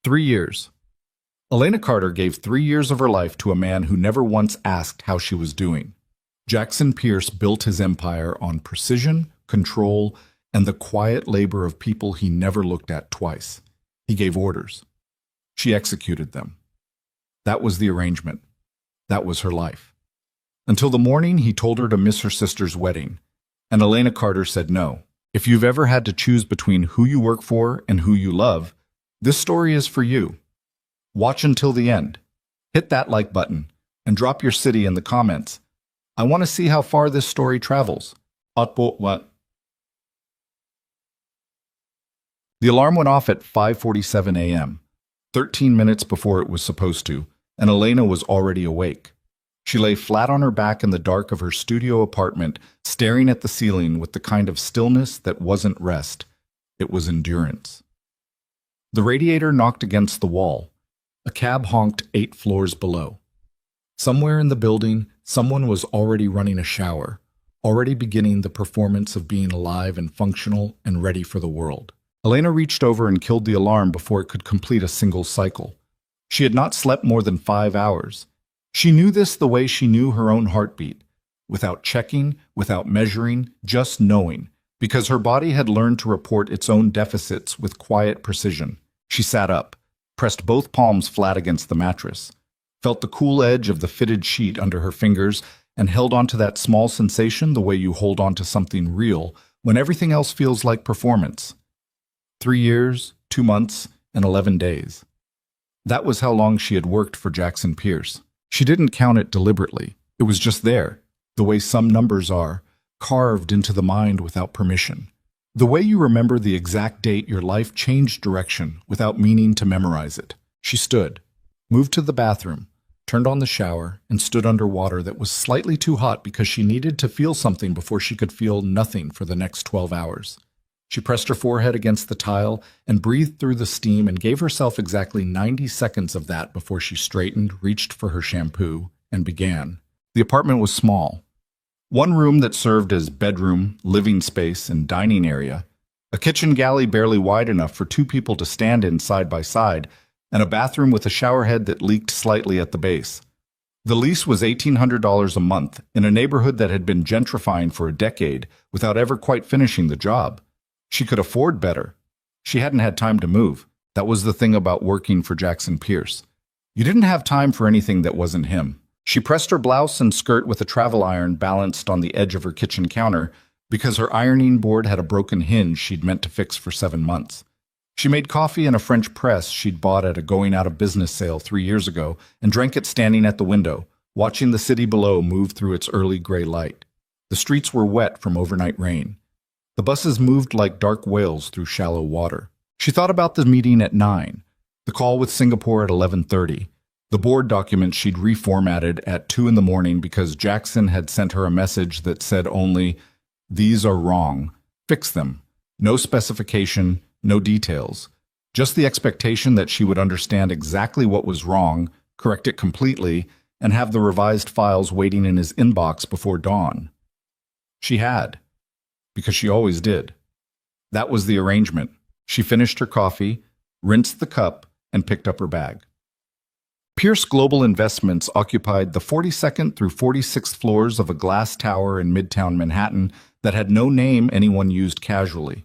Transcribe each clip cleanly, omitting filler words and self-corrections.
3 years. Elena Carter gave 3 years of her life to a man who never once asked how she was doing. Jackson Pierce built his empire on precision, control, and the quiet labor of people he never looked at twice. He gave orders. She executed them. That was the arrangement. That was her life. Until the morning he told her to miss her sister's wedding, and Elena Carter said no. If you've ever had to choose between who you work for and who you love, this story is for you. Watch until the end. Hit that like button and drop your city in the comments. I want to see how far this story travels. What? The alarm went off at 5:47 a.m., 13 minutes before it was supposed to, and Elena was already awake. She lay flat on her back in the dark of her studio apartment, staring at the ceiling with the kind of stillness that wasn't rest. It was endurance. The radiator knocked against the wall. A cab honked 8 floors below. Somewhere in the building, someone was already running a shower, already beginning the performance of being alive and functional and ready for the world. Elena reached over and killed the alarm before it could complete a single cycle. She had not slept more than 5 hours. She knew this the way she knew her own heartbeat, without checking, without measuring, just knowing, because her body had learned to report its own deficits with quiet precision. She sat up, pressed both palms flat against the mattress, felt the cool edge of the fitted sheet under her fingers, and held onto that small sensation the way you hold onto something real when everything else feels like performance. 3 years, 2 months, and 11 days. That was how long she had worked for Jackson Pierce. She didn't count it deliberately. It was just there, the way some numbers are, carved into the mind without permission. The way you remember the exact date your life changed direction without meaning to memorize it. She stood, moved to the bathroom, turned on the shower, and stood under water that was slightly too hot because she needed to feel something before she could feel nothing for the next 12 hours. She pressed her forehead against the tile and breathed through the steam and gave herself exactly 90 seconds of that before she straightened, reached for her shampoo, and began. The apartment was small. One room that served as bedroom, living space, and dining area, a kitchen galley barely wide enough for 2 people to stand in side by side, and a bathroom with a shower head that leaked slightly at the base. The lease was $1,800 a month in a neighborhood that had been gentrifying for a decade without ever quite finishing the job. She could afford better. She hadn't had time to move. That was the thing about working for Jackson Pierce. You didn't have time for anything that wasn't him. She pressed her blouse and skirt with a travel iron balanced on the edge of her kitchen counter because her ironing board had a broken hinge she'd meant to fix for 7 months. She made coffee in a French press she'd bought at a going-out-of-business sale 3 years ago and drank it standing at the window, watching the city below move through its early gray light. The streets were wet from overnight rain. The buses moved like dark whales through shallow water. She thought about the meeting at 9, the call with Singapore at 11:30, the board document she'd reformatted at 2 in the morning because Jackson had sent her a message that said only, "These are wrong. Fix them." No specification, no details. Just the expectation that she would understand exactly what was wrong, correct it completely, and have the revised files waiting in his inbox before dawn. She had. Because she always did. That was the arrangement. She finished her coffee, rinsed the cup, and picked up her bag. Pierce Global Investments occupied the 42nd through 46th floors of a glass tower in Midtown Manhattan that had no name anyone used casually.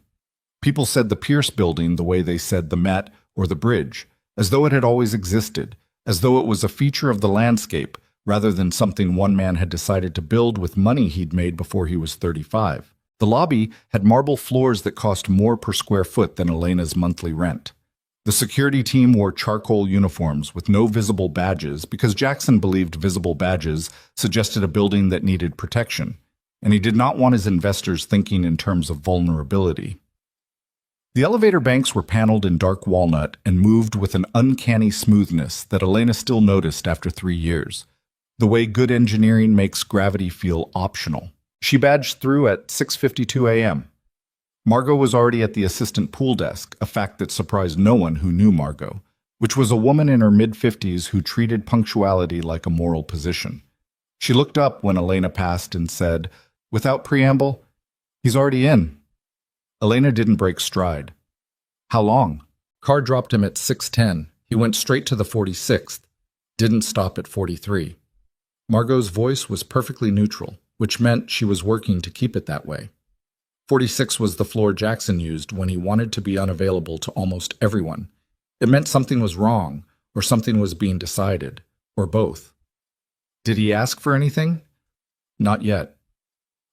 People said the Pierce Building the way they said the Met or the Bridge, as though it had always existed, as though it was a feature of the landscape rather than something one man had decided to build with money he'd made before he was 35. The lobby had marble floors that cost more per square foot than Elena's monthly rent. The security team wore charcoal uniforms with no visible badges because Jackson believed visible badges suggested a building that needed protection, and he did not want his investors thinking in terms of vulnerability. The elevator banks were paneled in dark walnut and moved with an uncanny smoothness that Elena still noticed after 3 years, the way good engineering makes gravity feel optional. She badged through at 6:52 a.m. Margot was already at the assistant pool desk, a fact that surprised no one who knew Margot, which was a woman in her mid-50s who treated punctuality like a moral position. She looked up when Elena passed and said, without preamble, "He's already in." Elena didn't break stride. "How long?" Car dropped him at 6:10. He went straight to the 46th. Didn't stop at 43. Margot's voice was perfectly neutral, which meant she was working to keep it that way. 46 was the floor Jackson used when he wanted to be unavailable to almost everyone. It meant something was wrong, or something was being decided, or both. Did he ask for anything? Not yet.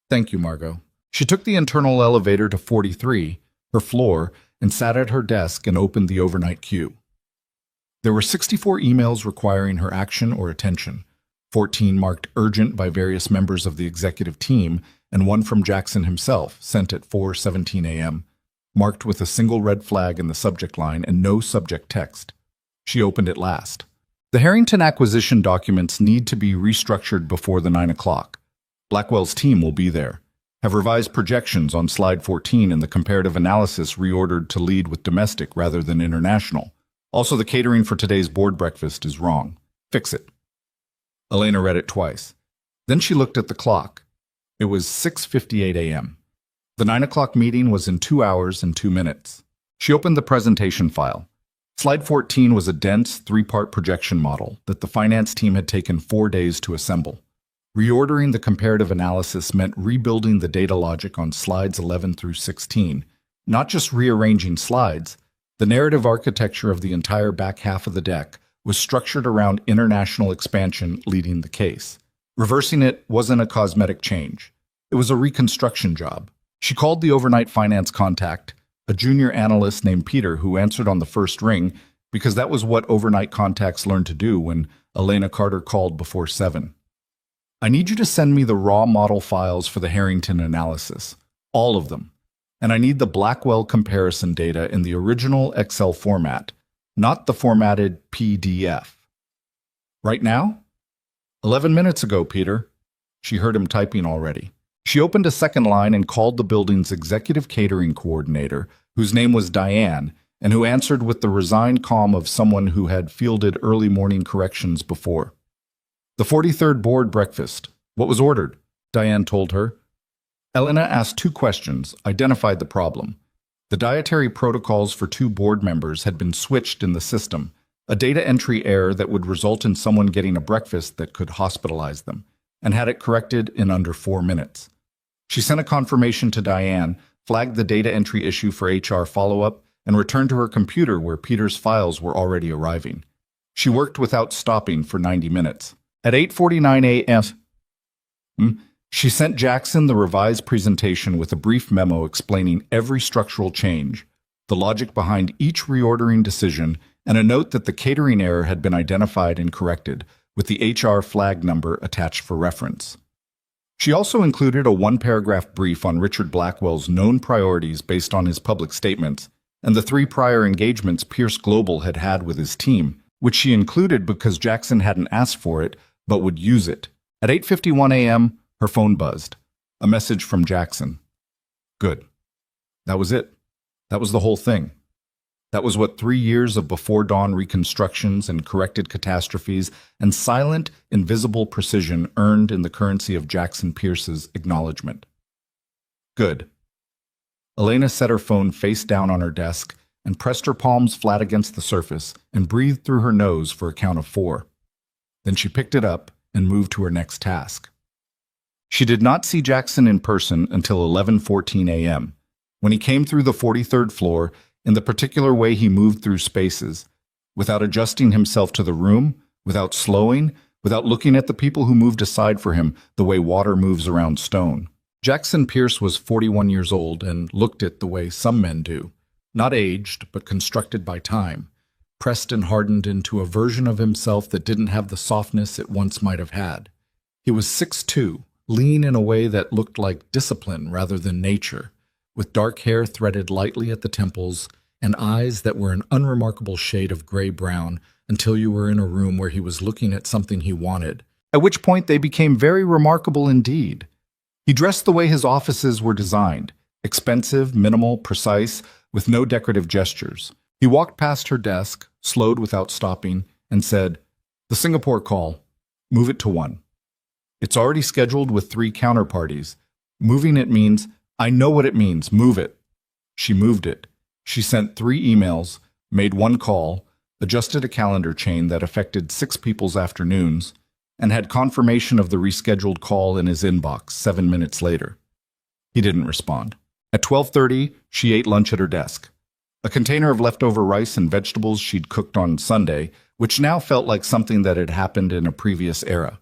Thank you, Margot. She took the internal elevator to 43, her floor, and sat at her desk and opened the overnight queue. There were 64 emails requiring her action or attention, 14 marked urgent by various members of the executive team, and one from Jackson himself, sent at 4:17 a.m., marked with a single red flag in the subject line and no subject text. She opened it last. The Harrington acquisition documents need to be restructured before the 9 o'clock. Blackwell's team will be there. Have revised projections on slide 14 and the comparative analysis reordered to lead with domestic rather than international. Also, the catering for today's board breakfast is wrong. Fix it. Elena read it twice. Then she looked at the clock. It was 6:58 a.m. The 9 o'clock meeting was in 2 hours and 2 minutes. She opened the presentation file. Slide 14 was a dense, 3-part projection model that the finance team had taken 4 days to assemble. Reordering the comparative analysis meant rebuilding the data logic on slides 11 through 16, not just rearranging slides. The narrative architecture of the entire back half of the deck was structured around international expansion leading the case. Reversing it wasn't a cosmetic change. It was a reconstruction job. She called the overnight finance contact, a junior analyst named Peter who answered on the first ring because that was what overnight contacts learned to do when Elena Carter called before 7. I need you to send me the raw model files for the Harrington analysis, all of them. And I need the Blackwell comparison data in the original Excel format, not the formatted PDF. Right now? 11 minutes ago, Peter. She heard him typing already. She opened a second line and called the building's executive catering coordinator, whose name was Diane, and who answered with the resigned calm of someone who had fielded early morning corrections before. The 43rd board breakfast. What was ordered? Diane told her. Elena asked 2 questions, identified the problem. The dietary protocols for 2 board members had been switched in the system, a data entry error that would result in someone getting a breakfast that could hospitalize them, and had it corrected in under 4 minutes. She sent a confirmation to Diane, flagged the data entry issue for HR follow-up, and returned to her computer where Peter's files were already arriving. She worked without stopping for 90 minutes. At 8:49 a.m., she sent Jackson the revised presentation with a brief memo explaining every structural change, the logic behind each reordering decision, and a note that the catering error had been identified and corrected, with the HR flag number attached for reference. She also included a 1-paragraph brief on Richard Blackwell's known priorities based on his public statements and the 3 prior engagements Pierce Global had had with his team, which she included because Jackson hadn't asked for it, but would use it. At 8:51 a.m., her phone buzzed. A message from Jackson. Good. That was it. That was the whole thing. That was what 3 years of before-dawn reconstructions and corrected catastrophes and silent, invisible precision earned in the currency of Jackson Pierce's acknowledgement. Good. Elena set her phone face down on her desk and pressed her palms flat against the surface and breathed through her nose for a count of 4. Then she picked it up and moved to her next task. She did not see Jackson in person until 11:14 a.m., when he came through the 43rd floor in the particular way he moved through spaces, without adjusting himself to the room, without slowing, without looking at the people who moved aside for him the way water moves around stone. Jackson Pierce was 41 years old and looked it the way some men do, not aged, but constructed by time, pressed and hardened into a version of himself that didn't have the softness it once might have had. He was 6'2", lean in a way that looked like discipline rather than nature, with dark hair threaded lightly at the temples and eyes that were an unremarkable shade of gray-brown until you were in a room where he was looking at something he wanted, at which point they became very remarkable indeed. He dressed the way his offices were designed, expensive, minimal, precise, with no decorative gestures. He walked past her desk, slowed without stopping, and said, "The Singapore call. Move it to 1. It's already scheduled with 3 counterparties. Moving it means, I know what it means, move it." She moved it. She sent 3 emails, made one call, adjusted a calendar chain that affected 6 people's afternoons, and had confirmation of the rescheduled call in his inbox 7 minutes later. He didn't respond. At 12:30, she ate lunch at her desk. A container of leftover rice and vegetables she'd cooked on Sunday, which now felt like something that had happened in a previous era.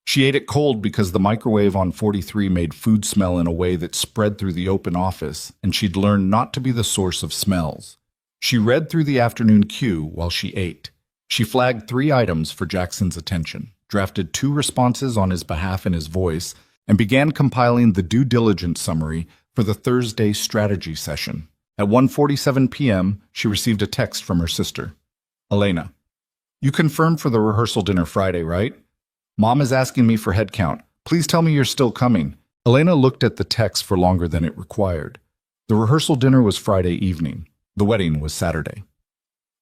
She ate it cold because the microwave on 43 made food smell in a way that spread through the open office, and she'd learned not to be the source of smells. She read through the afternoon queue while she ate. She flagged 3 items for Jackson's attention, drafted 2 responses on his behalf in his voice, and began compiling the due diligence summary for the Thursday strategy session. At 1:47 p.m., she received a text from her sister. Elena, you confirmed for the rehearsal dinner Friday, right? Mom is asking me for head count. Please tell me you're still coming. Elena looked at the text for longer than it required. The rehearsal dinner was Friday evening. The wedding was Saturday.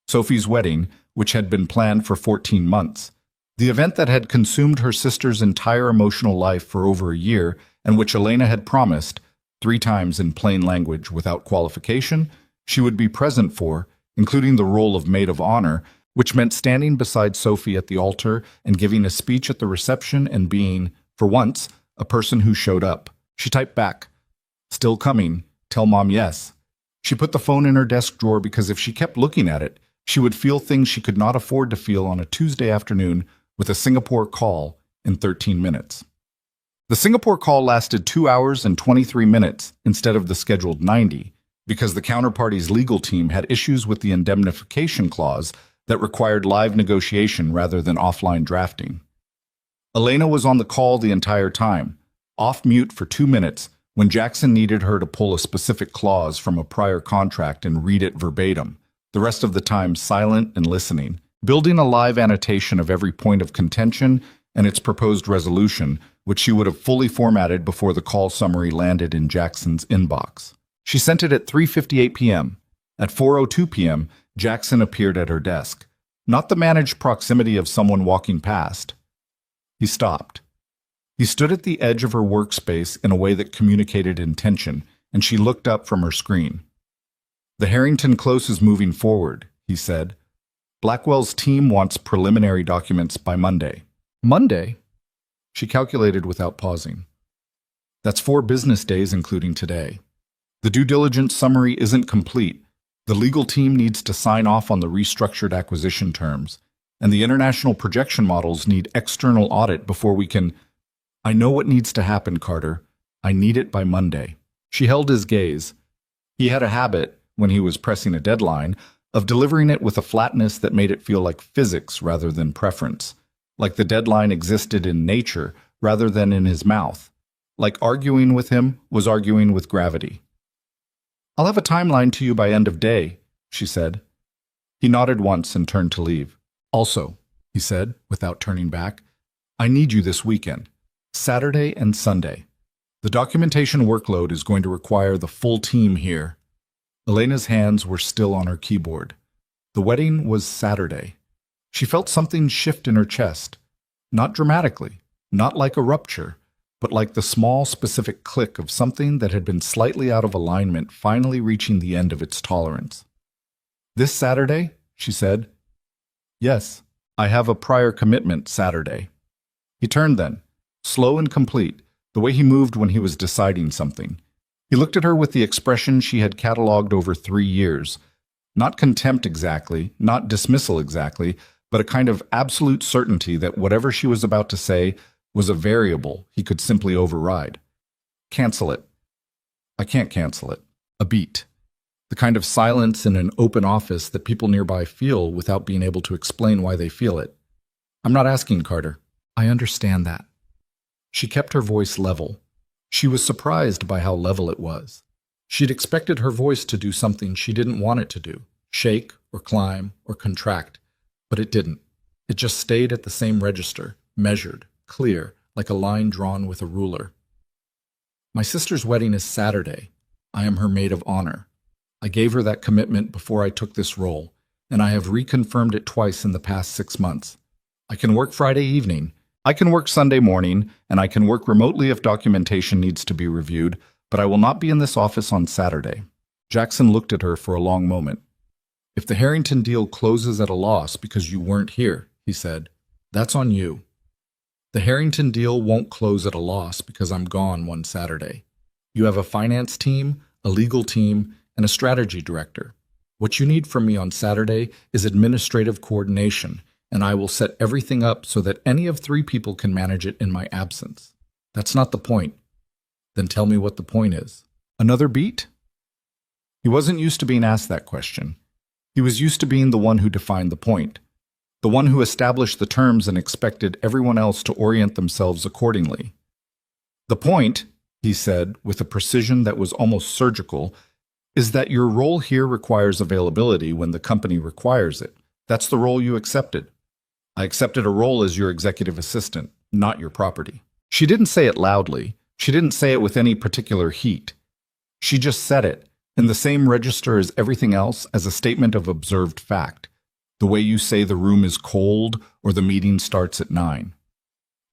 Sophie's wedding, which had been planned for 14 months. The event that had consumed her sister's entire emotional life for over a year and which Elena had promised, 3 times in plain language without qualification, she would be present for, including the role of maid of honor, which meant standing beside Sophie at the altar and giving a speech at the reception and being, for once, a person who showed up. She typed back, "Still coming. Tell Mom yes." She put the phone in her desk drawer because if she kept looking at it, she would feel things she could not afford to feel on a Tuesday afternoon with a Singapore call in 13 minutes. The Singapore call lasted 2 hours and 23 minutes instead of the scheduled 90 because the counterparty's legal team had issues with the indemnification clause that required live negotiation rather than offline drafting. Elena was on the call the entire time, off mute for 2 minutes when Jackson needed her to pull a specific clause from a prior contract and read it verbatim, the rest of the time silent and listening, building a live annotation of every point of contention and its proposed resolution, which she would have fully formatted before the call summary landed in Jackson's inbox. She sent it at 3:58 p.m. At 4:02 p.m., Jackson appeared at her desk, not the managed proximity of someone walking past. He stopped. He stood at the edge of her workspace in a way that communicated intention, and she looked up from her screen. "The Harrington Close is moving forward," he said. "Blackwell's team wants preliminary documents by Monday." "Monday?" She calculated without pausing. "That's 4 business days, including today. The due diligence summary isn't complete. The legal team needs to sign off on the restructured acquisition terms, and the international projection models need external audit before we can—" "I know what needs to happen, Carter. I need it by Monday." She held his gaze. He had a habit, when he was pressing a deadline, of delivering it with a flatness that made it feel like physics rather than preference, like the deadline existed in nature rather than in his mouth, like arguing with him was arguing with gravity. "I'll have a timeline to you by end of day," she said. He nodded once and turned to leave. "Also," he said, without turning back, "I need you this weekend, Saturday and Sunday. The documentation workload is going to require the full team here." Elena's hands were still on her keyboard. The wedding was Saturday. She felt something shift in her chest, not dramatically, not like a rupture, but like the small, specific click of something that had been slightly out of alignment finally reaching the end of its tolerance. "This Saturday?" she said. "Yes, I have a prior commitment Saturday." He turned then, slow and complete, the way he moved when he was deciding something. He looked at her with the expression she had catalogued over 3 years. Not contempt exactly, not dismissal exactly, but a kind of absolute certainty that whatever she was about to say was a variable he could simply override. "Cancel it." "I can't cancel it." A beat. The kind of silence in an open office that people nearby feel without being able to explain why they feel it. "I'm not asking, Carter. I understand that." She kept her voice level. She was surprised by how level it was. She'd expected her voice to do something she didn't want it to do, shake or climb or contract, but it didn't. It just stayed at the same register, measured, clear, like a line drawn with a ruler. "My sister's wedding is Saturday. I am her maid of honor. I gave her that commitment before I took this role, and I have reconfirmed it twice in the past 6 months. I can work Friday evening, I can work Sunday morning, and I can work remotely if documentation needs to be reviewed, but I will not be in this office on Saturday." Jackson looked at her for a long moment. If the Harrington deal closes at a loss because you weren't here, he said, that's on you. The Harrington deal won't close at a loss because I'm gone one Saturday. You have a finance team, a legal team, and a strategy director. What you need from me on Saturday is administrative coordination, and I will set everything up so that any of 3 people can manage it in my absence. That's not the point. Then tell me what the point is. Another beat? He wasn't used to being asked that question. He was used to being the one who defined the point, the one who established the terms and expected everyone else to orient themselves accordingly. The point, he said with a precision that was almost surgical, is that your role here requires availability when the company requires it. That's the role you accepted. I accepted a role as your executive assistant, not your property. She didn't say it loudly. She didn't say it with any particular heat. She just said it, in the same register as everything else, as a statement of observed fact, the way you say the room is cold or the meeting starts at 9.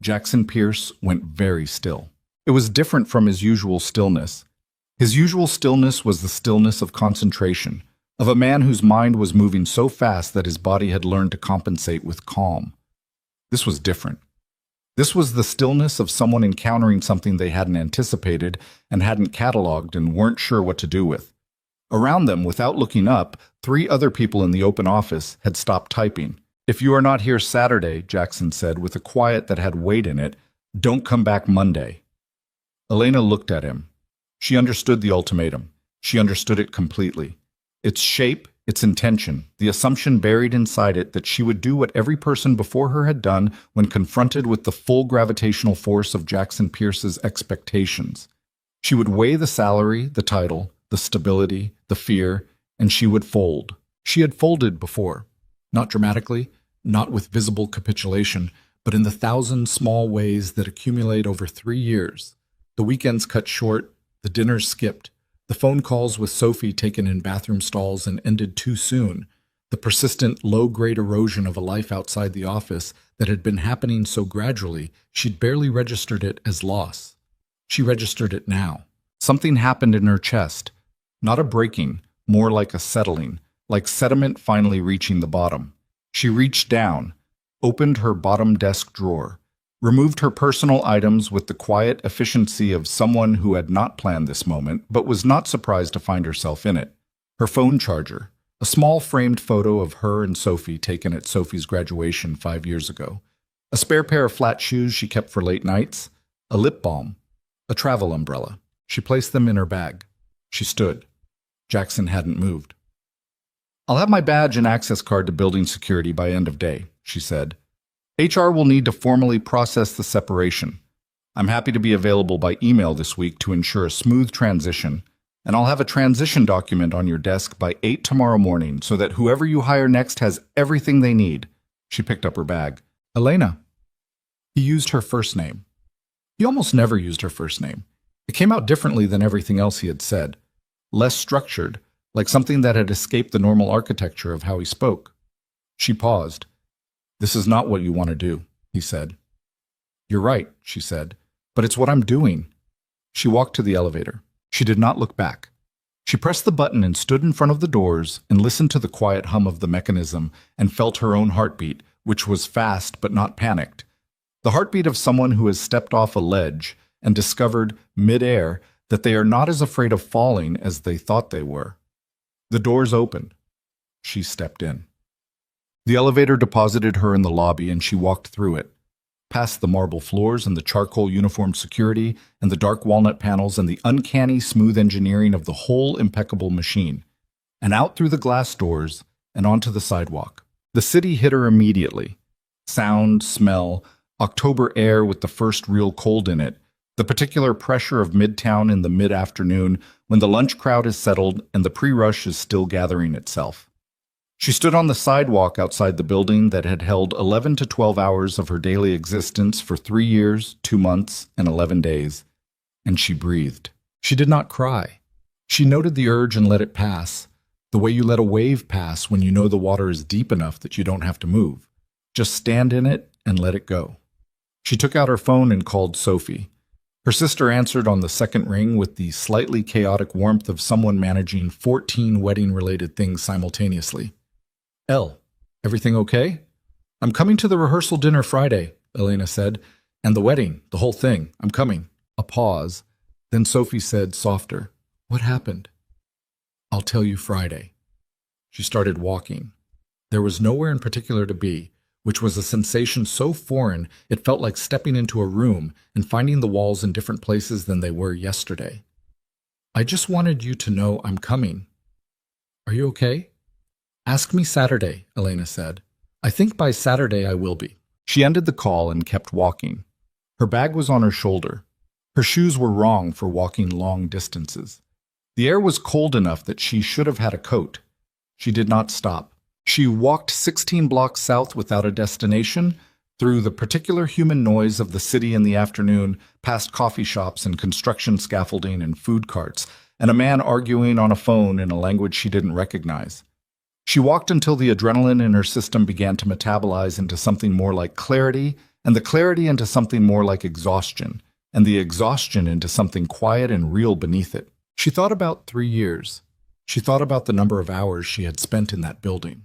Jackson Pierce went very still. It was different from his usual stillness. His usual stillness was the stillness of concentration, of a man whose mind was moving so fast that his body had learned to compensate with calm. This was different. This was the stillness of someone encountering something they hadn't anticipated and hadn't cataloged and weren't sure what to do with. Around them, without looking up, 3 other people in the open office had stopped typing. If you are not here Saturday, Jackson said with a quiet that had weight in it, don't come back Monday. Elena looked at him. She understood the ultimatum. She understood it completely. Its shape, its intention, the assumption buried inside it that she would do what every person before her had done when confronted with the full gravitational force of Jackson Pierce's expectations. She would weigh the salary, the title, the stability, the fear, and she would fold. She had folded before. Not dramatically, not with visible capitulation, but in the 1,000 small ways that accumulate over 3 years. The weekends cut short, the dinners skipped, the phone calls with Sophie taken in bathroom stalls and ended too soon, the persistent low-grade erosion of a life outside the office that had been happening so gradually she'd barely registered it as loss. She registered it now. Something happened in her chest. Not a breaking, more like a settling, like sediment finally reaching the bottom. She reached down, opened her bottom desk drawer, removed her personal items with the quiet efficiency of someone who had not planned this moment, but was not surprised to find herself in it. Her phone charger, a small framed photo of her and Sophie taken at Sophie's graduation 5 years ago, a spare pair of flat shoes she kept for late nights, a lip balm, a travel umbrella. She placed them in her bag. She stood. Jackson hadn't moved. I'll have my badge and access card to building security by end of day, she said. HR will need to formally process the separation. I'm happy to be available by email this week to ensure a smooth transition, and I'll have a transition document on your desk by 8 tomorrow morning so that whoever you hire next has everything they need. She picked up her bag. Elena. He used her first name. He almost never used her first name. It came out differently than everything else he had said. Less structured, like something that had escaped the normal architecture of how he spoke. She paused. This is not what you want to do, he said. You're right, she said, but it's what I'm doing. She walked to the elevator. She did not look back. She pressed the button and stood in front of the doors and listened to the quiet hum of the mechanism and felt her own heartbeat, which was fast but not panicked. The heartbeat of someone who has stepped off a ledge and discovered, mid-air, that they are not as afraid of falling as they thought they were. The doors opened. She stepped in. The elevator deposited her in the lobby and she walked through it, past the marble floors and the charcoal uniformed security and the dark walnut panels and the uncanny smooth engineering of the whole impeccable machine, and out through the glass doors and onto the sidewalk. The city hit her immediately. Sound, smell, October air with the first real cold in it, the particular pressure of Midtown in the mid-afternoon when the lunch crowd is settled and the pre-rush is still gathering itself. She stood on the sidewalk outside the building that had held 11 to 12 hours of her daily existence for 3 years, 2 months, and 11 days, and she breathed. She did not cry. She noted the urge and let it pass, the way you let a wave pass when you know the water is deep enough that you don't have to move. Just stand in it and let it go. She took out her phone and called Sophie. Her sister answered on the second ring with the slightly chaotic warmth of someone managing 14 wedding-related things simultaneously. Elle, everything okay? I'm coming to the rehearsal dinner Friday, Elena said. And the wedding, the whole thing. I'm coming. A pause. Then Sophie said, softer, what happened? I'll tell you Friday. She started walking. There was nowhere in particular to be, which was a sensation so foreign it felt like stepping into a room and finding the walls in different places than they were yesterday. I just wanted you to know I'm coming. Are you okay? Ask me Saturday, Elena said. I think by Saturday I will be. She ended the call and kept walking. Her bag was on her shoulder. Her shoes were wrong for walking long distances. The air was cold enough that she should have had a coat. She did not stop. She walked 16 blocks south without a destination, through the particular human noise of the city in the afternoon, past coffee shops and construction scaffolding and food carts, and a man arguing on a phone in a language she didn't recognize. She walked until the adrenaline in her system began to metabolize into something more like clarity, and the clarity into something more like exhaustion, and the exhaustion into something quiet and real beneath it. She thought about 3 years. She thought about the number of hours she had spent in that building.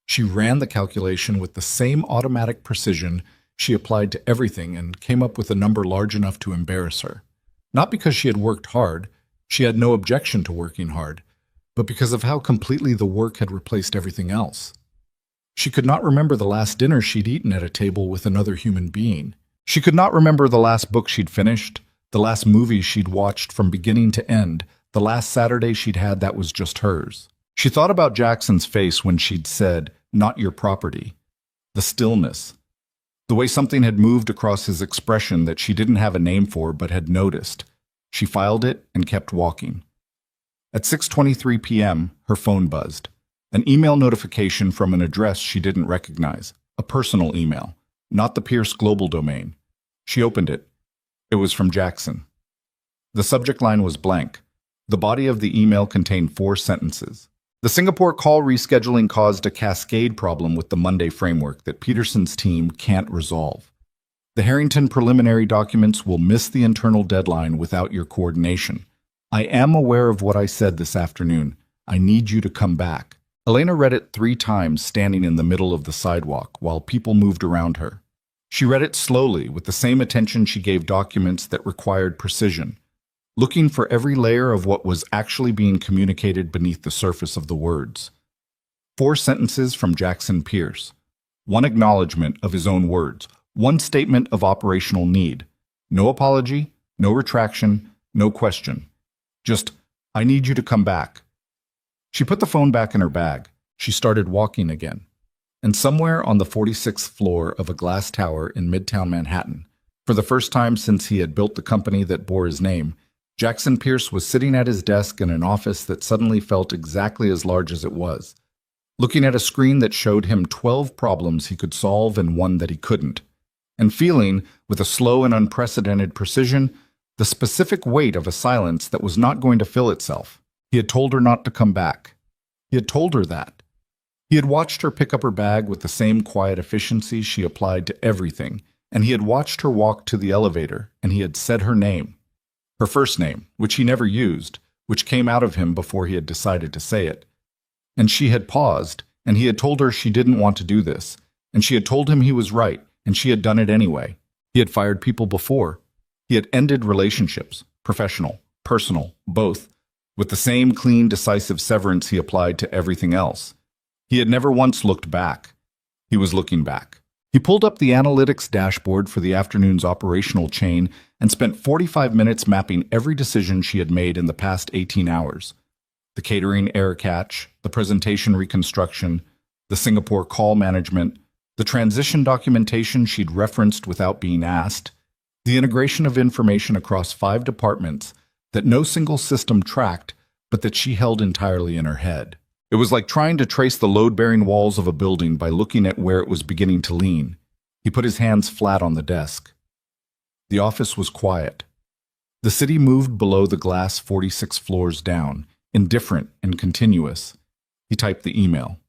She ran the calculation with the same automatic precision she applied to everything and came up with a number large enough to embarrass her. Not because she had worked hard, she had no objection to working hard, but because of how completely the work had replaced everything else. She could not remember the last dinner she'd eaten at a table with another human being. She could not remember the last book she'd finished, the last movie she'd watched from beginning to end, the last Saturday she'd had that was just hers. She thought about Jackson's face when she'd said, "Not your property." The stillness. The way something had moved across his expression that she didn't have a name for but had noticed. She filed it and kept walking. At 6:23 p.m., her phone buzzed. An email notification from an address she didn't recognize. A personal email, not the Pierce Global domain. She opened it. It was from Jackson. The subject line was blank. The body of the email contained 4 sentences. The Singapore call rescheduling caused a cascade problem with the Monday framework that Peterson's team can't resolve. The Harrington preliminary documents will miss the internal deadline without your coordination. I am aware of what I said this afternoon. I need you to come back. Elena read it 3 times standing in the middle of the sidewalk while people moved around her. She read it slowly with the same attention she gave documents that required precision, looking for every layer of what was actually being communicated beneath the surface of the words. 4 sentences from Jackson Pierce. 1 acknowledgement of his own words. 1 statement of operational need. No apology, no retraction, no question. Just, I need you to come back. She put the phone back in her bag. She started walking again. And somewhere on the 46th floor of a glass tower in Midtown Manhattan, for the first time since he had built the company that bore his name, Jackson Pierce was sitting at his desk in an office that suddenly felt exactly as large as it was, looking at a screen that showed him 12 problems he could solve and 1 that he couldn't, and feeling, with a slow and unprecedented precision, the specific weight of a silence that was not going to fill itself. He had told her not to come back. He had told her that. He had watched her pick up her bag with the same quiet efficiency she applied to everything, and he had watched her walk to the elevator, and he had said her name. Her first name, which he never used, which came out of him before he had decided to say it. And she had paused, and he had told her she didn't want to do this, and she had told him he was right, and she had done it anyway. He had fired people before. He had ended relationships, professional, personal, both, with the same clean, decisive severance he applied to everything else. He had never once looked back. He was looking back. He pulled up the analytics dashboard for the afternoon's operational chain and spent 45 minutes mapping every decision she had made in the past 18 hours. The catering error catch, the presentation reconstruction, the Singapore call management, the transition documentation she'd referenced without being asked, the integration of information across 5 departments that no single system tracked, but that she held entirely in her head. It was like trying to trace the load-bearing walls of a building by looking at where it was beginning to lean. He put his hands flat on the desk. The office was quiet. The city moved below the glass 46 floors down, indifferent and continuous. He typed the email.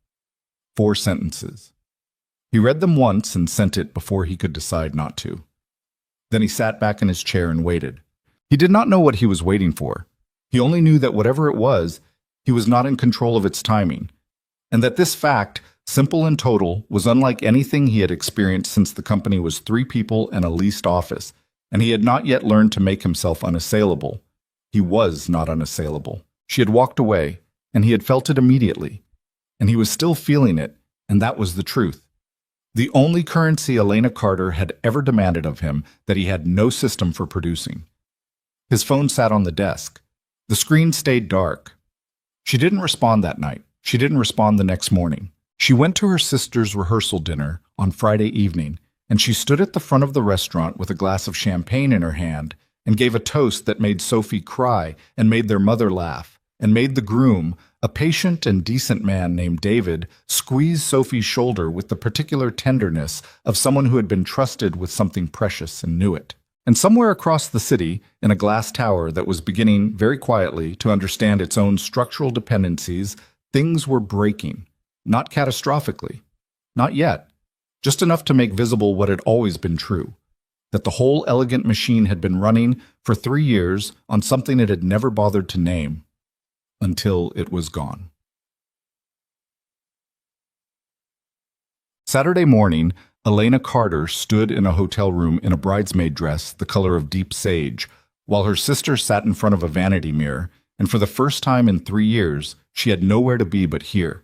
4 sentences. He read them once and sent it before he could decide not to. Then he sat back in his chair and waited. He did not know what he was waiting for. He only knew that whatever it was, he was not in control of its timing, and that this fact, simple and total, was unlike anything he had experienced since the company was 3 people and a leased office, and he had not yet learned to make himself unassailable. He was not unassailable. She had walked away, and he had felt it immediately, and he was still feeling it, and that was the truth. The only currency Elena Carter had ever demanded of him that he had no system for producing. His phone sat on the desk. The screen stayed dark. She didn't respond that night. She didn't respond the next morning. She went to her sister's rehearsal dinner on Friday evening, and she stood at the front of the restaurant with a glass of champagne in her hand and gave a toast that made Sophie cry and made their mother laugh and made the groom, a patient and decent man named David, squeeze Sophie's shoulder with the particular tenderness of someone who had been trusted with something precious and knew it. And somewhere across the city, in a glass tower that was beginning very quietly to understand its own structural dependencies, things were breaking. Not catastrophically. Not yet. Just enough to make visible what had always been true. That the whole elegant machine had been running for 3 years on something it had never bothered to name. Until it was gone. Saturday morning, Elena Carter stood in a hotel room in a bridesmaid dress the color of deep sage, while her sister sat in front of a vanity mirror, and for the first time in 3 years, she had nowhere to be but here.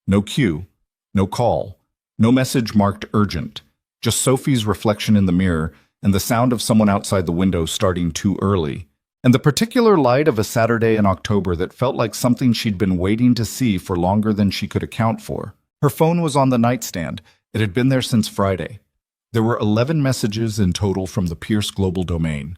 No cue, no call, no message marked urgent, just Sophie's reflection in the mirror and the sound of someone outside the window starting too early, and the particular light of a Saturday in October that felt like something she'd been waiting to see for longer than she could account for. Her phone was on the nightstand. It had been there since Friday. There were 11 messages in total from the Pierce Global Domain.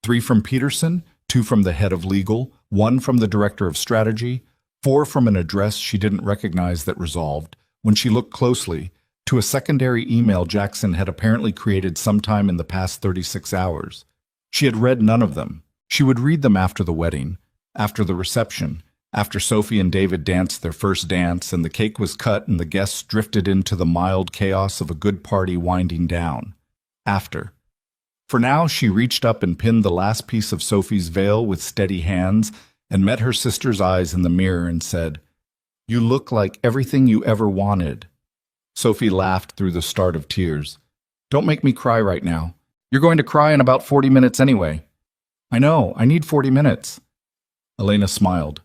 3 from Peterson, 2 from the head of legal, 1 from the director of strategy, 4 from an address she didn't recognize that resolved, when she looked closely, to a secondary email Jackson had apparently created sometime in the past 36 hours. She had read none of them. She would read them after the wedding, after the reception, after Sophie and David danced their first dance and the cake was cut and the guests drifted into the mild chaos of a good party winding down. After. For now, she reached up and pinned the last piece of Sophie's veil with steady hands and met her sister's eyes in the mirror and said, "You look like everything you ever wanted." Sophie laughed through the start of tears. "Don't make me cry right now. You're going to cry in about 40 minutes anyway." "I know, I need 40 minutes." Elena smiled.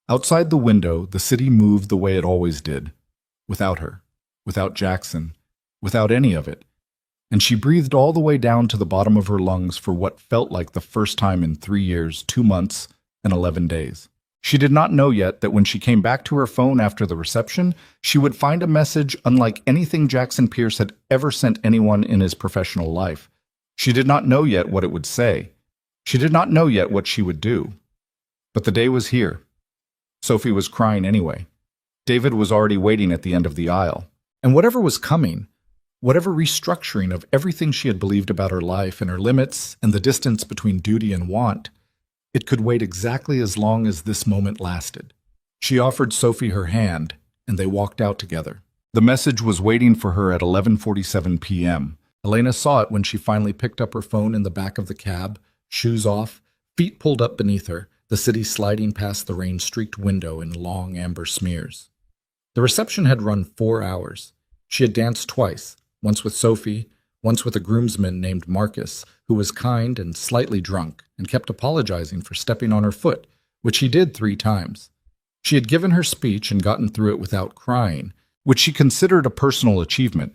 Outside the window, the city moved the way it always did. Without her. Without Jackson. Without any of it. And she breathed all the way down to the bottom of her lungs for what felt like the first time in 3 years, 2 months, and 11 days. She did not know yet that when she came back to her phone after the reception, she would find a message unlike anything Jackson Pierce had ever sent anyone in his professional life. She did not know yet what it would say. She did not know yet what she would do. But the day was here. Sophie was crying anyway. David was already waiting at the end of the aisle. And whatever was coming, whatever restructuring of everything she had believed about her life and her limits and the distance between duty and want, it could wait exactly as long as this moment lasted. She offered Sophie her hand, and they walked out together. The message was waiting for her at 11:47 p.m. Elena saw it when she finally picked up her phone in the back of the cab, shoes off, feet pulled up beneath her, the city sliding past the rain-streaked window in long amber smears. The reception had run 4 hours. She had danced twice, once with Sophie, once with a groomsman named Marcus, who was kind and slightly drunk and kept apologizing for stepping on her foot, which he did 3 times. She had given her speech and gotten through it without crying, which she considered a personal achievement.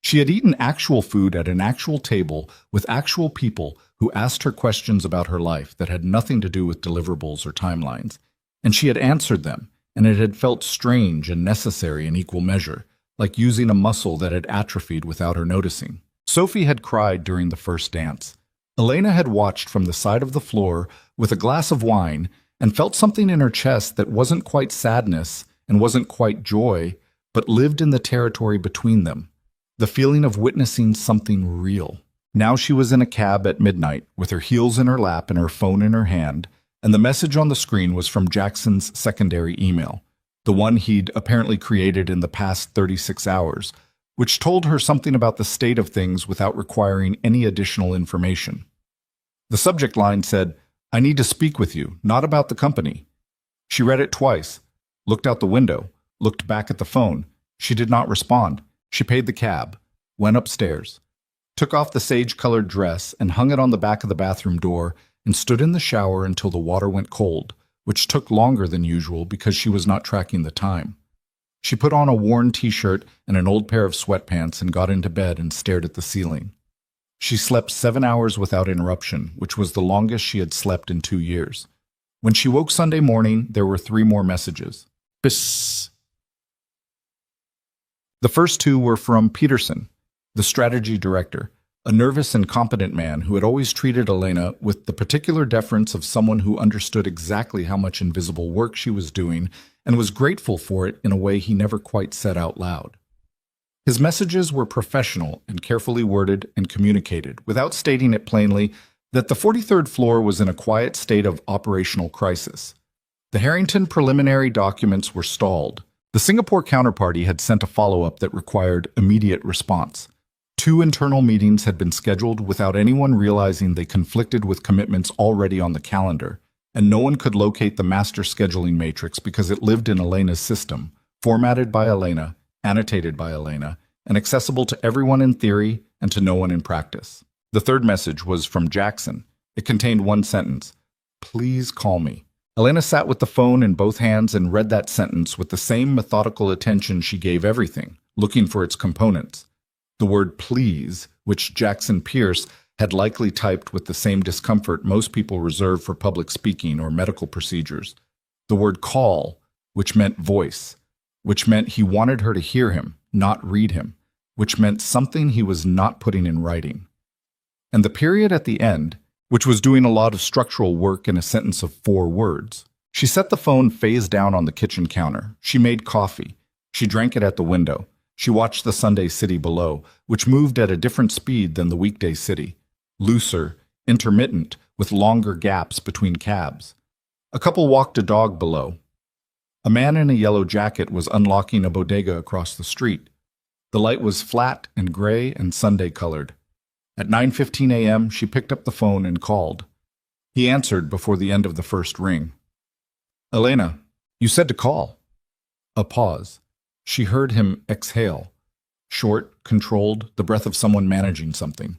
She had eaten actual food at an actual table with actual people who asked her questions about her life that had nothing to do with deliverables or timelines, and she had answered them, and it had felt strange and necessary in equal measure, like using a muscle that had atrophied without her noticing. Sophie had cried during the first dance. Elena had watched from the side of the floor with a glass of wine and felt something in her chest that wasn't quite sadness and wasn't quite joy, but lived in the territory between them. The feeling of witnessing something real. Now she was in a cab at midnight, with her heels in her lap and her phone in her hand, and the message on the screen was from Jackson's secondary email, the one he'd apparently created in the past 36 hours, which told her something about the state of things without requiring any additional information. The subject line said, "I need to speak with you, not about the company." She read it twice, looked out the window, looked back at the phone. She did not respond. She paid the cab, went upstairs, took off the sage-colored dress and hung it on the back of the bathroom door and stood in the shower until the water went cold, which took longer than usual because she was not tracking the time. She put on a worn t-shirt and an old pair of sweatpants and got into bed and stared at the ceiling. She slept 7 hours without interruption, which was the longest she had slept in 2 years. When she woke Sunday morning, there were 3 more messages. Psst. The first 2 were from Peterson, the strategy director, a nervous and competent man who had always treated Elena with the particular deference of someone who understood exactly how much invisible work she was doing and was grateful for it in a way he never quite said out loud. His messages were professional and carefully worded and communicated, without stating it plainly, that the 43rd floor was in a quiet state of operational crisis. The Harrington preliminary documents were stalled. The Singapore counterparty had sent a follow-up that required immediate response. 2 internal meetings had been scheduled without anyone realizing they conflicted with commitments already on the calendar, and no one could locate the master scheduling matrix because it lived in Elena's system, formatted by Elena, annotated by Elena, and accessible to everyone in theory and to no one in practice. The third message was from Jackson. It contained 1 sentence. "Please call me." Elena sat with the phone in both hands and read that sentence with the same methodical attention she gave everything, looking for its components. The word "please," which Jackson Pierce had likely typed with the same discomfort most people reserve for public speaking or medical procedures. The word "call," which meant voice, which meant he wanted her to hear him, not read him, which meant something he was not putting in writing. And the period at the end, which was doing a lot of structural work in a sentence of 4 words. She set the phone face down on the kitchen counter. She made coffee. She drank it at the window. She watched the Sunday city below, which moved at a different speed than the weekday city. Looser, intermittent, with longer gaps between cabs. A couple walked a dog below. A man in a yellow jacket was unlocking a bodega across the street. The light was flat and gray and Sunday-colored. At 9:15 a.m., she picked up the phone and called. He answered before the end of the first ring. "Elena, you said to call." A pause. She heard him exhale. Short, controlled, the breath of someone managing something.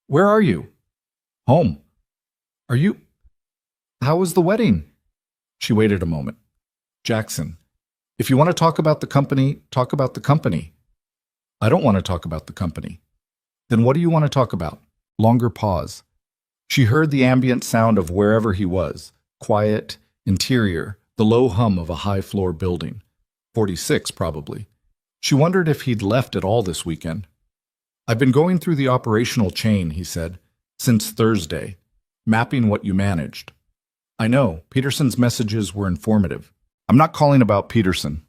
"Where are you?" "Home." "Are you... How was the wedding?" She waited a moment. "Jackson, if you want to talk about the company, talk about the company." "I don't want to talk about the company." "Then what do you want to talk about?" Longer pause. She heard the ambient sound of wherever he was. Quiet, interior, the low hum of a high-floor building. 46, probably. She wondered if he'd left at all this weekend. "I've been going through the operational chain," he said, "since Thursday, mapping what you managed." "I know, Peterson's messages were informative. I'm not calling about Peterson."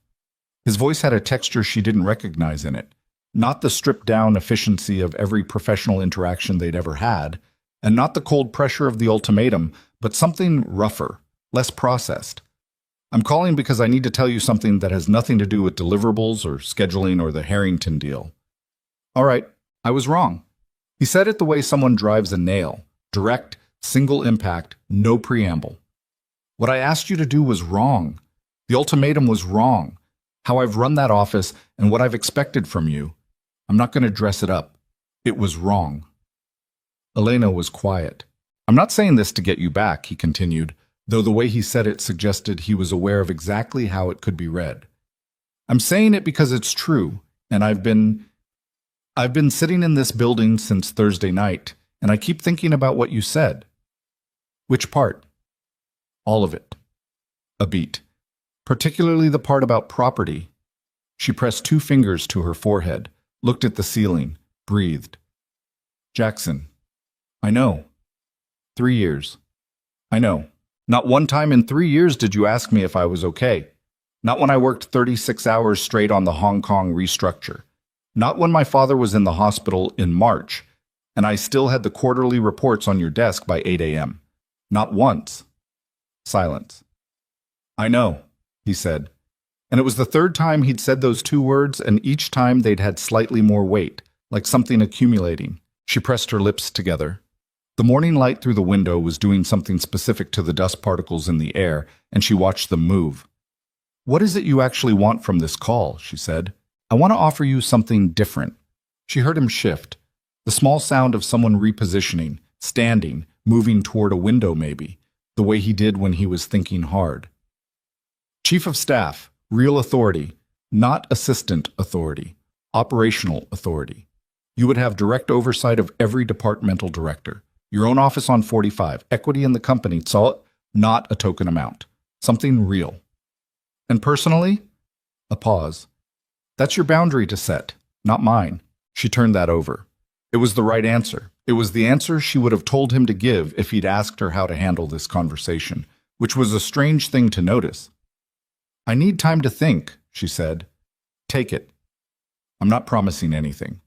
His voice had a texture she didn't recognize in it. Not the stripped-down efficiency of every professional interaction they'd ever had, and not the cold pressure of the ultimatum, but something rougher, less processed. "I'm calling because I need to tell you something that has nothing to do with deliverables or scheduling or the Harrington deal." "All right, I was wrong." He said it the way someone drives a nail, direct, single impact, no preamble. "What I asked you to do was wrong. The ultimatum was wrong. How I've run that office and what I've expected from you. I'm not going to dress it up. It was wrong." Elena was quiet. "I'm not saying this to get you back," he continued, though the way he said it suggested he was aware of exactly how it could be read. "I'm saying it because it's true, and I've been sitting in this building since Thursday night, and I keep thinking about what you said." "Which part?" "All of it." A beat. "Particularly the part about property." She pressed 2 fingers to her forehead, looked at the ceiling, breathed. "Jackson, I know. 3 years. I know. Not one time in 3 years did you ask me if I was okay. Not when I worked 36 hours straight on the Hong Kong restructure. Not when my father was in the hospital in March, and I still had the quarterly reports on your desk by 8 a.m. Not once." Silence. "I know," he said. And it was the 3rd time he'd said those 2 words, and each time they'd had slightly more weight, like something accumulating. She pressed her lips together. The morning light through the window was doing something specific to the dust particles in the air, and she watched them move. "What is it you actually want from this call?" she said. "I want to offer you something different." She heard him shift. The small sound of someone repositioning, standing, moving toward a window maybe, the way he did when he was thinking hard. Chief of Staff, real authority, not assistant authority, operational authority. You would have direct oversight of every departmental director. Your own office on 45, equity in the company, not a token amount. Something real. And personally? A pause. That's your boundary to set, not mine. She turned that over. It was the right answer. It was the answer she would have told him to give if he'd asked her how to handle this conversation, which was a strange thing to notice. "I need time to think," she said. "Take it. I'm not promising anything."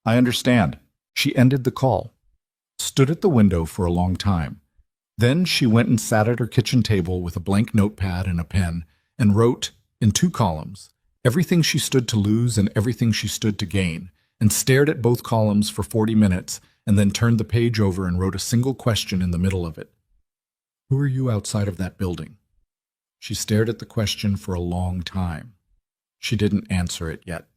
"I understand." She ended the call, stood at the window for a long time. Then she went and sat at her kitchen table with a blank notepad and a pen and wrote, in 2 columns, everything she stood to lose and everything she stood to gain, and stared at both columns for 40 minutes and then turned the page over and wrote a single question in the middle of it. "Who are you outside of that building?" She stared at the question for a long time. She didn't answer it yet.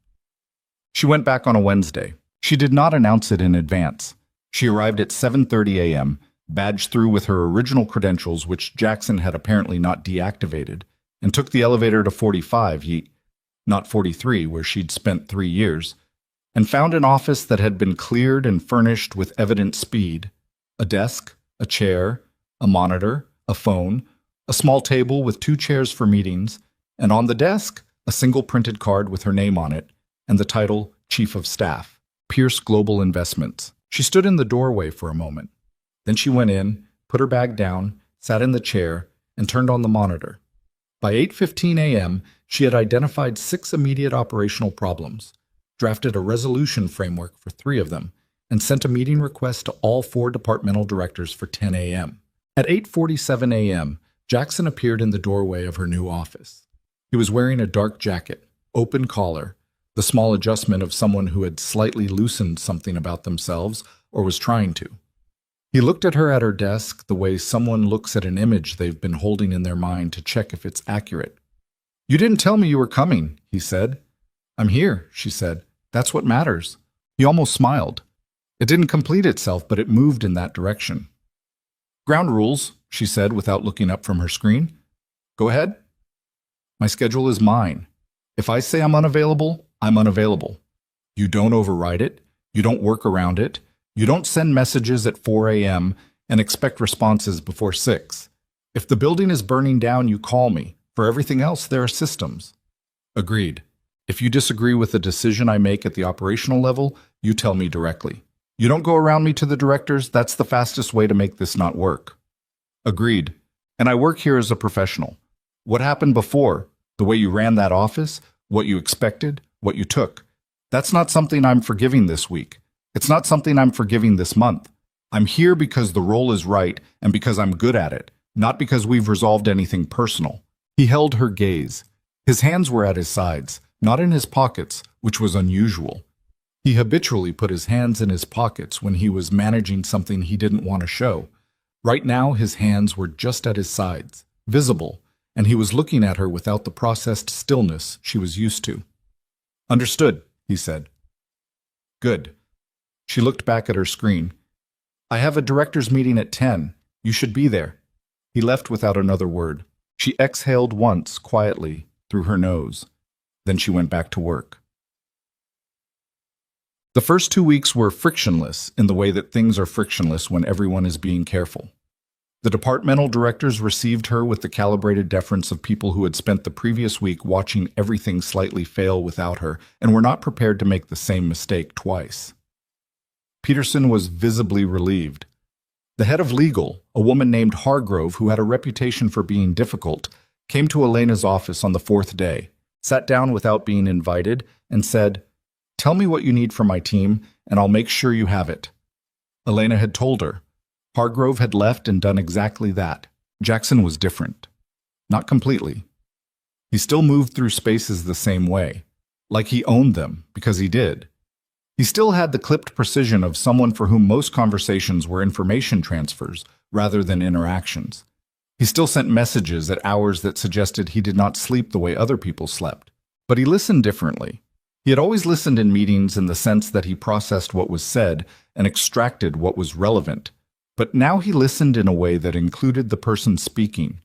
She went back on a Wednesday. She did not announce it in advance. She arrived at 7:30 a.m., badged through with her original credentials, which Jackson had apparently not deactivated, and took the elevator to 45, not 43, where she'd spent 3 years, and found an office that had been cleared and furnished with evident speed. A desk, a chair, a monitor, a phone, a small table with 2 chairs for meetings, and on the desk, a single printed card with her name on it, and the title Chief of Staff, Pierce Global Investments. She stood in the doorway for a moment. Then she went in, put her bag down, sat in the chair, and turned on the monitor. By 8:15 a.m., she had identified 6 immediate operational problems, drafted a resolution framework for 3 of them, and sent a meeting request to all 4 departmental directors for 10 a.m. At 8:47 a.m., Jackson appeared in the doorway of her new office. He was wearing a dark jacket, open collar, the small adjustment of someone who had slightly loosened something about themselves or was trying to. He looked at her at her desk the way someone looks at an image they've been holding in their mind to check if it's accurate. "You didn't tell me you were coming," he said. "I'm here," she said. "That's what matters." He almost smiled. It didn't complete itself, but it moved in that direction. "Ground rules," she said without looking up from her screen. "Go ahead." "My schedule is mine. If I say I'm unavailable, I'm unavailable. You don't override it. You don't work around it. You don't send messages at 4 a.m. and expect responses before 6. If the building is burning down, you call me. For everything else, there are systems." "Agreed. If you disagree with the decision I make at the operational level, you tell me directly. You don't go around me to the directors. That's the fastest way to make this not work." "Agreed. And I work here as a professional. What happened before, the way you ran that office, what you expected, what you took, that's not something I'm forgiving this week. It's not something I'm forgiving this month. I'm here because the role is right and because I'm good at it, not because we've resolved anything personal." He held her gaze. His hands were at his sides, not in his pockets, which was unusual. He habitually put his hands in his pockets when he was managing something he didn't want to show. Right now, his hands were just at his sides, visible, and he was looking at her without the processed stillness she was used to. "Understood," he said. "Good." She looked back at her screen. "I have a director's meeting at 10. You should be there." He left without another word. She exhaled once, quietly, through her nose. Then she went back to work. The first 2 weeks were frictionless in the way that things are frictionless when everyone is being careful. The departmental directors received her with the calibrated deference of people who had spent the previous week watching everything slightly fail without her and were not prepared to make the same mistake twice. Peterson was visibly relieved. The head of legal, a woman named Hargrove who had a reputation for being difficult, came to Elena's office on the 4th day, sat down without being invited, and said, "Tell me what you need from my team, and I'll make sure you have it." Elena had told her. Hargrove had left and done exactly that. Jackson was different. Not completely. He still moved through spaces the same way, like he owned them, because he did. He still had the clipped precision of someone for whom most conversations were information transfers rather than interactions. He still sent messages at hours that suggested he did not sleep the way other people slept. But he listened differently. He had always listened in meetings in the sense that he processed what was said and extracted what was relevant. But now he listened in a way that included the person speaking.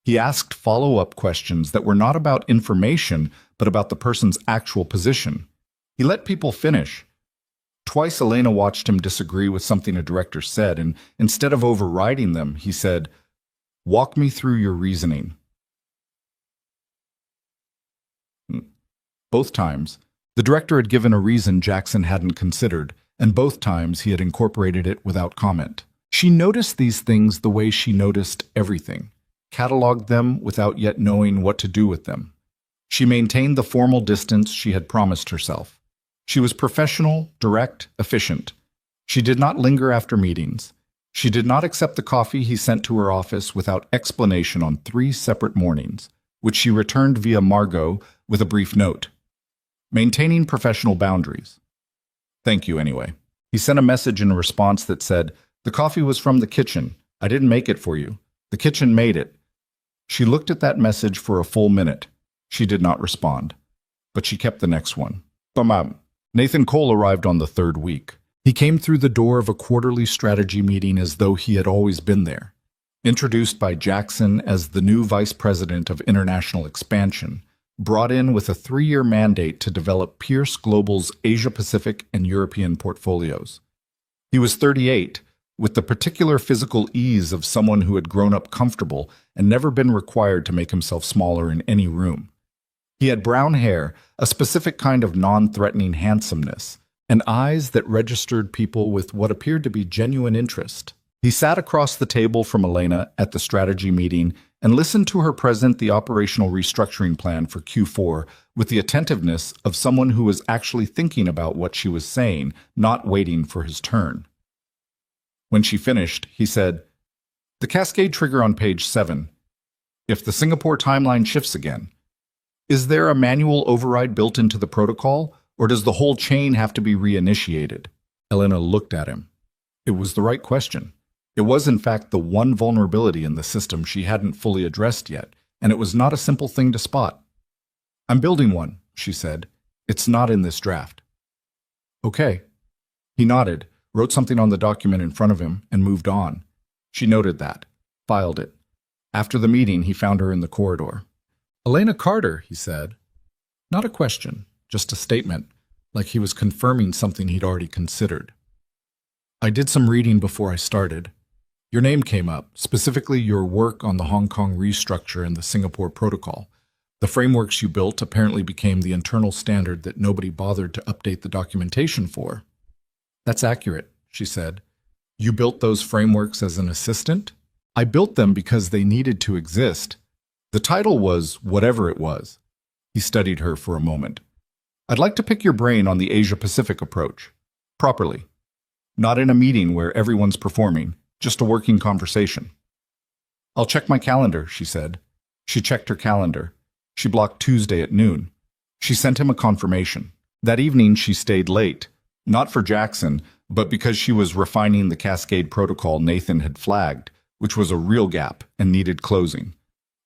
He asked follow-up questions that were not about information, but about the person's actual position. He let people finish. Twice Elena watched him disagree with something a director said, and instead of overriding them, he said, "Walk me through your reasoning." Both times, the director had given a reason Jackson hadn't considered, and both times he had incorporated it without comment. She noticed these things the way she noticed everything, cataloged them without yet knowing what to do with them. She maintained the formal distance she had promised herself. She was professional, direct, efficient. She did not linger after meetings. She did not accept the coffee he sent to her office without explanation on 3 separate mornings, which she returned via Margot with a brief note. Maintaining professional boundaries. "Thank you anyway." He sent a message in response that said, "The coffee was from the kitchen. I didn't make it for you. The kitchen made it." She looked at that message for a full minute. She did not respond, but she kept the next one. Bam. Nathan Cole arrived on the 3rd week. He came through the door of a quarterly strategy meeting as though he had always been there. Introduced by Jackson as the new vice president of international expansion, brought in with a 3-year mandate to develop Pierce Global's Asia-Pacific and European portfolios. He was 38, with the particular physical ease of someone who had grown up comfortable and never been required to make himself smaller in any room. He had brown hair, a specific kind of non-threatening handsomeness, and eyes that registered people with what appeared to be genuine interest. He sat across the table from Elena at the strategy meeting and listened to her present the operational restructuring plan for Q4 with the attentiveness of someone who was actually thinking about what she was saying, not waiting for his turn. When she finished, he said, "The cascade trigger on page 7. If the Singapore timeline shifts again, is there a manual override built into the protocol, or does the whole chain have to be reinitiated?" Elena looked at him. It was the right question. It was, in fact, the one vulnerability in the system she hadn't fully addressed yet, and it was not a simple thing to spot. "I'm building one," she said. "It's not in this draft." "Okay." He nodded, wrote something on the document in front of him, and moved on. She noted that, filed it. After the meeting, he found her in the corridor. "Elena Carter," he said. Not a question, just a statement, like he was confirming something he'd already considered. "I did some reading before I started. Your name came up, specifically your work on the Hong Kong restructure and the Singapore protocol. The frameworks you built apparently became the internal standard that nobody bothered to update the documentation for." "That's accurate," she said. "You built those frameworks as an assistant?" "I built them because they needed to exist. The title was whatever it was." He studied her for a moment. "I'd like to pick your brain on the Asia-Pacific approach. Properly. Not in a meeting where everyone's performing, just a working conversation." "I'll check my calendar," she said. She checked her calendar. She blocked Tuesday at noon. She sent him a confirmation. That evening she stayed late, not for Jackson, but because she was refining the cascade protocol Nathan had flagged, which was a real gap and needed closing.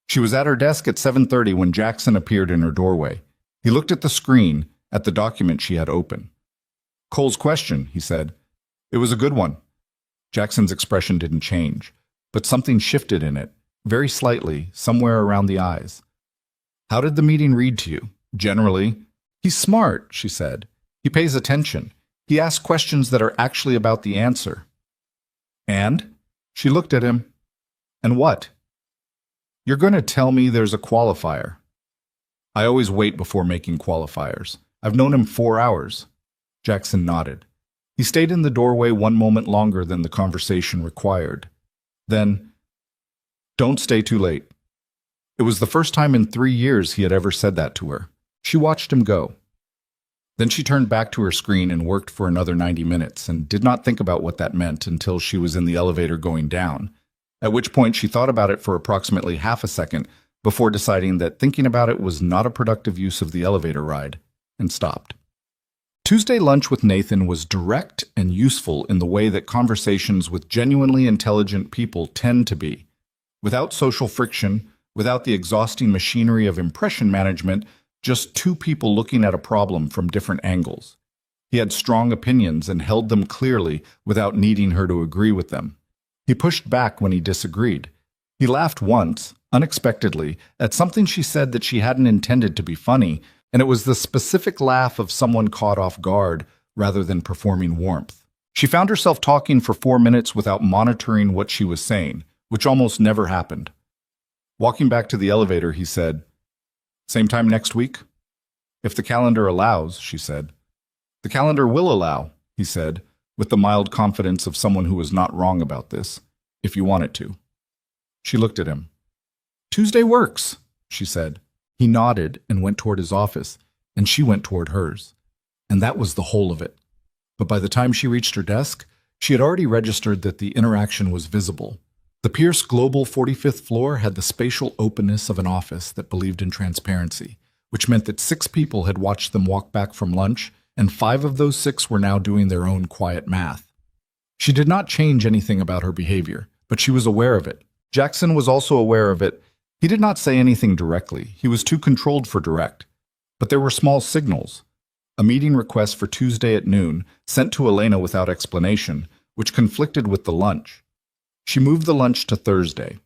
She was at her desk at 7:30 when Jackson appeared in her doorway. He looked at the screen, at the document she had open. "Cole's question," he said. "It was a good one." Jackson's expression didn't change, but something shifted in it, very slightly, somewhere around the eyes. "How did the meeting read to you? Generally?" "He's smart," she said. "He pays attention. He asks questions that are actually about the answer." "And?" She looked at him. "And what?" "You're going to tell me there's a qualifier." "I always wait before making qualifiers. I've known him 4 hours." Jackson nodded. He stayed in the doorway one moment longer than the conversation required. Then, "Don't stay too late." It was the first time in 3 years he had ever said that to her. She watched him go. Then she turned back to her screen and worked for another 90 minutes and did not think about what that meant until she was in the elevator going down, at which point she thought about it for approximately half a second before deciding that thinking about it was not a productive use of the elevator ride, and stopped. Tuesday lunch with Nathan was direct and useful in the way that conversations with genuinely intelligent people tend to be. Without social friction, without the exhausting machinery of impression management, just two people looking at a problem from different angles. He had strong opinions and held them clearly without needing her to agree with them. He pushed back when he disagreed. He laughed once, unexpectedly, at something she said that she hadn't intended to be funny, and it was the specific laugh of someone caught off guard rather than performing warmth. She found herself talking for 4 minutes without monitoring what she was saying, which almost never happened. Walking back to the elevator, he said, "Same time next week?" "If the calendar allows," she said. "The calendar will allow," he said, with the mild confidence of someone who was not wrong about this, "if you want it to." She looked at him. "Tuesday works," she said. He nodded and went toward his office, and she went toward hers. And that was the whole of it. But by the time she reached her desk, she had already registered that the interaction was visible. The Pierce Global 45th floor had the spatial openness of an office that believed in transparency, which meant that 6 people had watched them walk back from lunch, and 5 of those 6 were now doing their own quiet math. She did not change anything about her behavior, but she was aware of it. Jackson was also aware of it. He did not say anything directly. He was too controlled for direct. But there were small signals. A meeting request for Tuesday at noon, sent to Elena without explanation, which conflicted with the lunch. She moved the lunch to Thursday.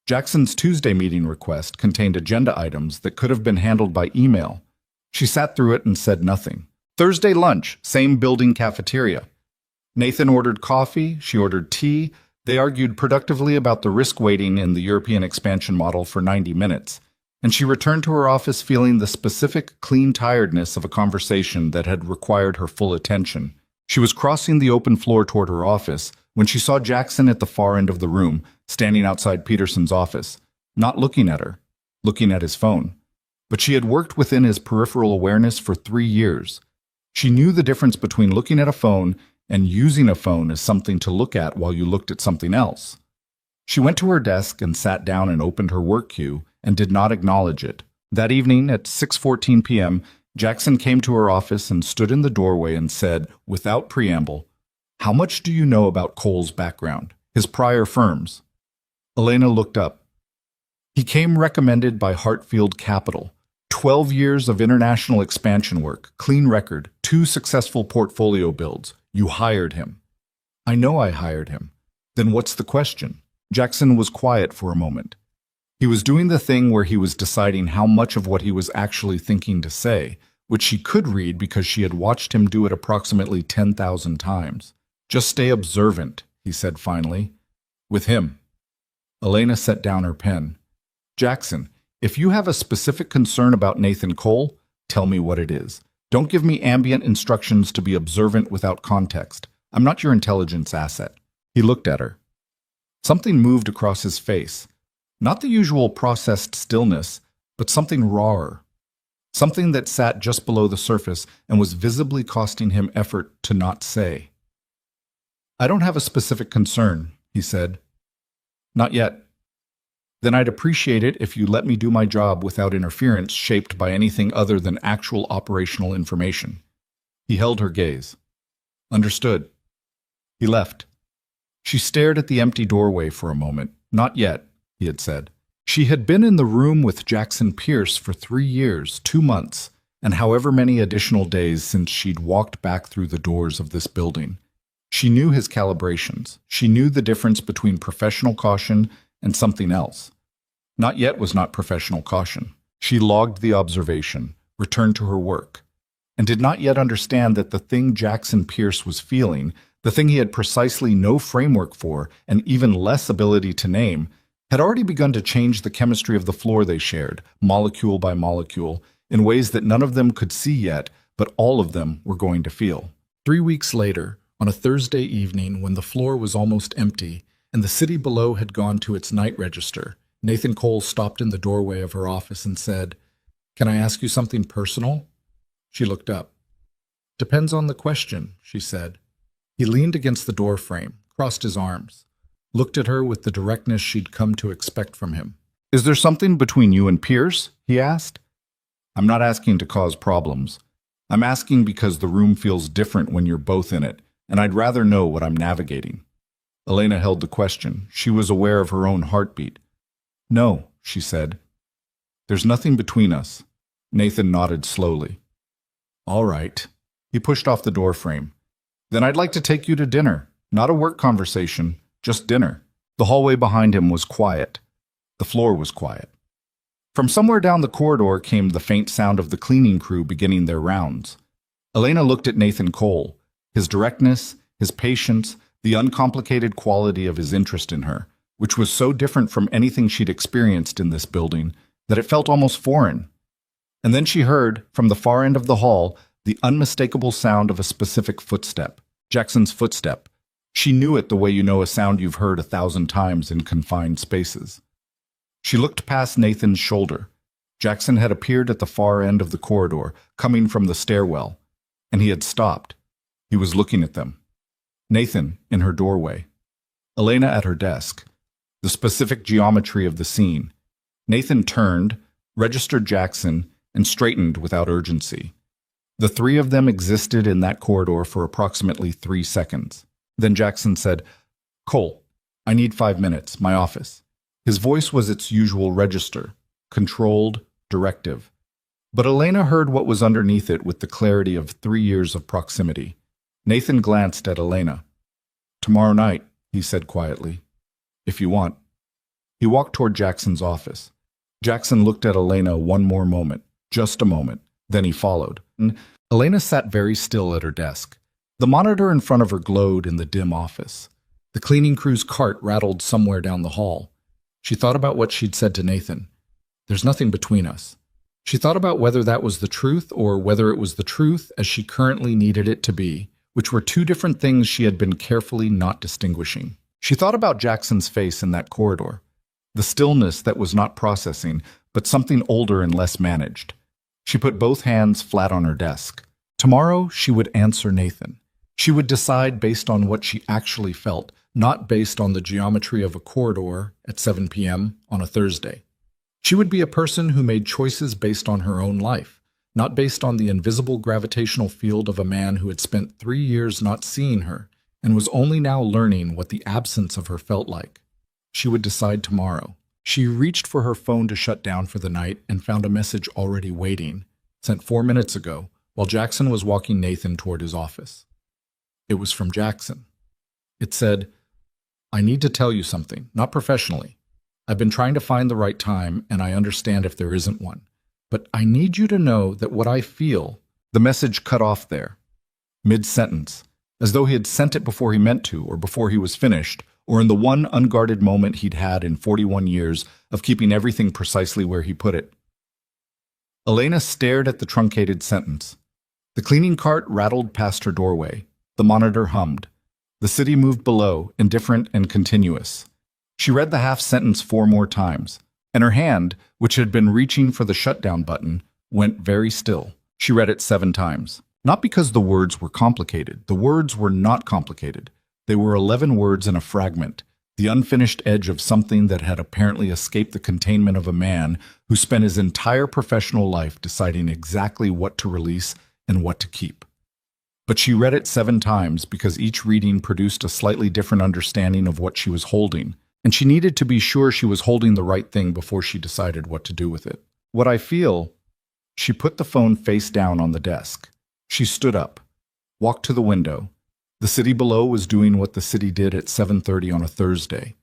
Jackson's Tuesday meeting request contained agenda items that could have been handled by email. She sat through it and said nothing. Thursday lunch, same building cafeteria. Nathan ordered coffee, she ordered tea. They argued productively about the risk weighting in the European expansion model for 90 minutes, and she returned to her office feeling the specific, clean tiredness of a conversation that had required her full attention. She was crossing the open floor toward her office when she saw Jackson at the far end of the room, standing outside Peterson's office, not looking at her, looking at his phone. But she had worked within his peripheral awareness for 3 years. She knew the difference between looking at a phone and using a phone as something to look at while you looked at something else. She went to her desk and sat down and opened her work queue and did not acknowledge it. That evening at 6:14 p.m., Jackson came to her office and stood in the doorway and said, without preamble, "How much do you know about Cole's background, his prior firms?" Elena looked up. "He came recommended by Hartfield Capital. 12 years of international expansion work, clean record, 2 successful portfolio builds. You hired him." "I know I hired him." "Then what's the question?" Jackson was quiet for a moment. He was doing the thing where he was deciding how much of what he was actually thinking to say, which she could read because she had watched him do it approximately 10,000 times. "Just stay observant," he said finally. "With him." Elena set down her pen. "Jackson, if you have a specific concern about Nathan Cole, tell me what it is. Don't give me ambient instructions to be observant without context. I'm not your intelligence asset." He looked at her. Something moved across his face. Not the usual processed stillness, but something rawer. Something that sat just below the surface and was visibly costing him effort to not say. "I don't have a specific concern," he said. "Not yet." "Then I'd appreciate it if you let me do my job without interference shaped by anything other than actual operational information." He held her gaze. "Understood." He left. She stared at the empty doorway for a moment. "Not yet," he had said. She had been in the room with Jackson Pierce for 3 years, 2 months, and however many additional days since she'd walked back through the doors of this building. She knew his calibrations. She knew the difference between professional caution and something else. Not yet was not professional caution. She logged the observation, returned to her work, and did not yet understand that the thing Jackson Pierce was feeling, the thing he had precisely no framework for and even less ability to name, had already begun to change the chemistry of the floor they shared, molecule by molecule, in ways that none of them could see yet, but all of them were going to feel. 3 weeks later, on a Thursday evening when the floor was almost empty and the city below had gone to its night register, Nathan Cole stopped in the doorway of her office and said, "Can I ask you something personal?" She looked up. "Depends on the question," she said. He leaned against the door frame, crossed his arms, looked at her with the directness she'd come to expect from him. "Is there something between you and Pierce?" he asked. "I'm not asking to cause problems. I'm asking because the room feels different when you're both in it, and I'd rather know what I'm navigating. Elena held the question. She was aware of her own heartbeat. No, she said. There's nothing between us. Nathan nodded slowly. All right. He pushed off the door frame. Then I'd like to take you to dinner. Not a work conversation, just dinner. The hallway behind him was quiet. The floor was quiet. From somewhere down the corridor came the faint sound of the cleaning crew beginning their rounds. Elena looked at Nathan Cole. His directness, his patience, the uncomplicated quality of his interest in her, which was so different from anything she'd experienced in this building that it felt almost foreign. And then she heard, from the far end of the hall, the unmistakable sound of a specific footstep, Jackson's footstep. She knew it the way you know a sound you've heard 1,000 times in confined spaces. She looked past Nathan's shoulder. Jackson had appeared at the far end of the corridor, coming from the stairwell, and he had stopped. He was looking at them. Nathan in her doorway. Elena at her desk. The specific geometry of the scene. Nathan turned, registered Jackson, and straightened without urgency. The three of them existed in that corridor for approximately 3 seconds. Then Jackson said, Cole, I need 5 minutes, my office. His voice was its usual register, controlled, directive. But Elena heard what was underneath it with the clarity of 3 years of proximity. Nathan glanced at Elena. Tomorrow night, he said quietly, if you want. He walked toward Jackson's office. Jackson looked at Elena one more moment, just a moment, then he followed. Elena sat very still at her desk. The monitor in front of her glowed in the dim office. The cleaning crew's cart rattled somewhere down the hall. She thought about what she'd said to Nathan. There's nothing between us. She thought about whether that was the truth or whether it was the truth as she currently needed it to be, which were two different things she had been carefully not distinguishing. She thought about Jackson's face in that corridor, the stillness that was not processing, but something older and less managed. She put both hands flat on her desk. Tomorrow, she would answer Nathan. She would decide based on what she actually felt, not based on the geometry of a corridor at 7 p.m. on a Thursday. She would be a person who made choices based on her own life, not based on the invisible gravitational field of a man who had spent 3 years not seeing her and was only now learning what the absence of her felt like. She would decide tomorrow. She reached for her phone to shut down for the night and found a message already waiting, sent 4 minutes ago, while Jackson was walking Nathan toward his office. It was from Jackson. It said, I need to tell you something, not professionally. I've been trying to find the right time, and I understand if there isn't one. But I need you to know that what I feel, the message cut off there, mid-sentence, as though he had sent it before he meant to, or before he was finished, or in the one unguarded moment he'd had in 41 years of keeping everything precisely where he put it. Elena stared at the truncated sentence. The cleaning cart rattled past her doorway. The monitor hummed. The city moved below, indifferent and continuous. She read the half-sentence 4 more times, and her hand, which had been reaching for the shutdown button, went very still. She read it 7 times. Not because the words were complicated. The words were not complicated. They were 11 words in a fragment, the unfinished edge of something that had apparently escaped the containment of a man who spent his entire professional life deciding exactly what to release and what to keep. But she read it 7 times because each reading produced a slightly different understanding of what she was holding, and she needed to be sure she was holding the right thing before she decided what to do with it. What I feel... She put the phone face down on the desk. She stood up, walked to the window. The city below was doing what the city did at 7:30 on a Thursday.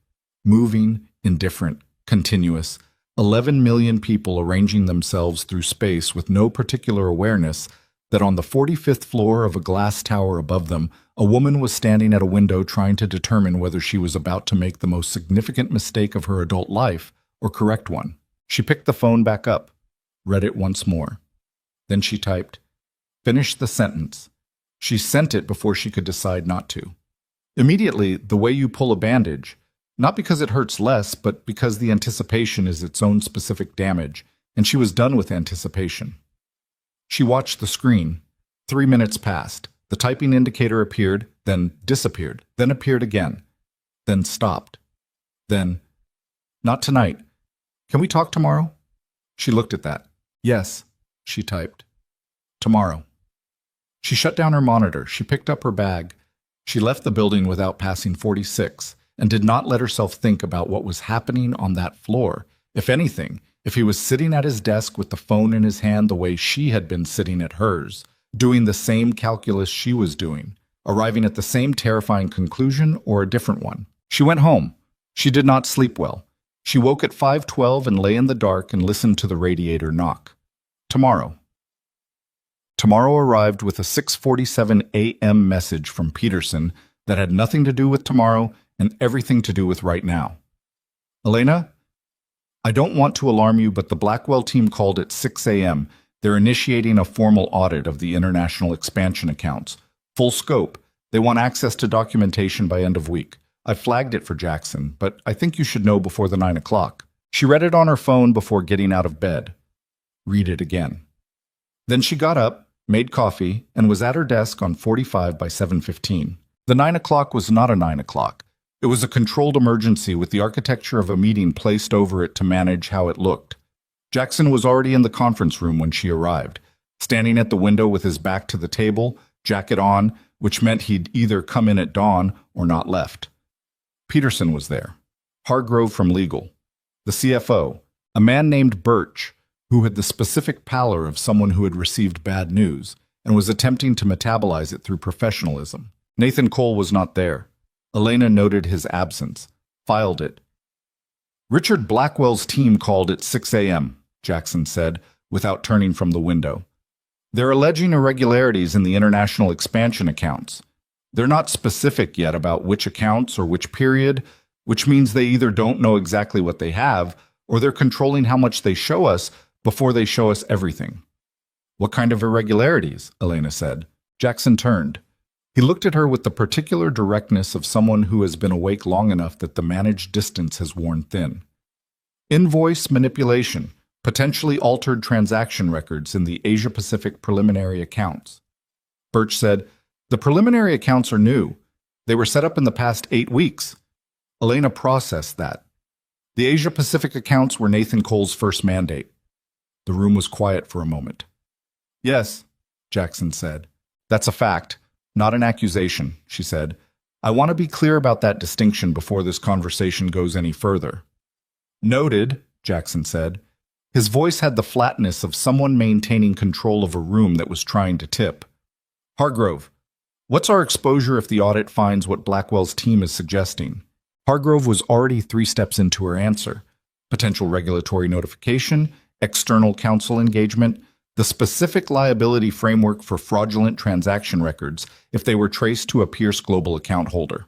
Moving, indifferent, continuous. 11 million people arranging themselves through space with no particular awareness that on the 45th floor of a glass tower above them, a woman was standing at a window trying to determine whether she was about to make the most significant mistake of her adult life or correct one. She picked the phone back up, read it once more. Then she typed, "Finish the sentence." She sent it before she could decide not to. Immediately, the way you pull a bandage, not because it hurts less, but because the anticipation is its own specific damage, and she was done with anticipation. She watched the screen. 3 minutes passed. The typing indicator appeared, then disappeared, then appeared again, then stopped. Then, "Not tonight. Can we talk tomorrow?" She looked at that. "Yes," she typed. "Tomorrow." She shut down her monitor. She picked up her bag. She left the building without passing 46 and did not let herself think about what was happening on that floor. If anything, if he was sitting at his desk with the phone in his hand the way she had been sitting at hers, doing the same calculus she was doing, arriving at the same terrifying conclusion or a different one. She went home. She did not sleep well. She woke at 5:12 and lay in the dark and listened to the radiator knock. Tomorrow. Tomorrow arrived with a 6:47 a.m. message from Peterson that had nothing to do with tomorrow and everything to do with right now. Elena, I don't want to alarm you, but the Blackwell team called at 6 a.m. They're initiating a formal audit of the international expansion accounts. Full scope. They want access to documentation by end of week. I flagged it for Jackson, but I think you should know before the 9 o'clock. She read it on her phone before getting out of bed. Read it again. Then she got up, made coffee, and was at her desk on 45 by 7:15. The 9 o'clock was not a 9 o'clock. It was a controlled emergency with the architecture of a meeting placed over it to manage how it looked. Jackson was already in the conference room when she arrived, standing at the window with his back to the table, jacket on, which meant he'd either come in at dawn or not left. Peterson was there. Hargrove from legal. The CFO, a man named Birch, who had the specific pallor of someone who had received bad news and was attempting to metabolize it through professionalism. Nathan Cole was not there. Elena noted his absence, filed it. Richard Blackwell's team called at 6 a.m., Jackson said, without turning from the window. They're alleging irregularities in the international expansion accounts. They're not specific yet about which accounts or which period, which means they either don't know exactly what they have or they're controlling how much they show us before they show us everything. What kind of irregularities? Elena said. Jackson turned. He looked at her with the particular directness of someone who has been awake long enough that the managed distance has worn thin. Invoice manipulation, potentially altered transaction records in the Asia-Pacific preliminary accounts. Birch said, the preliminary accounts are new. They were set up in the past 8 weeks. Elena processed that. The Asia-Pacific accounts were Nathan Cole's first mandate. The room was quiet for a moment. Yes, Jackson said. That's a fact, not an accusation, she said. I want to be clear about that distinction before this conversation goes any further. Noted, Jackson said. His voice had the flatness of someone maintaining control of a room that was trying to tip. Hargrove, what's our exposure if the audit finds what Blackwell's team is suggesting? Hargrove was already 3 steps into her answer. Potential regulatory notification, external counsel engagement, the specific liability framework for fraudulent transaction records if they were traced to a Pierce Global account holder.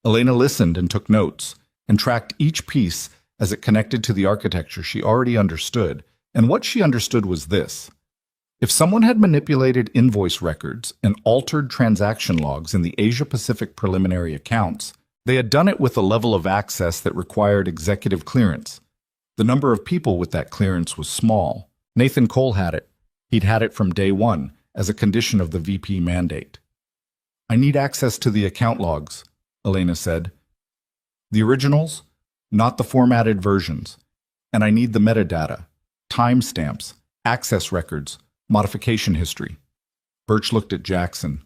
Elena listened and took notes, and tracked each piece as it connected to the architecture she already understood, and what she understood was this. If someone had manipulated invoice records and altered transaction logs in the Asia-Pacific preliminary accounts, they had done it with a level of access that required executive clearance. The number of people with that clearance was small. Nathan Cole had it. He'd had it from day one, as a condition of the VP mandate. I need access to the account logs, Elena said. The originals, not the formatted versions. And I need the metadata, timestamps, access records, modification history. Birch looked at Jackson.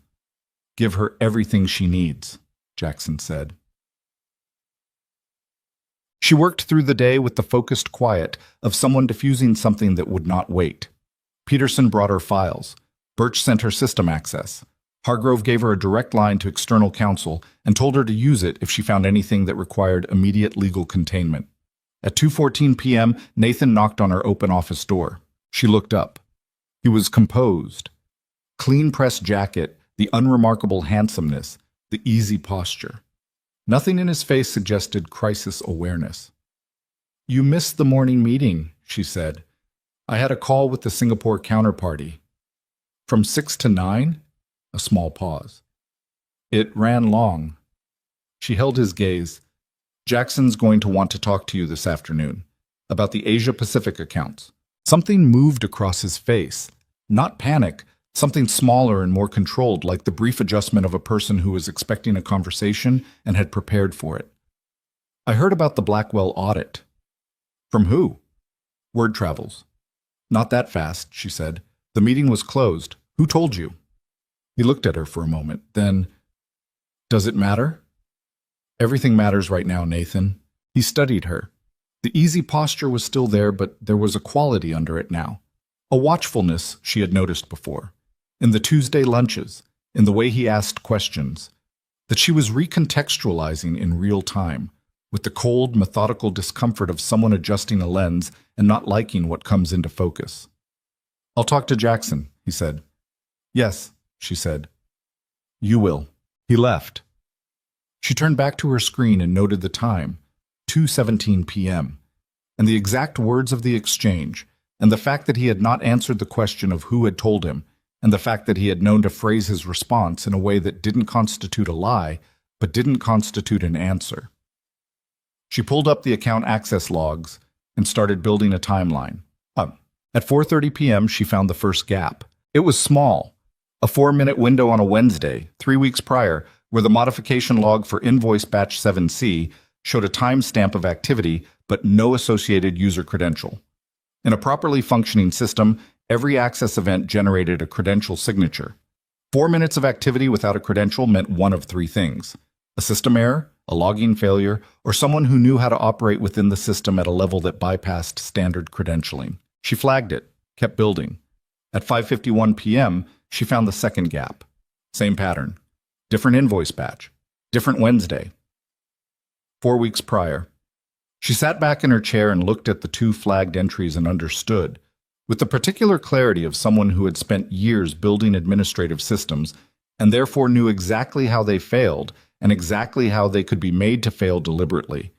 Give her everything she needs, Jackson said. She worked through the day with the focused quiet of someone diffusing something that would not wait. Peterson brought her files. Birch sent her system access. Hargrove gave her a direct line to external counsel and told her to use it if she found anything that required immediate legal containment. At 2:14 p.m., Nathan knocked on her open office door. She looked up. He was composed. Clean-pressed jacket, the unremarkable handsomeness, the easy posture. Nothing in his face suggested crisis awareness. You missed the morning meeting, she said. I had a call with the Singapore counterparty. From 6 to 9? A small pause. It ran long. She held his gaze. Jackson's going to want to talk to you this afternoon about the Asia-Pacific accounts. Something moved across his face. Not panic, something smaller and more controlled, like the brief adjustment of a person who was expecting a conversation and had prepared for it. I heard about the Blackwell audit. From who? Word travels. Not that fast, she said. The meeting was closed. Who told you? He looked at her for a moment. Then, does it matter? Everything matters right now, Nathan. He studied her. The easy posture was still there, but there was a quality under it now. A watchfulness she had noticed before. In the Tuesday lunches, in the way he asked questions, that she was recontextualizing in real time, with the cold, methodical discomfort of someone adjusting a lens and not liking what comes into focus. "I'll talk to Jackson," he said. "Yes," she said. "You will." He left. She turned back to her screen and noted the time, 2:17 p.m., and the exact words of the exchange, and the fact that he had not answered the question of who had told him, and the fact that he had known to phrase his response in a way that didn't constitute a lie, but didn't constitute an answer. She pulled up the account access logs and started building a timeline. At 4:30 p.m., she found the first gap. It was small, a 4-minute window on a Wednesday, 3 weeks prior, where the modification log for invoice batch 7C showed a timestamp of activity, but no associated user credential. In a properly functioning system, every access event generated a credential signature. 4 minutes of activity without a credential meant one of three things: a system error, a logging failure, or someone who knew how to operate within the system at a level that bypassed standard credentialing. She flagged it, kept building. At 5:51 p.m., she found the second gap. Same pattern. Different invoice batch. Different Wednesday. 4 weeks prior. She sat back in her chair and looked at the two flagged entries and understood, with the particular clarity of someone who had spent years building administrative systems and therefore knew exactly how they failed and exactly how they could be made to fail deliberately,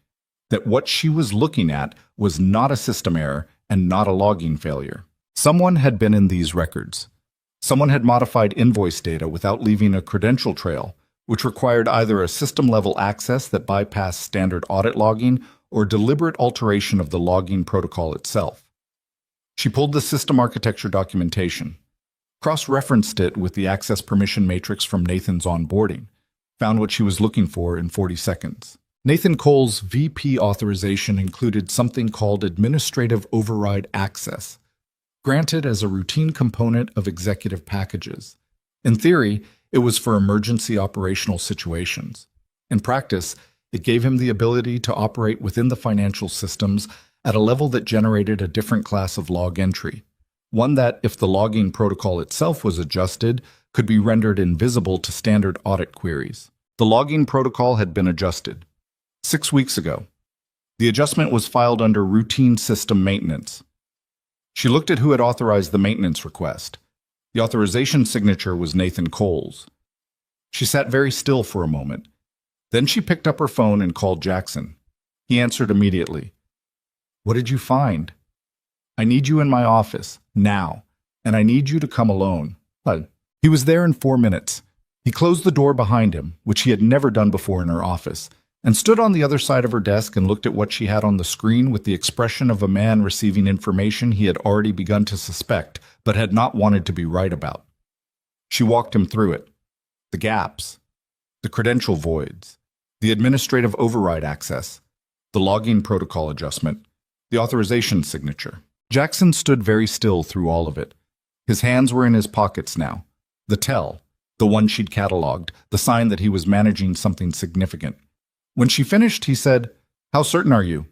that what she was looking at was not a system error and not a logging failure. Someone had been in these records. Someone had modified invoice data without leaving a credential trail, which required either a system-level access that bypassed standard audit logging or deliberate alteration of the logging protocol itself. She pulled the system architecture documentation, cross-referenced it with the access permission matrix from Nathan's onboarding, found what she was looking for in 40 seconds. Nathan Cole's VP authorization included something called Administrative Override Access, granted as a routine component of executive packages. In theory, it was for emergency operational situations. In practice, it gave him the ability to operate within the financial systems at a level that generated a different class of log entry, one that, if the logging protocol itself was adjusted, could be rendered invisible to standard audit queries. The logging protocol had been adjusted 6 weeks ago. The adjustment was filed under routine system maintenance. She looked at who had authorized the maintenance request. The authorization signature was Nathan Cole's. She sat very still for a moment. Then she picked up her phone and called Jackson. He answered immediately. "What did you find?" "I need you in my office, now, and I need you to come alone." He was there in 4 minutes. He closed the door behind him, which he had never done before in her office, and stood on the other side of her desk and looked at what she had on the screen with the expression of a man receiving information he had already begun to suspect, but had not wanted to be right about. She walked him through it. The gaps, the credential voids, the administrative override access, the logging protocol adjustment, the authorization signature. Jackson stood very still through all of it. His hands were in his pockets now. The tell, the one she'd cataloged, the sign that he was managing something significant. When she finished, he said, "How certain are you?"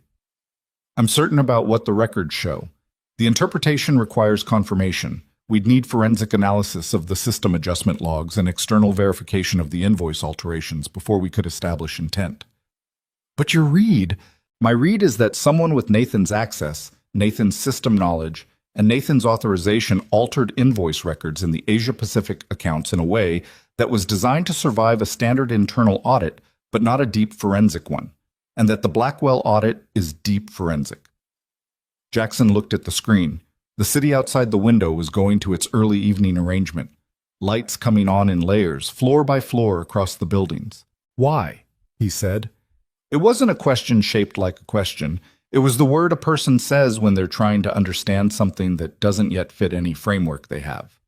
"I'm certain about what the records show. The interpretation requires confirmation. We'd need forensic analysis of the system adjustment logs and external verification of the invoice alterations before we could establish intent." "But your read?" "My read is that someone with Nathan's access, Nathan's system knowledge, and Nathan's authorization altered invoice records in the Asia-Pacific accounts in a way that was designed to survive a standard internal audit, but not a deep forensic one, and that the Blackwell audit is deep forensic." Jackson looked at the screen. The city outside the window was going to its early evening arrangement, lights coming on in layers, floor by floor across the buildings. "Why?" he said. It wasn't a question shaped like a question. It was the word a person says when they're trying to understand something that doesn't yet fit any framework they have.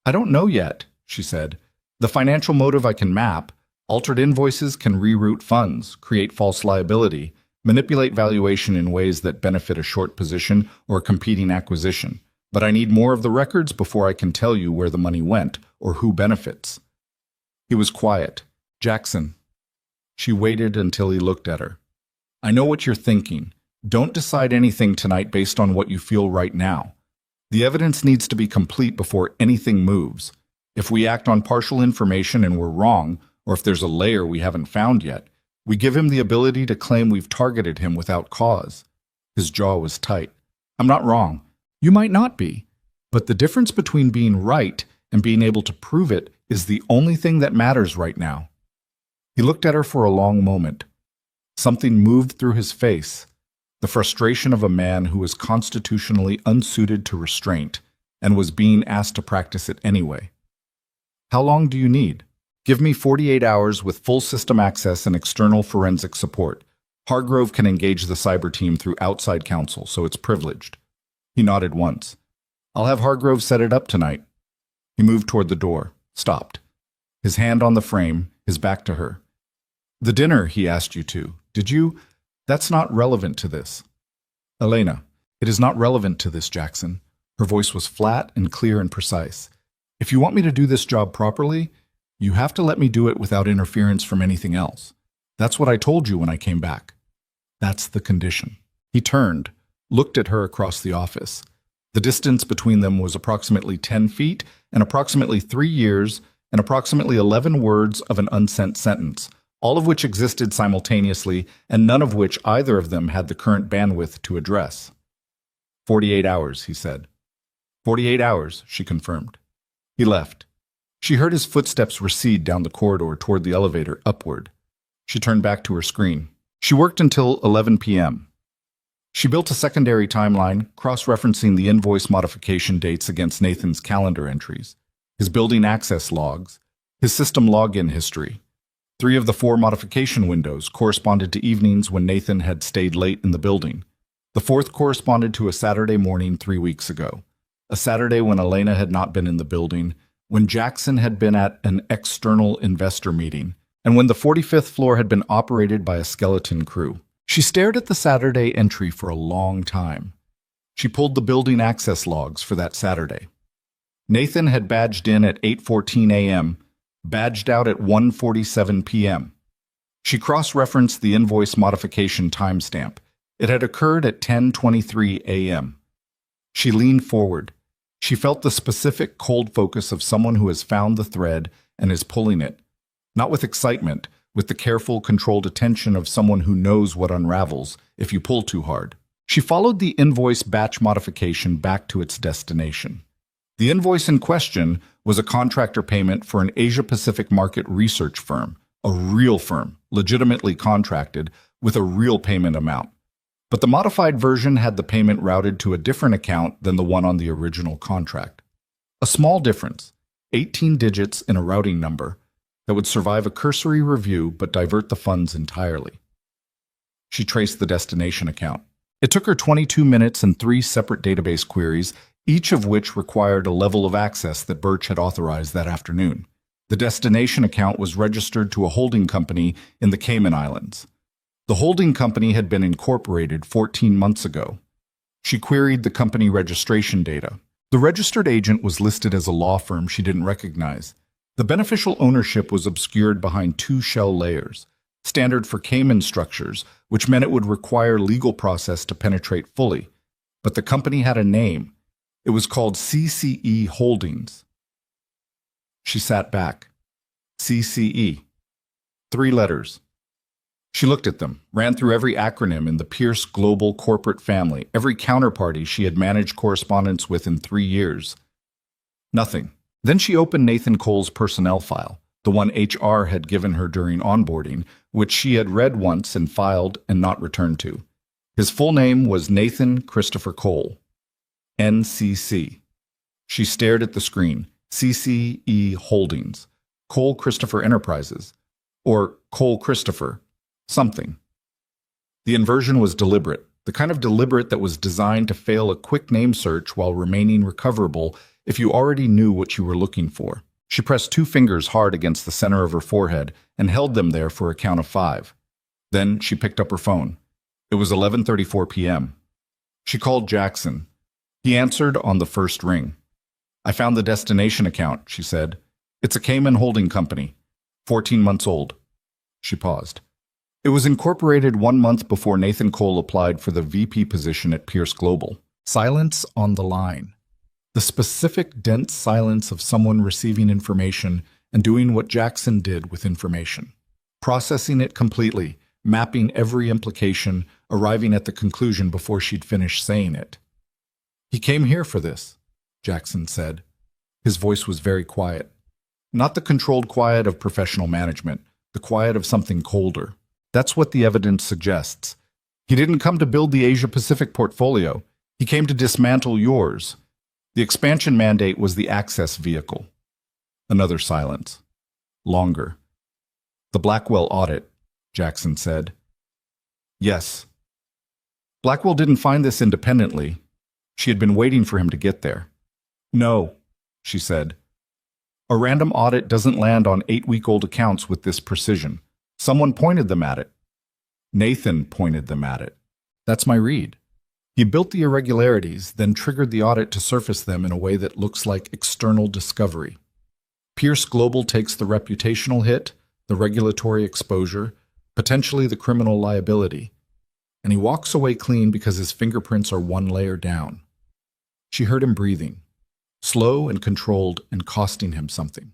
"I don't know yet," she said. "The financial motive I can map. Altered invoices can reroute funds, create false liability, manipulate valuation in ways that benefit a short position or a competing acquisition. but I need more of the records before I can tell you where the money went or who benefits." He was quiet. "Jackson." She waited until he looked at her. "I know what you're thinking. Don't decide anything tonight based on what you feel right now. The evidence needs to be complete before anything moves. If we act on partial information and we're wrong, or if there's a layer we haven't found yet, we give him the ability to claim we've targeted him without cause." His jaw was tight. "I'm not wrong. You might not be. But the difference between being right and being able to prove it is the only thing that matters right now." He looked at her for a long moment. Something moved through his face, the frustration of a man who was constitutionally unsuited to restraint and was being asked to practice it anyway. "How long do you need?" "Give me 48 hours with full system access and external forensic support. Hargrove can engage the cyber team through outside counsel, so it's privileged." He nodded once. "I'll have Hargrove set it up tonight." He moved toward the door, stopped. His hand on the frame, his back to her. "The dinner he asked you to, did you? That's not relevant to this." "Elena, it is not relevant to this, Jackson." Her voice was flat and clear and precise. "If you want me to do this job properly, you have to let me do it without interference from anything else. That's what I told you when I came back. That's the condition." He turned, looked at her across the office. The distance between them was approximately 10 feet and approximately 3 years and approximately 11 words of an unsent sentence, all of which existed simultaneously and none of which either of them had the current bandwidth to address. 48 hours, he said. 48 hours, she confirmed. He left. She heard his footsteps recede down the corridor toward the elevator upward. She turned back to her screen. She worked until 11 p.m. She built a secondary timeline, cross-referencing the invoice modification dates against Nathan's calendar entries, his building access logs, his system login history. 3 of the 4 modification windows corresponded to evenings when Nathan had stayed late in the building. The 4th corresponded to a Saturday morning 3 weeks ago, a Saturday when Elena had not been in the building, when Jackson had been at an external investor meeting, and when the 45th floor had been operated by a skeleton crew. She stared at the Saturday entry for a long time. She pulled the building access logs for that Saturday. Nathan had badged in at 8:14 a.m., badged out at 1:47 p.m. She cross-referenced the invoice modification timestamp. It had occurred at 10:23 a.m. She leaned forward. She felt the specific cold focus of someone who has found the thread and is pulling it, not with excitement, with the careful, controlled attention of someone who knows what unravels if you pull too hard. She followed the invoice batch modification back to its destination. The invoice in question was a contractor payment for an Asia-Pacific market research firm, a real firm, legitimately contracted, with a real payment amount. But the modified version had the payment routed to a different account than the one on the original contract. A small difference, 18 digits in a routing number, that would survive a cursory review but divert the funds entirely. She traced the destination account. It took her 22 minutes and 3 separate database queries, each of which required a level of access that Birch had authorized that afternoon. The destination account was registered to a holding company in the Cayman Islands. The holding company had been incorporated 14 months ago. She queried the company registration data. The registered agent was listed as a law firm she didn't recognize. The beneficial ownership was obscured behind 2 shell layers, standard for Cayman structures, which meant it would require legal process to penetrate fully. But the company had a name. It was called CCE Holdings. She sat back. CCE. 3 letters. She looked at them, ran through every acronym in the Pierce global corporate family, every counterparty she had managed correspondence with in 3 years. Nothing. Then she opened Nathan Cole's personnel file, the one HR had given her during onboarding, which she had read once and filed and not returned to. His full name was Nathan Christopher Cole. NCC. She stared at the screen. CCE Holdings. Cole Christopher Enterprises. Or Cole Christopher. Something. The inversion was deliberate, the kind of deliberate that was designed to fail a quick name search while remaining recoverable if you already knew what you were looking for. She pressed 2 fingers hard against the center of her forehead and held them there for a count of 5. Then she picked up her phone. It was 11:34 p.m. She called Jackson. He answered on the first ring. I found the destination account, she said. It's a Cayman holding company, 14 months old. She paused. It was incorporated 1 month before Nathan Cole applied for the VP position at Pierce Global. Silence on the line. The specific, dense silence of someone receiving information and doing what Jackson did with information. Processing it completely, mapping every implication, arriving at the conclusion before she'd finished saying it. He came here for this, Jackson said. His voice was very quiet. Not the controlled quiet of professional management, the quiet of something colder. That's what the evidence suggests. He didn't come to build the Asia-Pacific portfolio. He came to dismantle yours. The expansion mandate was the access vehicle. Another silence. Longer. The Blackwell audit, Jackson said. Yes. Blackwell didn't find this independently. She had been waiting for him to get there. No, she said. A random audit doesn't land on 8-week-old accounts with this precision. Someone pointed them at it. Nathan pointed them at it. That's my read. He built the irregularities, then triggered the audit to surface them in a way that looks like external discovery. Pierce Global takes the reputational hit, the regulatory exposure, potentially the criminal liability, and he walks away clean because his fingerprints are 1 layer down. She heard him breathing, slow and controlled and costing him something.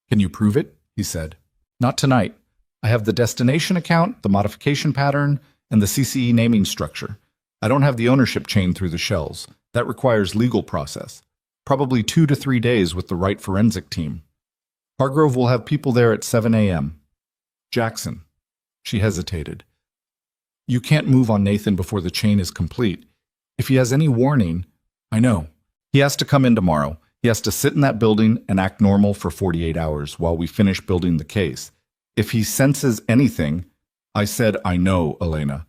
Can you prove it? He said. Not tonight. I have the destination account, the modification pattern, and the CCE naming structure. I don't have the ownership chain through the shells. That requires legal process. Probably 2 to 3 days with the right forensic team. Hargrove will have people there at 7 a.m. Jackson. She hesitated. You can't move on Nathan before the chain is complete. If he has any warning, I know. He has to come in tomorrow. He has to sit in that building and act normal for 48 hours while we finish building the case. If he senses anything, I said, I know, Elena.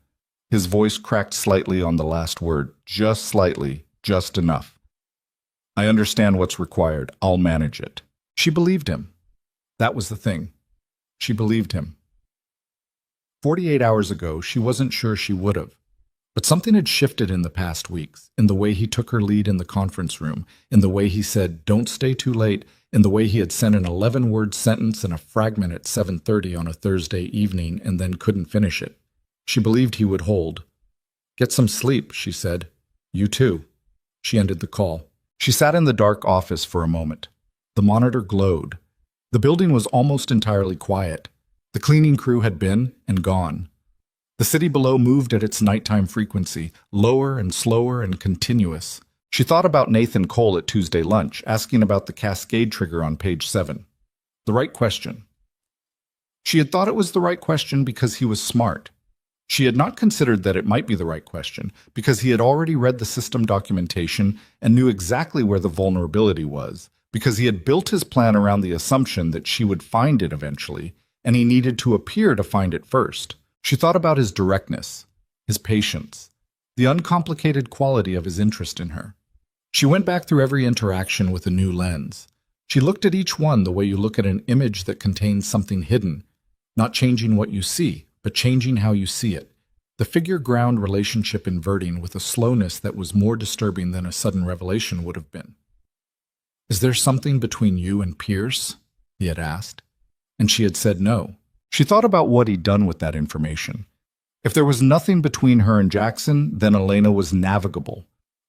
His voice cracked slightly on the last word, just slightly, just enough. I understand what's required. I'll manage it. She believed him. That was the thing. She believed him. 48 hours ago, she wasn't sure she would have. But something had shifted in the past weeks, in the way he took her lead in the conference room, in the way he said, don't stay too late, in the way he had sent an 11-word sentence and a fragment at 7:30 on a Thursday evening and then couldn't finish it. She believed he would hold. Get some sleep, she said. You too. She ended the call. She sat in the dark office for a moment. The monitor glowed. The building was almost entirely quiet. The cleaning crew had been and gone. The city below moved at its nighttime frequency, lower and slower and continuous. She thought about Nathan Cole at Tuesday lunch, asking about the cascade trigger on page 7. The right question. She had thought it was the right question because he was smart. She had not considered that it might be the right question because he had already read the system documentation and knew exactly where the vulnerability was, because he had built his plan around the assumption that she would find it eventually, and he needed to appear to find it first. She thought about his directness, his patience, the uncomplicated quality of his interest in her. She went back through every interaction with a new lens. She looked at each one the way you look at an image that contains something hidden, not changing what you see, but changing how you see it. The figure-ground relationship inverting with a slowness that was more disturbing than a sudden revelation would have been. Is there something between you and Pierce? He had asked. And she had said no. She thought about what he'd done with that information. If there was nothing between her and Jackson, then Elena was navigable.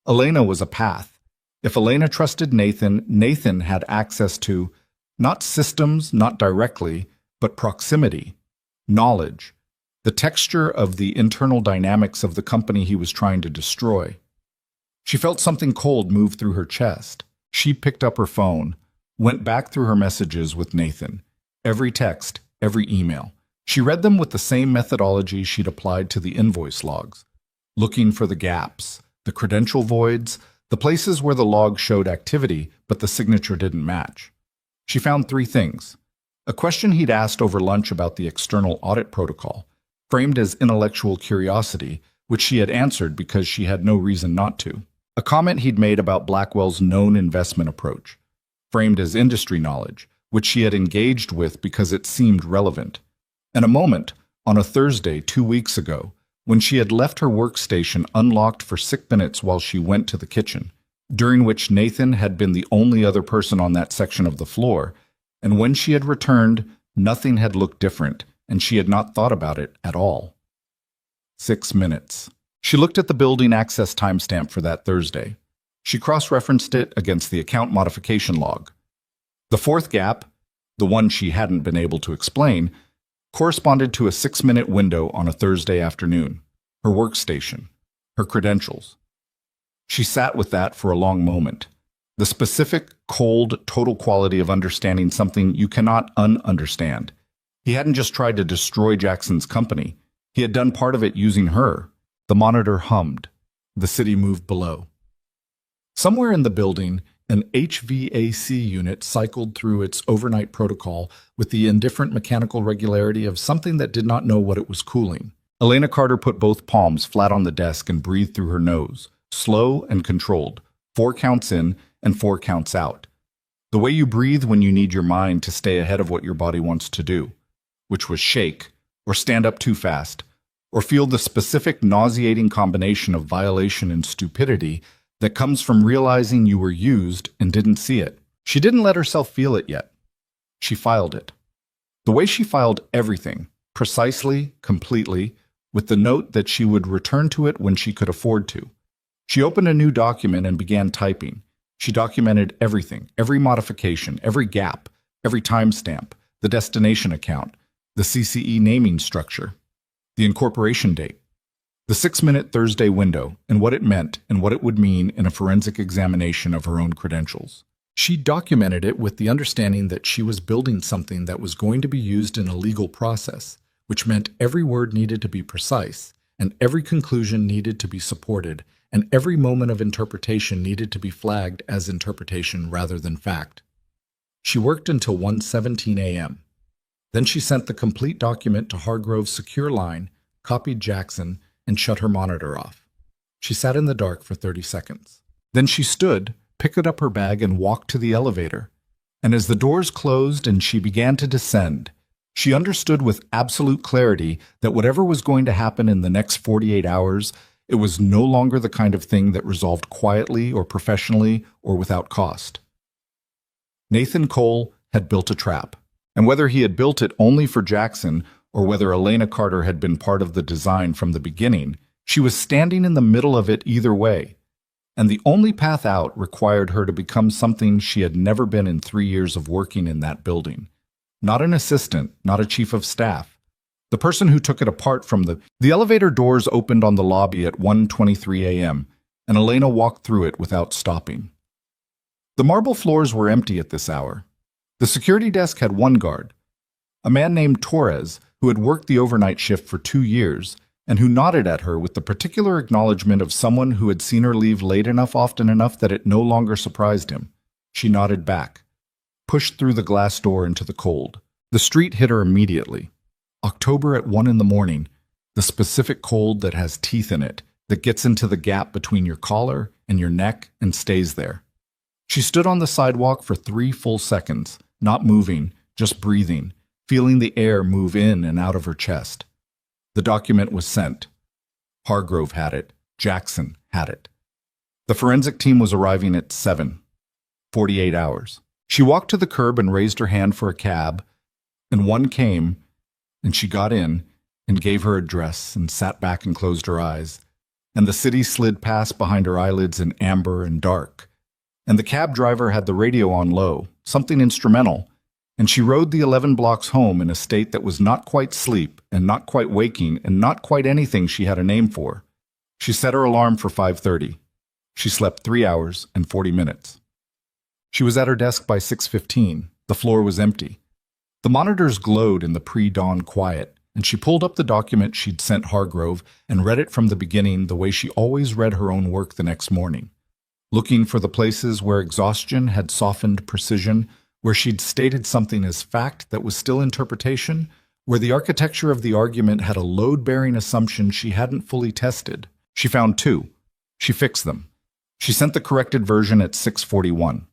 Elena was a path. If Elena trusted Nathan, Nathan had access to, not systems, not directly, but proximity, knowledge, the texture of the internal dynamics of the company he was trying to destroy. She felt something cold move through her chest. She picked up her phone, went back through her messages with Nathan. Every text, every email. She read them with the same methodology she'd applied to the invoice logs, looking for the gaps, the credential voids, the places where the log showed activity but the signature didn't match. She found 3 things. A question he'd asked over lunch about the external audit protocol, framed as intellectual curiosity, which she had answered because she had no reason not to. A comment he'd made about Blackwell's known investment approach, framed as industry knowledge, which she had engaged with because it seemed relevant. And a moment, on a Thursday 2 weeks ago, when she had left her workstation unlocked for 6 minutes while she went to the kitchen, during which Nathan had been the only other person on that section of the floor, and when she had returned, nothing had looked different, and she had not thought about it at all. 6 minutes. She looked at the building access timestamp for that Thursday. She cross-referenced it against the account modification log. The fourth gap, the one she hadn't been able to explain, corresponded to a 6-minute window on a Thursday afternoon. Her workstation, her credentials. She sat with that for a long moment. The specific, cold, total quality of understanding something you cannot un-understand. He hadn't just tried to destroy Jackson's company. He had done part of it using her. The monitor hummed. The city moved below. Somewhere in the building, an HVAC unit cycled through its overnight protocol with the indifferent mechanical regularity of something that did not know what it was cooling. Elena Carter put both palms flat on the desk and breathed through her nose, slow and controlled, 4 counts in and 4 counts out. The way you breathe when you need your mind to stay ahead of what your body wants to do, which was shake, or stand up too fast, or feel the specific nauseating combination of violation and stupidity that comes from realizing you were used and didn't see it. She didn't let herself feel it yet. She filed it. The way she filed everything, precisely, completely, with the note that she would return to it when she could afford to. She opened a new document and began typing. She documented everything, every modification, every gap, every timestamp, the destination account, the CCE naming structure, the incorporation date, the 6-minute Thursday window, and what it meant and what it would mean in a forensic examination of her own credentials. She documented it with the understanding that she was building something that was going to be used in a legal process, which meant every word needed to be precise, and every conclusion needed to be supported, and every moment of interpretation needed to be flagged as interpretation rather than fact. She worked until 1:17 a.m. Then she sent the complete document to Hargrove's secure line, copied Jackson, and shut her monitor off. She sat in the dark for 30 seconds. Then she stood, picked up her bag, and walked to the elevator. And as the doors closed and she began to descend, she understood with absolute clarity that whatever was going to happen in the next 48 hours, it was no longer the kind of thing that resolved quietly or professionally or without cost. Nathan Cole had built a trap. And whether he had built it only for Jackson or whether Elena Carter had been part of the design from the beginning, she was standing in the middle of it either way. And the only path out required her to become something she had never been in 3 years of working in that building. Not an assistant, not a chief of staff. The person who took it apart from the elevator doors opened on the lobby at 1:23 a.m., and Elena walked through it without stopping. The marble floors were empty at this hour. The security desk had one guard, a man named Torres, who had worked the overnight shift for 2 years, and who nodded at her with the particular acknowledgement of someone who had seen her leave late enough often enough that it no longer surprised him. She nodded back, pushed through the glass door into the cold. The street hit her immediately. October at 1 in the morning, the specific cold that has teeth in it, that gets into the gap between your collar and your neck and stays there. She stood on the sidewalk for 3 full seconds, not moving, just breathing, feeling the air move in and out of her chest. The document was sent. Hargrove had it. Jackson had it. The forensic team was arriving at 7. 48 hours. She walked to the curb and raised her hand for a cab, and one came, and she got in and gave her address and sat back and closed her eyes, and the city slid past behind her eyelids in amber and dark. And the cab driver had the radio on low, something instrumental, and she rode the 11 blocks home in a state that was not quite sleep and not quite waking and not quite anything she had a name for. She set her alarm for 5:30. She slept 3 hours and 40 minutes. She was at her desk by 6:15. The floor was empty. The monitors glowed in the pre-dawn quiet, and she pulled up the document she'd sent Hargrove and read it from the beginning the way she always read her own work the next morning, looking for the places where exhaustion had softened precision, where she'd stated something as fact that was still interpretation, where the architecture of the argument had a load-bearing assumption she hadn't fully tested. She found 2. She fixed them. She sent the corrected version at 6:41.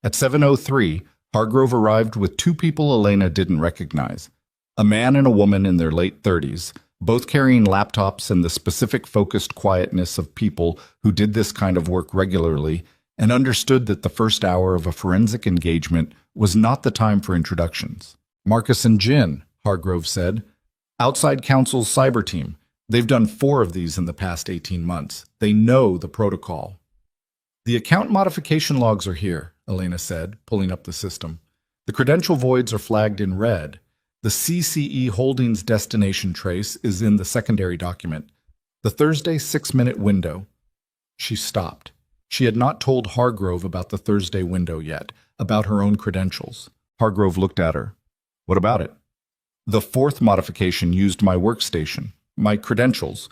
At 7:03, Hargrove arrived with 2 people Elena didn't recognize, a man and a woman in their late 30s, both carrying laptops and the specific focused quietness of people who did this kind of work regularly and understood that the first hour of a forensic engagement was not the time for introductions. Marcus and Jin, Hargrove said. Outside counsel's cyber team. They've done 4 of these in the past 18 months. They know the protocol. The account modification logs are here, Elena said, pulling up the system. The credential voids are flagged in red. The CCE Holdings destination trace is in the secondary document. The Thursday 6-minute window. She stopped. She had not told Hargrove about the Thursday window yet, about her own credentials. Hargrove looked at her. What about it? The 4th modification used my workstation, my credentials,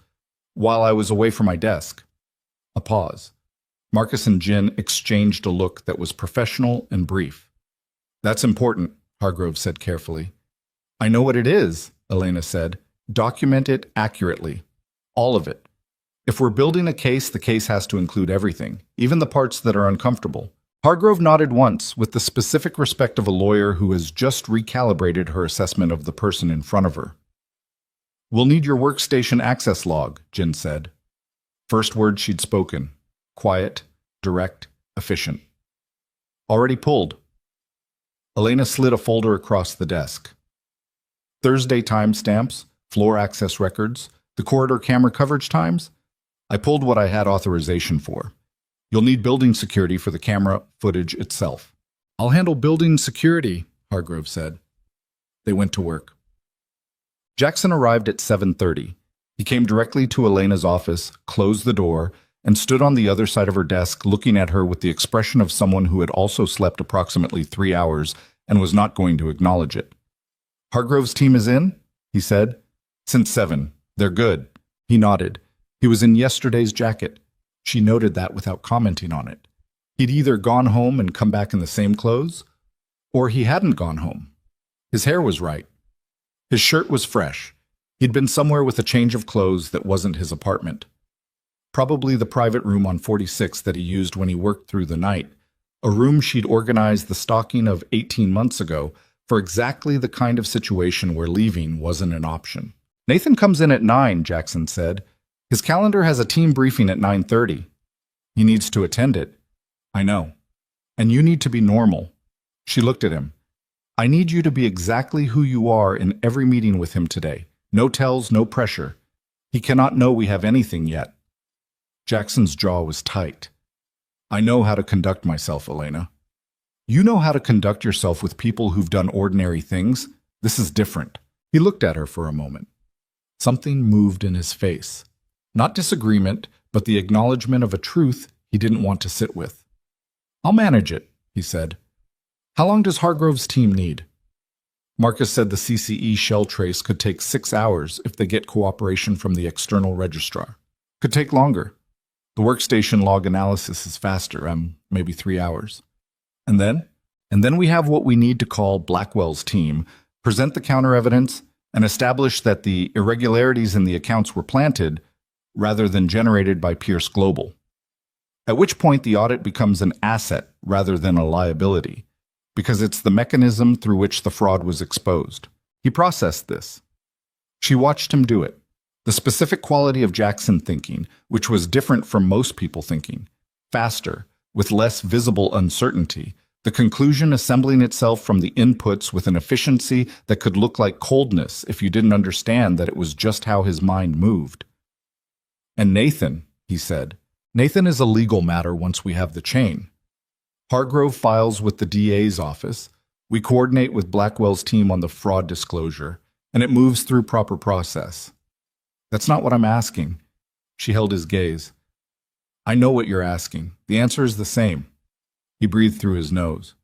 while I was away from my desk. A pause. Marcus and Jin exchanged a look that was professional and brief. That's important, Hargrove said carefully. I know what it is, Elena said. Document it accurately. All of it. If we're building a case, the case has to include everything, even the parts that are uncomfortable. Hargrove nodded once, with the specific respect of a lawyer who has just recalibrated her assessment of the person in front of her. We'll need your workstation access log, Jin said. First word she'd spoken. Quiet, direct, efficient. Already pulled. Elena slid a folder across the desk. Thursday timestamps, floor access records, the corridor camera coverage times. I pulled what I had authorization for. You'll need building security for the camera footage itself. I'll handle building security, Hargrove said. They went to work. Jackson arrived at 7:30. He came directly to Elena's office, closed the door, and stood on the other side of her desk looking at her with the expression of someone who had also slept approximately 3 hours and was not going to acknowledge it. Hargrove's team is in, he said. Since 7. They're good. He nodded. He was in yesterday's jacket. She noted that without commenting on it. He'd either gone home and come back in the same clothes, or he hadn't gone home. His hair was right. His shirt was fresh. He'd been somewhere with a change of clothes that wasn't his apartment. Probably the private room on 46 that he used when he worked through the night, a room she'd organized the stocking of 18 months ago for exactly the kind of situation where leaving wasn't an option. Nathan comes in at 9, Jackson said. His calendar has a team briefing at 9:30. He needs to attend it. I know. And you need to be normal. She looked at him. I need you to be exactly who you are in every meeting with him today. No tells, no pressure. He cannot know we have anything yet. Jackson's jaw was tight. I know how to conduct myself, Elena. You know how to conduct yourself with people who've done ordinary things. This is different. He looked at her for a moment. Something moved in his face. Not disagreement, but the acknowledgement of a truth he didn't want to sit with. I'll manage it, he said. How long does Hargrove's team need? Marcus said the CCE shell trace could take 6 hours if they get cooperation from the external registrar. Could take longer. The workstation log analysis is faster, maybe 3 hours. And then we have what we need to call Blackwell's team, present the counter-evidence, and establish that the irregularities in the accounts were planted rather than generated by Pierce Global. At which point the audit becomes an asset rather than a liability, because it's the mechanism through which the fraud was exposed. He processed this. She watched him do it. The specific quality of Jackson thinking, which was different from most people thinking, faster, with less visible uncertainty, the conclusion assembling itself from the inputs with an efficiency that could look like coldness if you didn't understand that it was just how his mind moved. And Nathan, he said, Nathan is a legal matter once we have the chain. Hargrove files with the DA's office, we coordinate with Blackwell's team on the fraud disclosure, and it moves through proper process. That's not what I'm asking. She held his gaze. I know what you're asking. The answer is the same. He breathed through his nose.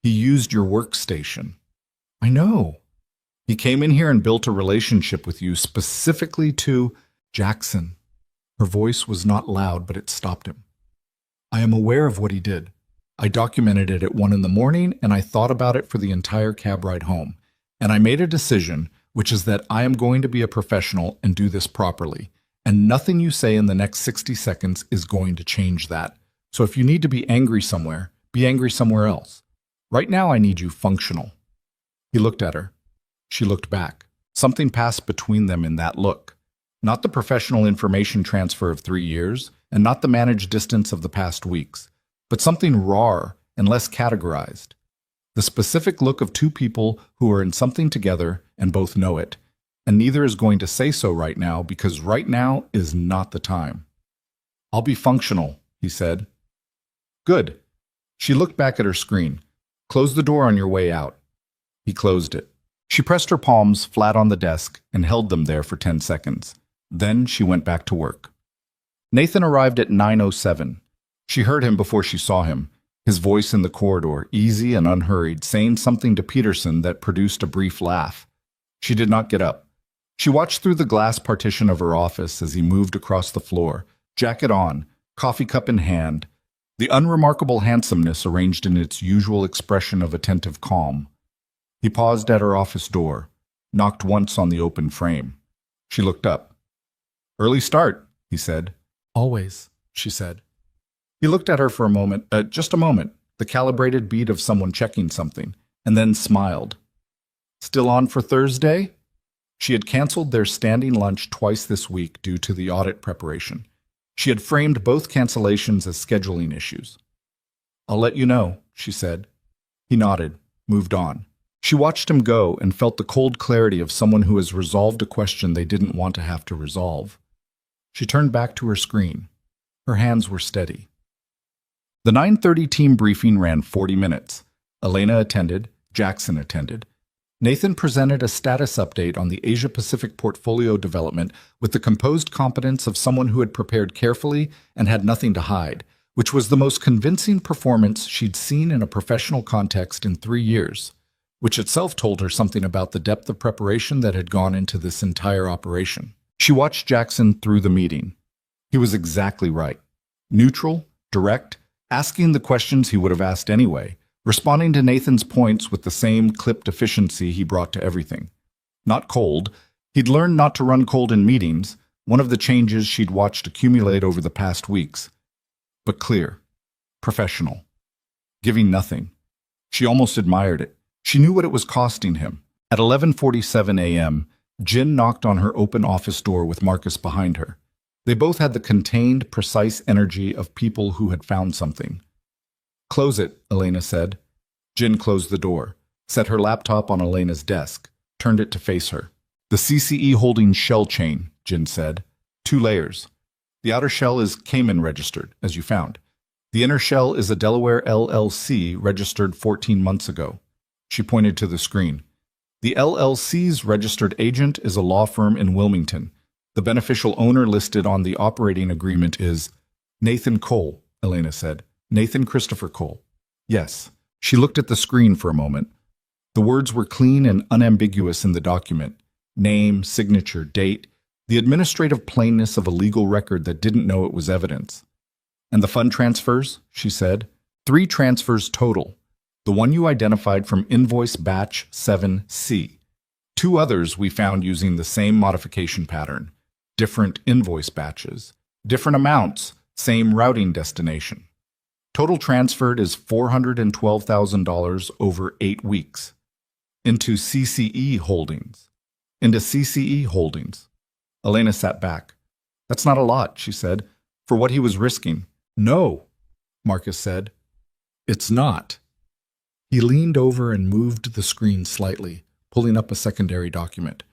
He used your workstation. I know. He came in here and built a relationship with you specifically to Jackson. Her voice was not loud, but it stopped him. I am aware of what he did. I documented it at 1 a.m, and I thought about it for the entire cab ride home. And I made a decision, which is that I am going to be a professional and do this properly. And nothing you say in the next 60 seconds is going to change that. So if you need to be angry somewhere, be angry somewhere else. Right now I need you functional. He looked at her. She looked back. Something passed between them in that look. Not the professional information transfer of 3 years, and not the managed distance of the past weeks, but something rawer and less categorized. The specific look of two people who are in something together and both know it, and neither is going to say so right now because right now is not the time. "I'll be functional," he said. "Good." She looked back at her screen. "Close the door on your way out." He closed it. She pressed her palms flat on the desk and held them there for 10 seconds. Then she went back to work. Nathan arrived at 9:07. She heard him before she saw him, his voice in the corridor, easy and unhurried, saying something to Peterson that produced a brief laugh. She did not get up. She watched through the glass partition of her office as he moved across the floor, jacket on, coffee cup in hand, the unremarkable handsomeness arranged in its usual expression of attentive calm. He paused at her office door, knocked once on the open frame. She looked up. "Early start," he said. "Always," she said. He looked at her for a moment, just a moment, the calibrated beat of someone checking something, and then smiled. "Still on for Thursday?" She had canceled their standing lunch twice this week due to the audit preparation. She had framed both cancellations as scheduling issues. "I'll let you know," she said. He nodded, moved on. She watched him go and felt the cold clarity of someone who has resolved a question they didn't want to have to resolve. She turned back to her screen. Her hands were steady. The 9:30 team briefing ran 40 minutes. Elena attended, Jackson attended. Nathan presented a status update on the Asia-Pacific portfolio development with the composed competence of someone who had prepared carefully and had nothing to hide, which was the most convincing performance she'd seen in a professional context in 3 years, which itself told her something about the depth of preparation that had gone into this entire operation. She watched Jackson through the meeting. He was exactly right. Neutral, direct, asking the questions he would have asked anyway, responding to Nathan's points with the same clipped efficiency he brought to everything. Not cold. He'd learned not to run cold in meetings, one of the changes she'd watched accumulate over the past weeks. But clear. Professional. Giving nothing. She almost admired it. She knew what it was costing him. At 11:47 a.m., Jin knocked on her open office door with Marcus behind her. They both had the contained, precise energy of people who had found something. "Close it," Elena said. Jin closed the door, set her laptop on Elena's desk, turned it to face her. "The CCE Holdings shell chain," Jin said. 2 layers. The outer shell is Cayman registered, as you found. The inner shell is a Delaware LLC registered 14 months ago. She pointed to the screen. The LLC's registered agent is a law firm in Wilmington. The beneficial owner listed on the operating agreement is Nathan Cole, Elena said. "Nathan Christopher Cole." "Yes." She looked at the screen for a moment. The words were clean and unambiguous in the document. Name, signature, date, the administrative plainness of a legal record that didn't know it was evidence. "And the fund transfers?" she said. 3 transfers total. The one you identified from invoice batch 7C. 2 others we found using the same modification pattern. Different invoice batches. Different amounts, same routing destination. Total transferred is $412,000 over 8 weeks. Into CCE Holdings. Into CCE Holdings. Elena sat back. "That's not a lot," she said, "for what he was risking." "No," Marcus said. "It's not." He leaned over and moved the screen slightly, pulling up a secondary document.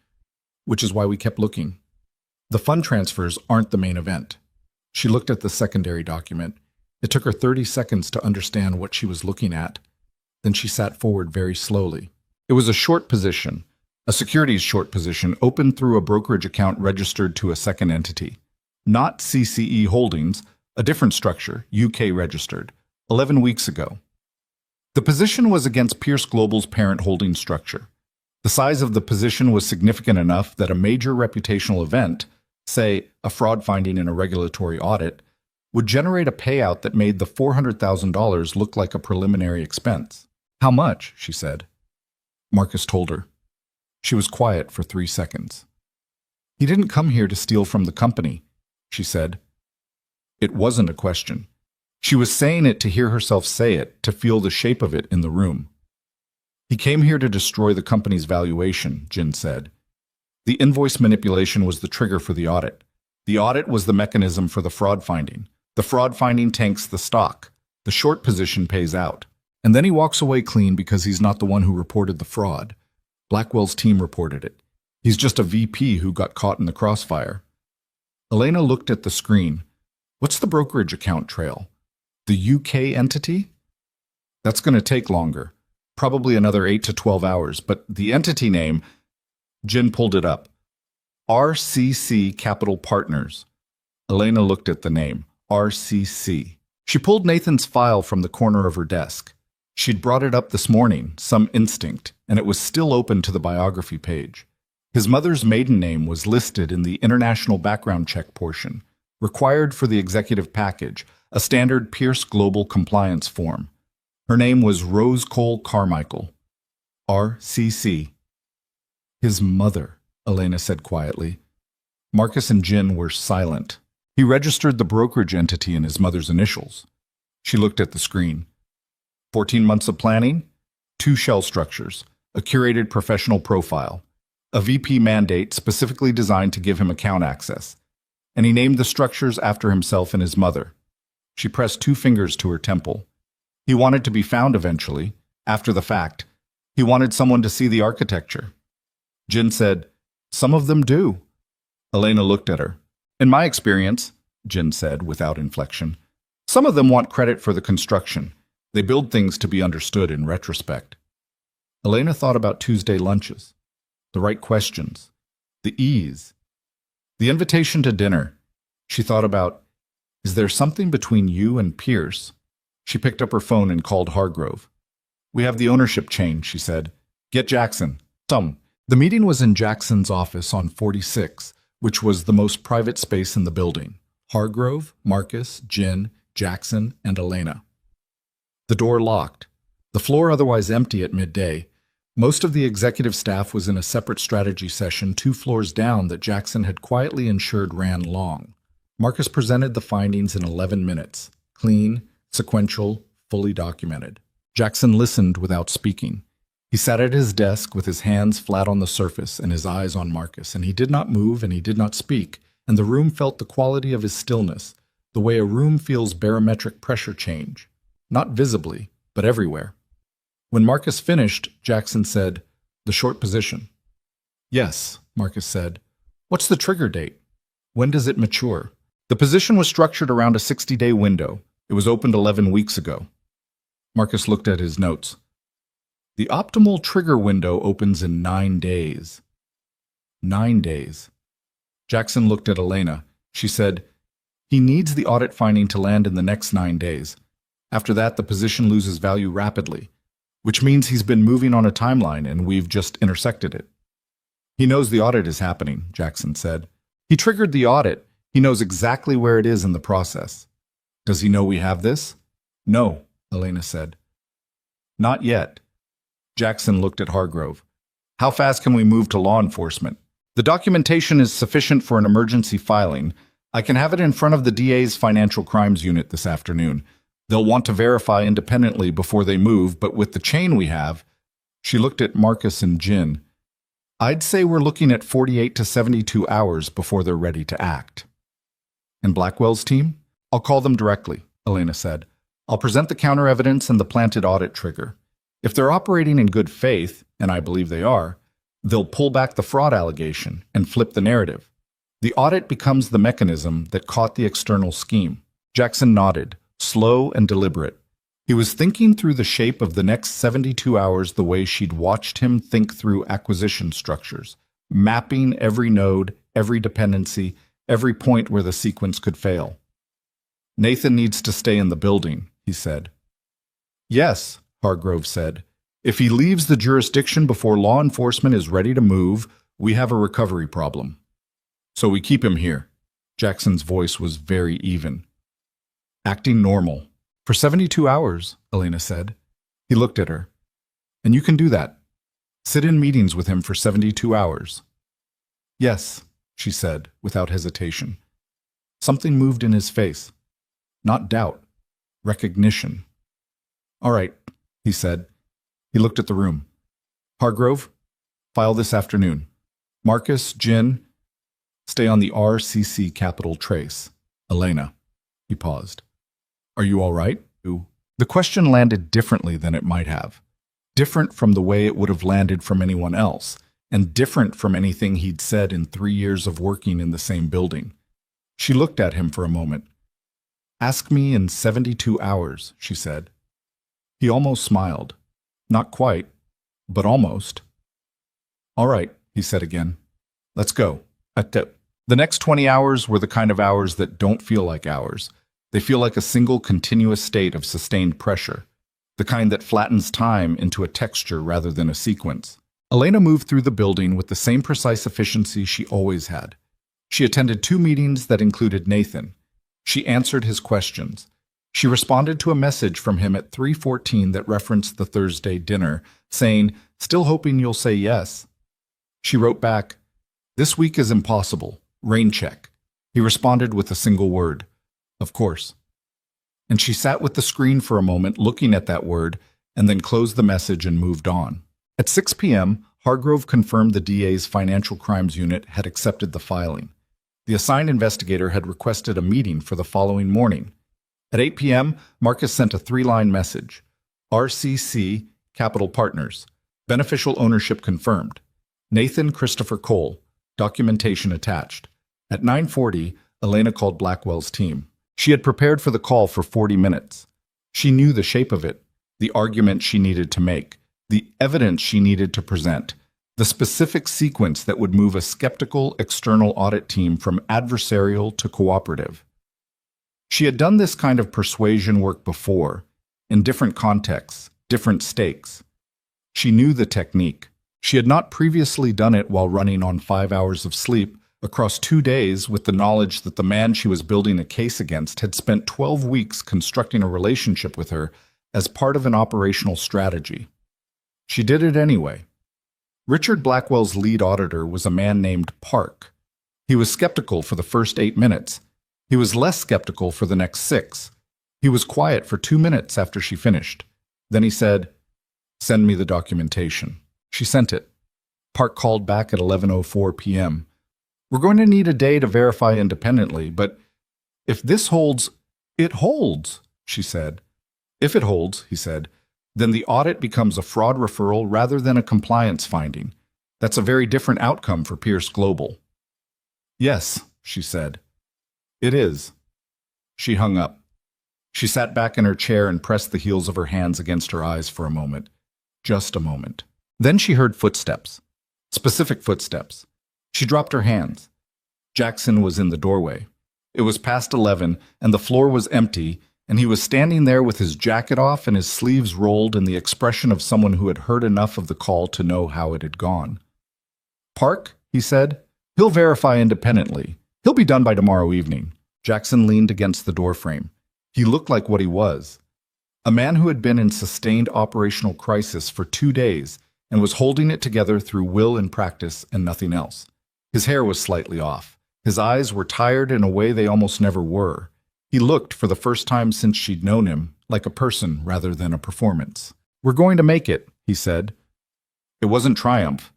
"Which is why we kept looking. The fund transfers aren't the main event." She looked at the secondary document. It took her 30 seconds to understand what she was looking at. Then she sat forward very slowly. It was a short position, a securities short position opened through a brokerage account registered to a second entity. Not CCE Holdings, a different structure, UK registered, 11 weeks ago. The position was against Pierce Global's parent holding structure. The size of the position was significant enough that a major reputational event, say a fraud finding in a regulatory audit, would generate a payout that made the $400,000 look like a preliminary expense. "How much?" she said. Marcus told her. She was quiet for 3 seconds. "He didn't come here to steal from the company," she said. It wasn't a question. She was saying it to hear herself say it, to feel the shape of it in the room. "He came here to destroy the company's valuation," Jin said. The invoice manipulation was the trigger for the audit. The audit was the mechanism for the fraud finding. The fraud finding tanks the stock. The short position pays out. And then he walks away clean because he's not the one who reported the fraud. Blackwell's team reported it. He's just a VP who got caught in the crossfire. Elena looked at the screen. What's the brokerage account trail? The UK entity? That's going to take longer. Probably another 8 to 12 hours, but the entity name, Jin pulled it up. RCC Capital Partners. Elena looked at the name, RCC. She pulled Nathan's file from the corner of her desk. She'd brought it up this morning, some instinct, and it was still open to the biography page. His mother's maiden name was listed in the international background check portion, required for the executive package, a standard Pierce Global compliance form. Her name was Rose Cole Carmichael. RCC. His mother, Elena said quietly. Marcus and Jin were silent. He registered the brokerage entity in his mother's initials. She looked at the screen. 14 months of planning, 2 shell structures, a curated professional profile, a VP mandate specifically designed to give him account access, and he named the structures after himself and his mother. She pressed 2 fingers to her temple. He wanted to be found eventually, after the fact. He wanted someone to see the architecture. Jin said, "Some of them do." Elena looked at her. "In my experience," Jin said without inflection, "some of them want credit for the construction. They build things to be understood in retrospect." Elena thought about Tuesday lunches. The right questions. The ease. The invitation to dinner. She thought about, is there something between you and Pierce? She picked up her phone and called Hargrove. "We have the ownership chain," she said. "Get Jackson." The meeting was in Jackson's office on 46, which was the most private space in the building. Hargrove, Marcus, Jin, Jackson, and Elena. The door locked. The floor otherwise empty at midday. Most of the executive staff was in a separate strategy session 2 floors down that Jackson had quietly ensured ran long. Marcus presented the findings in 11 minutes. Clean, sequential, fully documented. Jackson listened without speaking. He sat at his desk with his hands flat on the surface and his eyes on Marcus, and he did not move and he did not speak, and the room felt the quality of his stillness, the way a room feels barometric pressure change, not visibly, but everywhere. When Marcus finished, Jackson said, "The short position." "Yes," Marcus said. "What's the trigger date? When does it mature?" The position was structured around a 60-day window. It was opened 11 weeks ago. Marcus looked at his notes. The optimal trigger window opens in 9 days. 9 days. Jackson looked at Elena. She said, "He needs the audit finding to land in the next 9 days. After that, the position loses value rapidly, which means he's been moving on a timeline and we've just intersected it." "He knows the audit is happening," Jackson said. "He triggered the audit. He knows exactly where it is in the process." "Does he know we have this?" "No," Elena said. "Not yet." Jackson looked at Hargrove. "How fast can we move to law enforcement?" "The documentation is sufficient for an emergency filing. I can have it in front of the DA's Financial Crimes Unit this afternoon. They'll want to verify independently before they move, but with the chain we have..." She looked at Marcus and Jin. "I'd say we're looking at 48 to 72 hours before they're ready to act." "And Blackwell's team?" "I'll call them directly," Elena said. "I'll present the counter evidence and the planted audit trigger. If they're operating in good faith, and I believe they are, they'll pull back the fraud allegation and flip the narrative. The audit becomes the mechanism that caught the external scheme." Jackson nodded, slow and deliberate. He was thinking through the shape of the next 72 hours the way she'd watched him think through acquisition structures, mapping every node, every dependency, every point where the sequence could fail. "Nathan needs to stay in the building," he said. "Yes," Hargrove said. "If he leaves the jurisdiction before law enforcement is ready to move, we have a recovery problem. So we keep him here." Jackson's voice was very even. "Acting normal. For 72 hours, Elena said. He looked at her. "And you can do that. Sit in meetings with him for 72 hours. "Yes," she said, without hesitation. Something moved in his face. Not doubt. Recognition. "All right," he said. He looked at the room. "Hargrove, file this afternoon." Marcus, Jin, stay on the RCC Capital Trace. Elena. He paused. Are you all right? The question landed differently than it might have. Different from the way it would have landed from anyone else, and different from anything he'd said in 3 years of working in the same building. She looked at him for a moment. Ask me in 72 hours, she said. He almost smiled. Not quite, but almost. All right, he said again. Let's go. The next 20 hours were the kind of hours that don't feel like hours. They feel like a single continuous state of sustained pressure, the kind that flattens time into a texture rather than a sequence. Elena moved through the building with the same precise efficiency she always had. She attended 2 meetings that included Nathan. She answered his questions. She responded to a message from him at 3:14 that referenced the Thursday dinner, saying, "Still hoping you'll say yes." She wrote back, "This week is impossible. Rain check." He responded with a single word, "Of course." And she sat with the screen for a moment looking at that word, and then closed the message and moved on. At 6 p.m., Hargrove confirmed the DA's Financial Crimes Unit had accepted the filing. The assigned investigator had requested a meeting for the following morning. At 8 p.m., Marcus sent a 3-line message. RCC Capital Partners. Beneficial ownership confirmed. Nathan Christopher Cole. Documentation attached. At 9:40, Elena called Blackwell's team. She had prepared for the call for 40 minutes. She knew the shape of it, the argument she needed to make, the evidence she needed to present, the specific sequence that would move a skeptical external audit team from adversarial to cooperative. She had done this kind of persuasion work before, in different contexts, different stakes. She knew the technique. She had not previously done it while running on 5 hours of sleep across 2 days with the knowledge that the man she was building a case against had spent 12 weeks constructing a relationship with her as part of an operational strategy. She did it anyway. Richard Blackwell's lead auditor was a man named Park. He was skeptical for the first 8 minutes. He was less skeptical for the next 6. He was quiet for 2 minutes after she finished. Then he said, "Send me the documentation." She sent it. Park called back at 11:04 p.m. "We're going to need a day to verify independently, but if this holds, it holds," she said. "If it holds," he said, "then the audit becomes a fraud referral rather than a compliance finding. That's a very different outcome for Pierce Global." "Yes," she said. "It is." She hung up. She sat back in her chair and pressed the heels of her hands against her eyes for a moment. Just a moment. Then she heard footsteps. Specific footsteps. She dropped her hands. Jackson was in the doorway. It was past 11, and the floor was empty, and he was standing there with his jacket off and his sleeves rolled and the expression of someone who had heard enough of the call to know how it had gone. "Park," he said, "he'll verify independently. He'll be done by tomorrow evening." Jackson leaned against the doorframe. He looked like what he was. A man who had been in sustained operational crisis for 2 days and was holding it together through will and practice and nothing else. His hair was slightly off. His eyes were tired in a way they almost never were. He looked, for the first time since she'd known him, like a person rather than a performance. "We're going to make it," he said. It wasn't triumph,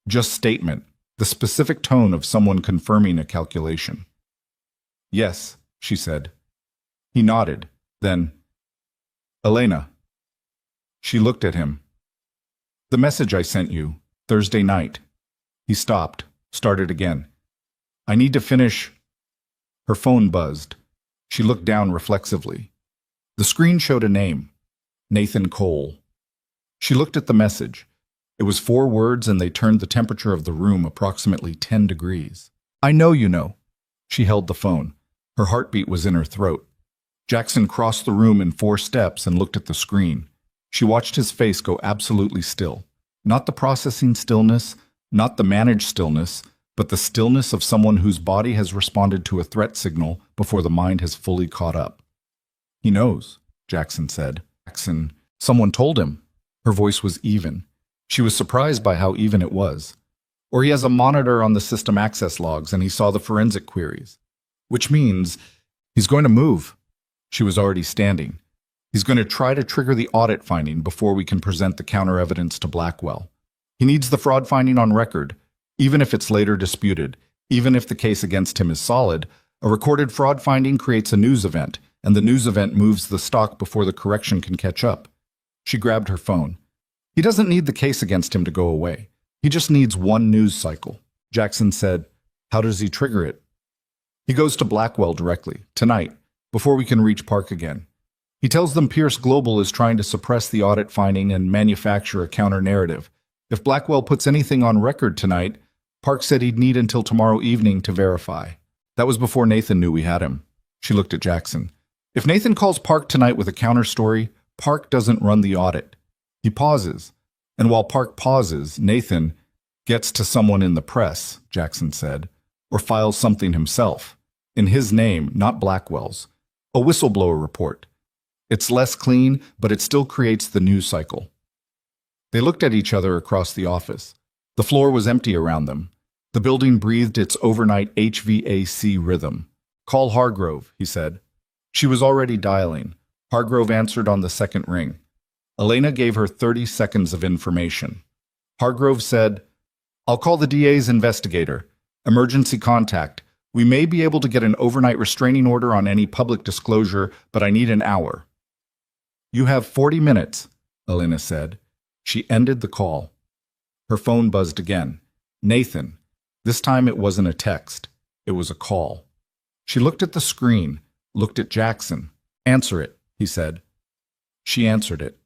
just statement, the specific tone of someone confirming a calculation. "Yes," she said. He nodded. Then, "Elena." She looked at him. "The message I sent you, Thursday night." He stopped, started again. "I need to finish." Her phone buzzed. She looked down reflexively. The screen showed a name, Nathan Cole. She looked at the message. It was 4 words, and they turned the temperature of the room approximately 10 degrees. "I know you know." She held the phone. Her heartbeat was in her throat. Jackson crossed the room in 4 steps and looked at the screen. She watched his face go absolutely still. Not the processing stillness, not the managed stillness, but the stillness of someone whose body has responded to a threat signal before the mind has fully caught up. "He knows," Jackson said. "Jackson, someone told him." Her voice was even. She was surprised by how even it was. "Or he has a monitor on the system access logs and he saw the forensic queries. Which means he's going to move." She was already standing. "He's going to try to trigger the audit finding before we can present the counter evidence to Blackwell. He needs the fraud finding on record. Even if it's later disputed, even if the case against him is solid, a recorded fraud finding creates a news event, and the news event moves the stock before the correction can catch up. She grabbed her phone. He doesn't need the case against him to go away. He just needs one news cycle. Jackson said, "How does he trigger it?" "He goes to Blackwell directly, tonight, before we can reach Park again. He tells them Pierce Global is trying to suppress the audit finding and manufacture a counter-narrative. If Blackwell puts anything on record tonight, Park said he'd need until tomorrow evening to verify." That was before Nathan knew we had him. She looked at Jackson. "If Nathan calls Park tonight with a counter-story, Park doesn't run the audit. He pauses. And while Park pauses, Nathan gets to someone in the press," Jackson said, "or files something himself. In his name, not Blackwell's. A whistleblower report. It's less clean, but it still creates the news cycle." They looked at each other across the office. The floor was empty around them. The building breathed its overnight HVAC rhythm. "Call Hargrove," he said. She was already dialing. Hargrove answered on the second ring. Elena gave her 30 seconds of information. Hargrove said, "I'll call the DA's investigator. Emergency contact. We may be able to get an overnight restraining order on any public disclosure, but I need an hour." "You have 40 minutes, Elena said. She ended the call. Her phone buzzed again. Nathan. This time it wasn't a text. It was a call. She looked at the screen, looked at Jackson. "Answer it," he said. She answered it.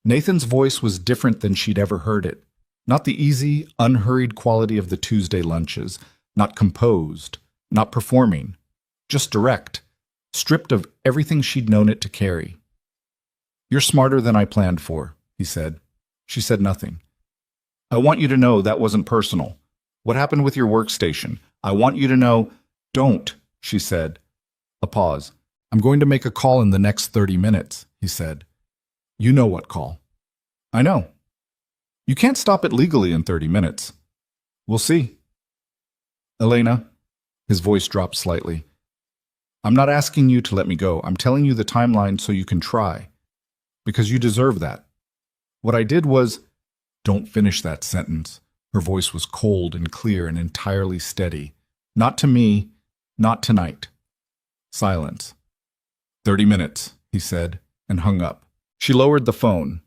Nathan's voice was different than she'd ever heard it. Not the easy, unhurried quality of the Tuesday lunches, not composed, not performing, just direct, stripped of everything she'd known it to carry. "You're smarter than I planned for," he said. She said nothing. "I want you to know that wasn't personal. What happened with your workstation? I want you to know—" "Don't," she said. A pause. "I'm going to make a call in the next 30 minutes, he said. "You know what call." "I know." "You can't stop it legally in 30 minutes. "We'll see." "Elena," his voice dropped slightly, "I'm not asking you to let me go. I'm telling you the timeline so you can try. Because you deserve that. What I did was—" "Don't finish that sentence." Her voice was cold and clear and entirely steady. "Not to me, not tonight." Silence. 30 minutes, he said, and hung up. She lowered the phone.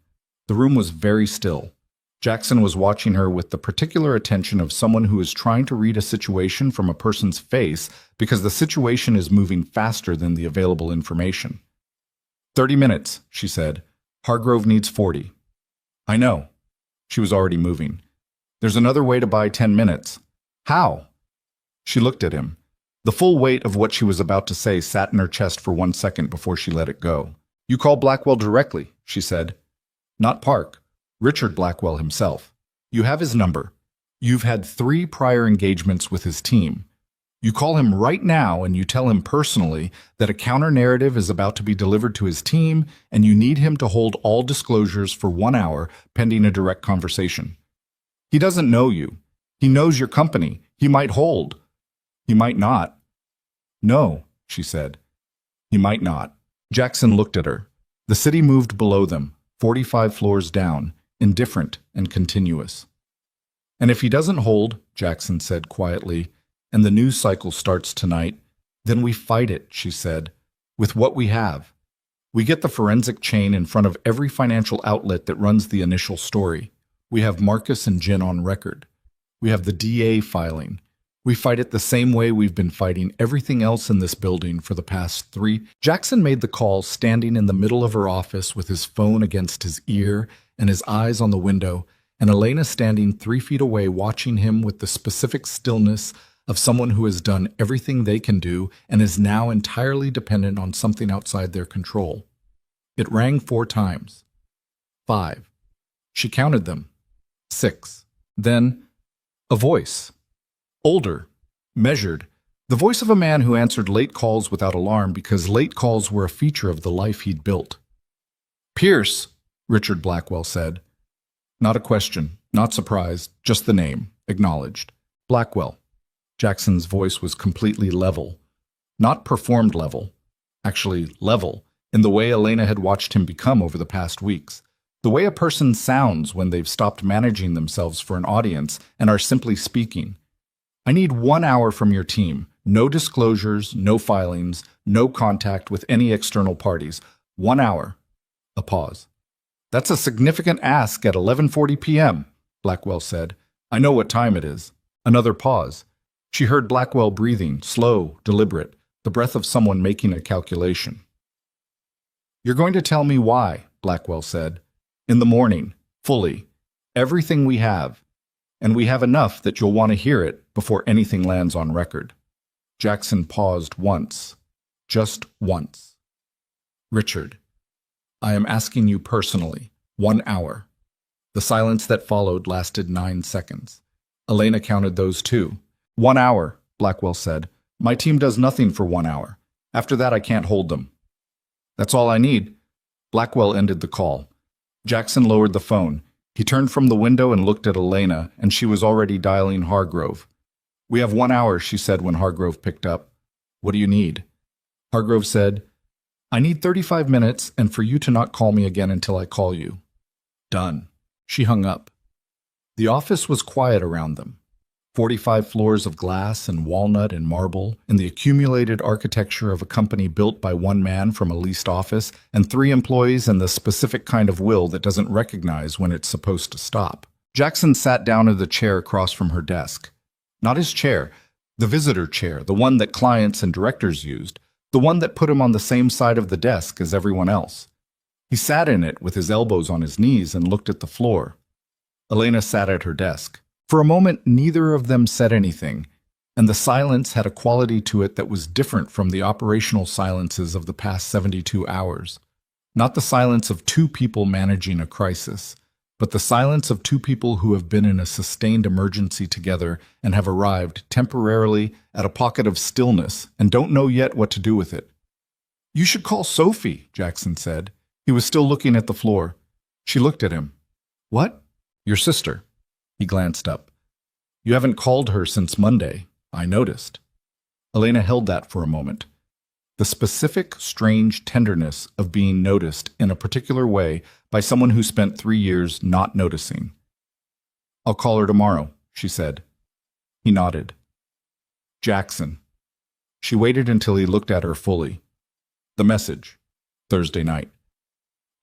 The room was very still. Jackson was watching her with the particular attention of someone who is trying to read a situation from a person's face because the situation is moving faster than the available information. 30 minutes, she said. Hargrove needs 40. "I know." She was already moving. "There's another way to buy 10 minutes. "How?" She looked at him. The full weight of what she was about to say sat in her chest for 1 second before she let it go. "You call Blackwell directly," she said. "Not Park. Richard Blackwell himself. You have his number. You've had 3 prior engagements with his team. You call him right now and you tell him personally that a counter-narrative is about to be delivered to his team and you need him to hold all disclosures for 1 hour pending a direct conversation. He doesn't know you. He knows your company. He might hold. He might not." "No," she said. "He might not." Jackson looked at her. The city moved below them, 45 floors down, indifferent and continuous. "And if he doesn't hold," Jackson said quietly, "and the news cycle starts tonight, then we fight it," she said, "with what we have. We get the forensic chain in front of every financial outlet that runs the initial story. We have Marcus and Jen on record. We have the DA filing. We fight it the same way we've been fighting everything else in this building for the past 3. Jackson made the call standing in the middle of her office with his phone against his ear and his eyes on the window, and Elena standing 3 feet away watching him with the specific stillness of someone who has done everything they can do and is now entirely dependent on something outside their control. It rang 4 times. 5. She counted them. 6. Then, a voice. Older, measured, the voice of a man who answered late calls without alarm because late calls were a feature of the life he'd built. "Pierce," Richard Blackwell said. Not a question, not surprised, just the name, acknowledged. "Blackwell." Jackson's voice was completely level. Not performed level, actually level, in the way Elena had watched him become over the past weeks. The way a person sounds when they've stopped managing themselves for an audience and are simply speaking. I need 1 hour from your team. No disclosures, no filings, no contact with any external parties. 1 hour. A pause. That's a significant ask at 11:40 p.m., Blackwell said. I know what time it is. Another pause. She heard Blackwell breathing, slow, deliberate, the breath of someone making a calculation. You're going to tell me why, Blackwell said. In the morning, fully. Everything we have. And we have enough that you'll want to hear it before anything lands on record. Jackson paused once. Just once. Richard, I am asking you personally. 1 hour. The silence that followed lasted 9 seconds. Elena counted those too. 1 hour, Blackwell said. My team does nothing for 1 hour. After that, I can't hold them. That's all I need. Blackwell ended the call. Jackson lowered the phone. He turned from the window and looked at Elena, and she was already dialing Hargrove. We have 1 hour, she said when Hargrove picked up. What do you need? Hargrove said, I need 35 minutes and for you to not call me again until I call you. Done. She hung up. The office was quiet around them. 45 floors of glass and walnut and marble, and the accumulated architecture of a company built by one man from a leased office, and 3 employees and the specific kind of will that doesn't recognize when it's supposed to stop. Jackson sat down in the chair across from her desk. Not his chair, the visitor chair, the one that clients and directors used, the one that put him on the same side of the desk as everyone else. He sat in it with his elbows on his knees and looked at the floor. Elena sat at her desk. For a moment, neither of them said anything, and the silence had a quality to it that was different from the operational silences of the past 72 hours. Not the silence of 2 people managing a crisis, but the silence of 2 people who have been in a sustained emergency together and have arrived temporarily at a pocket of stillness and don't know yet what to do with it. You should call Sophie, Jackson said. He was still looking at the floor. She looked at him. What? Your sister. He glanced up. You haven't called her since Monday, I noticed. Elena held that for a moment. The specific, strange tenderness of being noticed in a particular way by someone who spent 3 years not noticing. I'll call her tomorrow, she said. He nodded. Jackson. She waited until he looked at her fully. The message. Thursday night.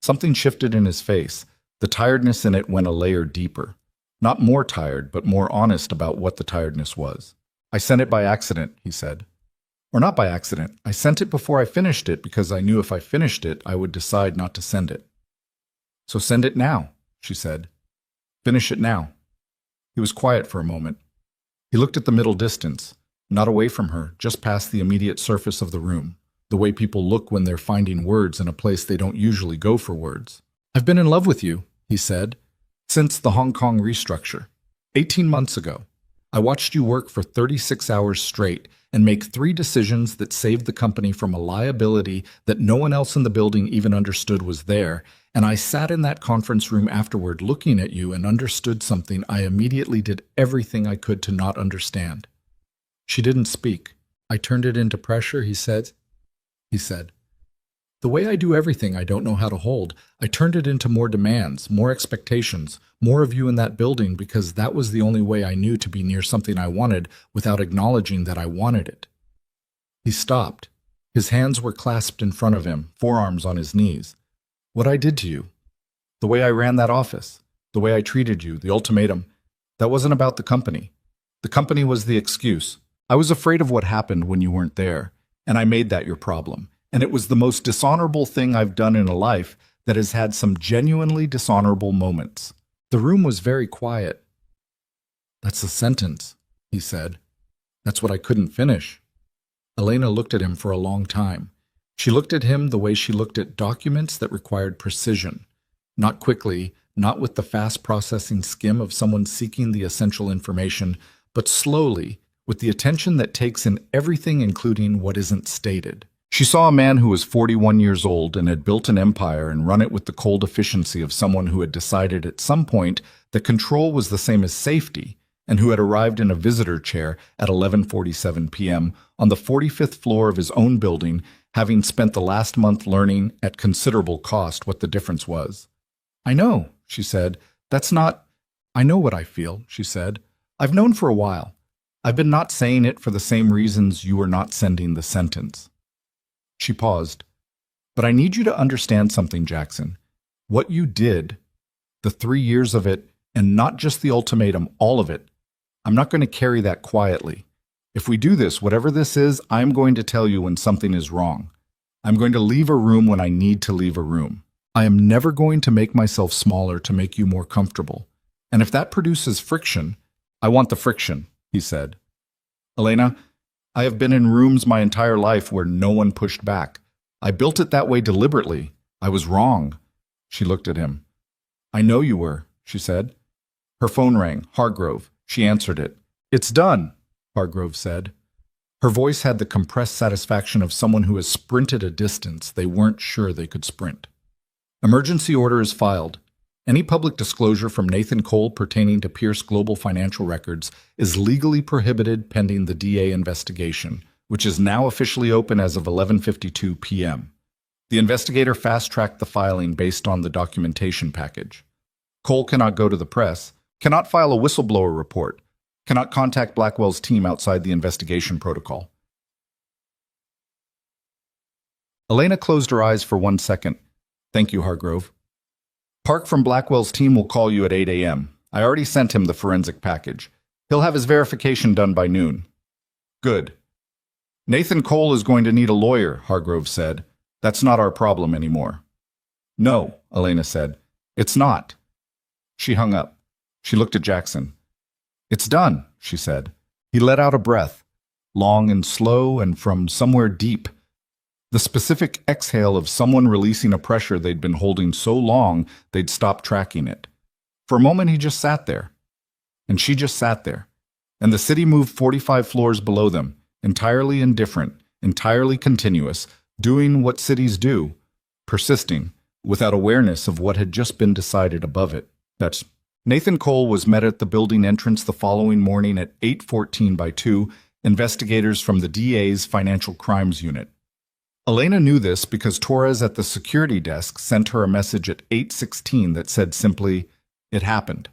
Something shifted in his face. The tiredness in it went a layer deeper. Not more tired, but more honest about what the tiredness was. I sent it by accident, he said. Or not by accident. I sent it before I finished it because I knew if I finished it, I would decide not to send it. So send it now, she said. Finish it now. He was quiet for a moment. He looked at the middle distance, not away from her, just past the immediate surface of the room, the way people look when they're finding words in a place they don't usually go for words. I've been in love with you, he said, since the Hong Kong restructure. 18 months ago. I watched you work for 36 hours straight and make 3 decisions that saved the company from a liability that no one else in the building even understood was there, and I sat in that conference room afterward looking at you and understood something I immediately did everything I could to not understand. She didn't speak. I turned it into pressure, he said. The way I do everything I don't know how to hold, I turned it into more demands, more expectations, more of you in that building because that was the only way I knew to be near something I wanted without acknowledging that I wanted it. He stopped. His hands were clasped in front of him, forearms on his knees. What I did to you, the way I ran that office, the way I treated you, the ultimatum, that wasn't about the company. The company was the excuse. I was afraid of what happened when you weren't there, and I made that your problem. And it was the most dishonorable thing I've done in a life that has had some genuinely dishonorable moments. The room was very quiet. That's a sentence, he said. That's what I couldn't finish. Elena looked at him for a long time. She looked at him the way she looked at documents that required precision. Not quickly, not with the fast processing skim of someone seeking the essential information, but slowly, with the attention that takes in everything including what isn't stated. She saw a man who was 41 years old and had built an empire and run it with the cold efficiency of someone who had decided at some point that control was the same as safety and who had arrived in a visitor chair at 11:47 p.m. on the 45th floor of his own building, having spent the last month learning at considerable cost what the difference was. I know, she said. That's not... I know what I feel, she said. I've known for a while. I've been not saying it for the same reasons you were not sending the sentence. She paused. But I need you to understand something, Jackson. What you did, the 3 years of it, and not just the ultimatum, all of it, I'm not going to carry that quietly. If we do this, whatever this is, I'm going to tell you when something is wrong. I'm going to leave a room when I need to leave a room. I am never going to make myself smaller to make you more comfortable. And if that produces friction, I want the friction, he said. Elena, I have been in rooms my entire life where no one pushed back. I built it that way deliberately. I was wrong. She looked at him. I know you were, she said. Her phone rang. Hargrove. She answered it. It's done, Hargrove said. Her voice had the compressed satisfaction of someone who has sprinted a distance they weren't sure they could sprint. Emergency order is filed. Any public disclosure from Nathan Cole pertaining to Pierce Global financial records is legally prohibited pending the DA investigation, which is now officially open as of 11:52 p.m. The investigator fast-tracked the filing based on the documentation package. Cole cannot go to the press, cannot file a whistleblower report, cannot contact Blackwell's team outside the investigation protocol. Elena closed her eyes for 1 second. Thank you, Hargrove. Park from Blackwell's team will call you at 8 a.m. I already sent him the forensic package. He'll have his verification done by noon. Good. Nathan Cole is going to need a lawyer, Hargrove said. That's not our problem anymore. No, Elena said. It's not. She hung up. She looked at Jackson. It's done, she said. He let out a breath, long and slow and from somewhere deep. The specific exhale of someone releasing a pressure they'd been holding so long they'd stopped tracking it. For a moment he just sat there. And she just sat there. And the city moved 45 floors below them, entirely indifferent, entirely continuous, doing what cities do, persisting, without awareness of what had just been decided above it. That's Nathan Cole was met at the building entrance the following morning at 8:14 by 2 investigators from the DA's Financial Crimes Unit. Elena knew this because Torres at the security desk sent her a message at 8:16 that said simply, "It happened."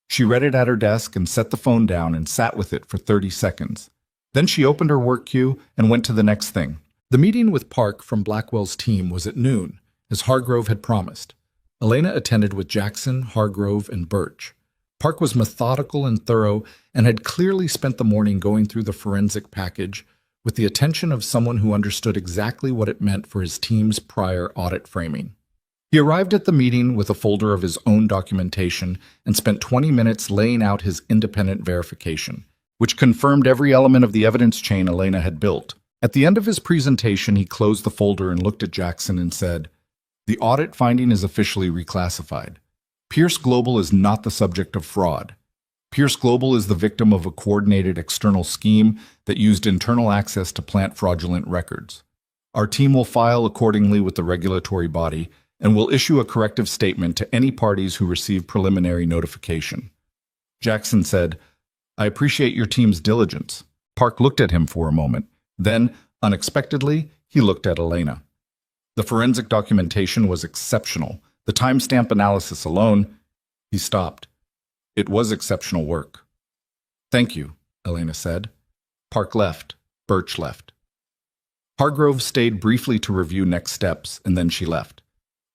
She read it at her desk and set the phone down and sat with it for 30 seconds. Then she opened her work queue and went to the next thing. The meeting with Park from Blackwell's team was at noon, as Hargrove had promised. Elena attended with Jackson, Hargrove, and Birch. Park was methodical and thorough and had clearly spent the morning going through the forensic package with the attention of someone who understood exactly what it meant for his team's prior audit framing. He arrived at the meeting with a folder of his own documentation and spent 20 minutes laying out his independent verification, which confirmed every element of the evidence chain Elena had built. At the end of his presentation, he closed the folder and looked at Jackson and said, "The audit finding is officially reclassified. Pierce Global is not the subject of fraud. Pierce Global is the victim of a coordinated external scheme that used internal access to plant fraudulent records. Our team will file accordingly with the regulatory body and will issue a corrective statement to any parties who receive preliminary notification." Jackson said, "I appreciate your team's diligence." Park looked at him for a moment. Then, unexpectedly, he looked at Elena. The forensic documentation was exceptional. The timestamp analysis alone... He stopped. It was exceptional work. "Thank you," Elena said. Park left. Birch left. Hargrove stayed briefly to review next steps, and then she left.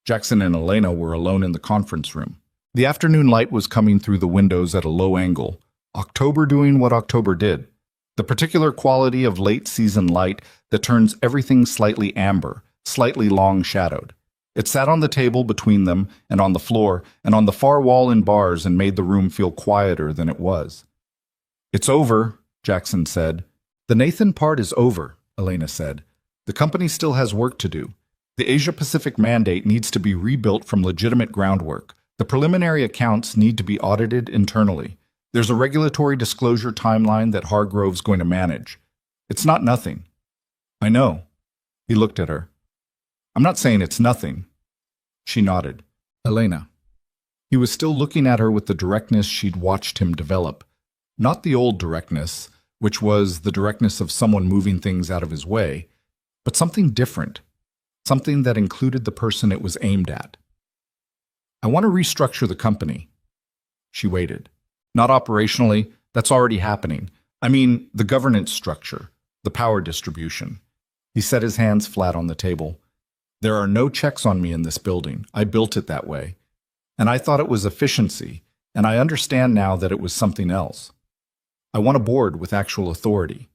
Jackson and Elena were alone in the conference room. The afternoon light was coming through the windows at a low angle. October doing what October did. The particular quality of late-season light that turns everything slightly amber, slightly long-shadowed. It sat on the table between them and on the floor and on the far wall in bars and made the room feel quieter than it was. "It's over," Jackson said. "The Nathan part is over," Elena said. "The company still has work to do. The Asia-Pacific mandate needs to be rebuilt from legitimate groundwork. The preliminary accounts need to be audited internally. There's a regulatory disclosure timeline that Hargrove's going to manage. It's not nothing." "I know." He looked at her. "I'm not saying it's nothing." She nodded. "Elena." He was still looking at her with the directness she'd watched him develop. Not the old directness, which was the directness of someone moving things out of his way, but something different, something that included the person it was aimed at. I want to restructure the company. She waited. Not operationally, that's already happening. I mean, the governance structure, the power distribution. He set his hands flat on the table. There are no checks on me in this building. I built it that way. And I thought it was efficiency, and I understand now that it was something else. I want a board with actual authority.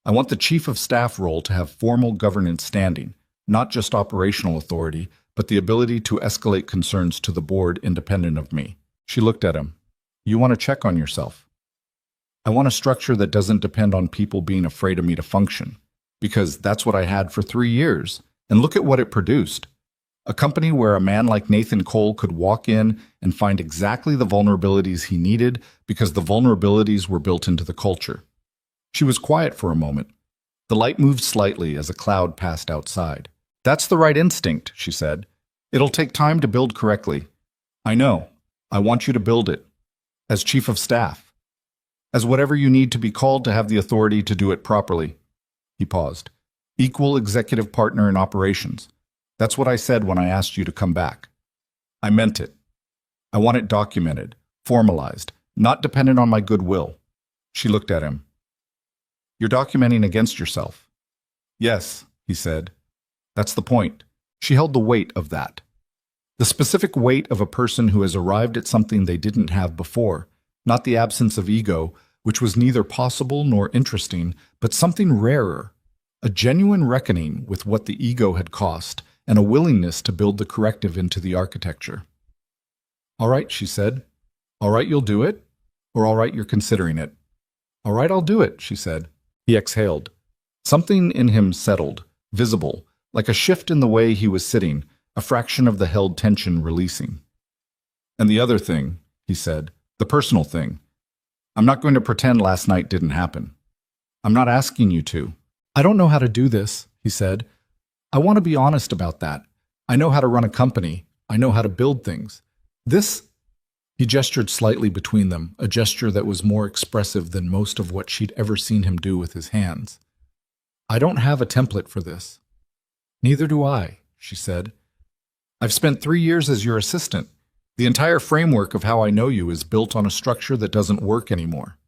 I want the chief of staff role to have formal governance standing, not just operational authority, but the ability to escalate concerns to the board independent of me. She looked at him. You want to check on yourself. I want a structure that doesn't depend on people being afraid of me to function, because that's what I had for 3 years, and look at what it produced. A company where a man like Nathan Cole could walk in and find exactly the vulnerabilities he needed because the vulnerabilities were built into the culture. She was quiet for a moment. The light moved slightly as a cloud passed outside. That's the right instinct, she said. It'll take time to build correctly. I know. I want you to build it. As chief of staff. As whatever you need to be called to have the authority to do it properly. He paused. Equal executive partner in operations. That's what I said when I asked you to come back. I meant it. I want it documented, formalized, not dependent on my goodwill. She looked at him. You're documenting against yourself. Yes, he said. That's the point. She held the weight of that. The specific weight of a person who has arrived at something they didn't have before, not the absence of ego, which was neither possible nor interesting, but something rarer, a genuine reckoning with what the ego had cost, and a willingness to build the corrective into the architecture. All right, she said. All right, you'll do it? Or all right, you're considering it? All right, I'll do it, she said. He exhaled. Something in him settled, visible, like a shift in the way he was sitting, a fraction of the held tension releasing. And the other thing, he said, the personal thing. I'm not going to pretend last night didn't happen. I'm not asking you to. I don't know how to do this, he said. I want to be honest about that. I know how to run a company. I know how to build things. This, he gestured slightly between them, a gesture that was more expressive than most of what she'd ever seen him do with his hands. I don't have a template for this. Neither do I, she said. I've spent 3 years as your assistant. The entire framework of how I know you is built on a structure that doesn't work anymore.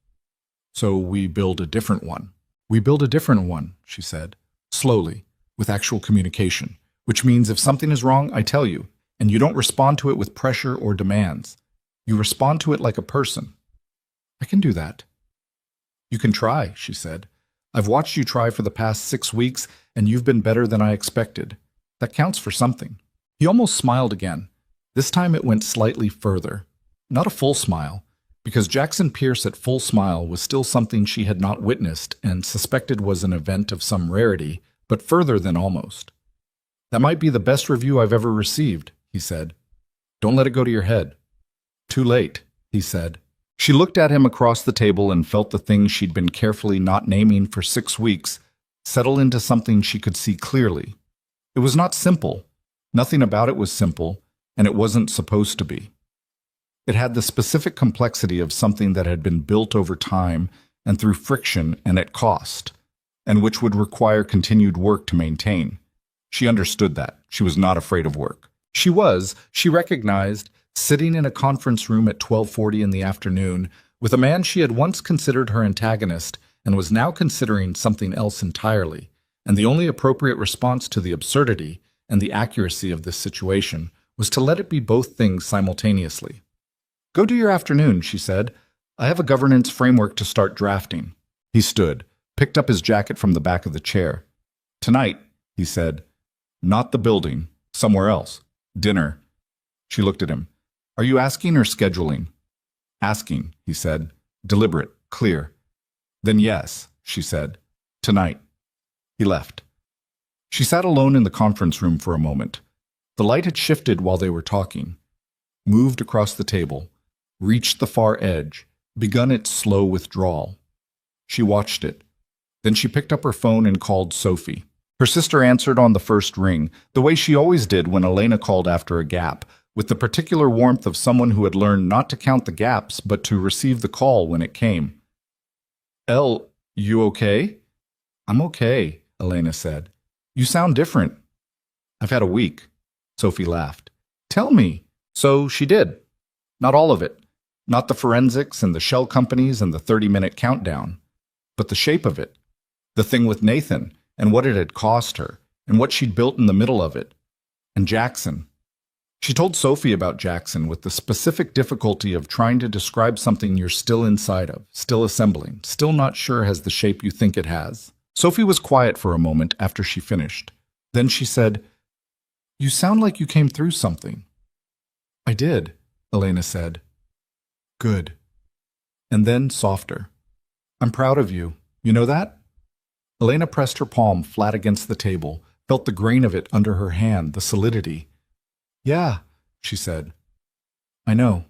So we build a different one. We build a different one, she said, slowly, with actual communication, which means if something is wrong, I tell you, and you don't respond to it with pressure or demands. You respond to it like a person. I can do that. You can try, she said. I've watched you try for the past 6 weeks, and you've been better than I expected. That counts for something. He almost smiled again. This time it went slightly further. Not a full smile, because Jackson Pierce at full smile was still something she had not witnessed and suspected was an event of some rarity, but further than almost. That might be the best review I've ever received, he said. Don't let it go to your head. Too late, he said. She looked at him across the table and felt the thing she'd been carefully not naming for 6 weeks settle into something she could see clearly. It was not simple. Nothing about it was simple, and it wasn't supposed to be. It had the specific complexity of something that had been built over time and through friction and at cost, and which would require continued work to maintain. She understood that. She was not afraid of work. She recognized, sitting in a conference room at 12:40 in the afternoon with a man she had once considered her antagonist and was now considering something else entirely, and the only appropriate response to the absurdity and the accuracy of this situation was to let it be both things simultaneously. Go do your afternoon, she said. I have a governance framework to start drafting. He stood, picked up his jacket from the back of the chair. Tonight, he said. Not the building, somewhere else. Dinner. She looked at him. Are you asking or scheduling? Asking, he said. Deliberate, clear. Then yes, she said. Tonight. He left. She sat alone in the conference room for a moment. The light had shifted while they were talking, moved across the table, reached the far edge, begun its slow withdrawal. She watched it. Then she picked up her phone and called Sophie. Her sister answered on the first ring, the way she always did when Elena called after a gap, with the particular warmth of someone who had learned not to count the gaps but to receive the call when it came. Elle, you okay? I'm okay, Elena said. You sound different. I've had a week. Sophie laughed. Tell me. So she did. Not all of it. Not the forensics and the shell companies and the 30-minute countdown, but the shape of it. The thing with Nathan and what it had cost her and what she'd built in the middle of it. And Jackson. She told Sophie about Jackson with the specific difficulty of trying to describe something you're still inside of, still assembling, still not sure has the shape you think it has. Sophie was quiet for a moment after she finished. Then she said, "You sound like you came through something." "I did," Elena said. "Good." And then softer. "I'm proud of you. You know that?" Elena pressed her palm flat against the table, felt the grain of it under her hand, the solidity. "Yeah," she said. "I know."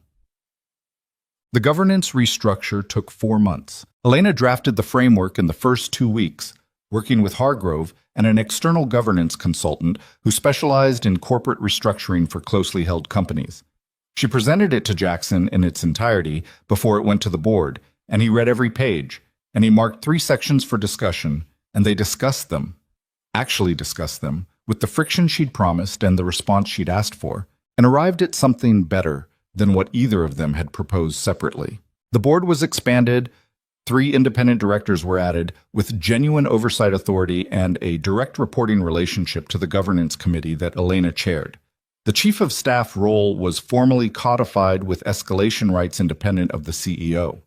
The governance restructure took 4 months. Elena drafted the framework in the first 2 weeks, working with Hargrove and an external governance consultant who specialized in corporate restructuring for closely held companies. She presented it to Jackson in its entirety before it went to the board, and he read every page, and he marked 3 sections for discussion, and they discussed them, actually discussed them, with the friction she'd promised and the response she'd asked for, and arrived at something better than what either of them had proposed separately. The board was expanded, 3 independent directors were added, with genuine oversight authority and a direct reporting relationship to the governance committee that Elena chaired. The chief of staff role was formally codified with escalation rights independent of the CEO.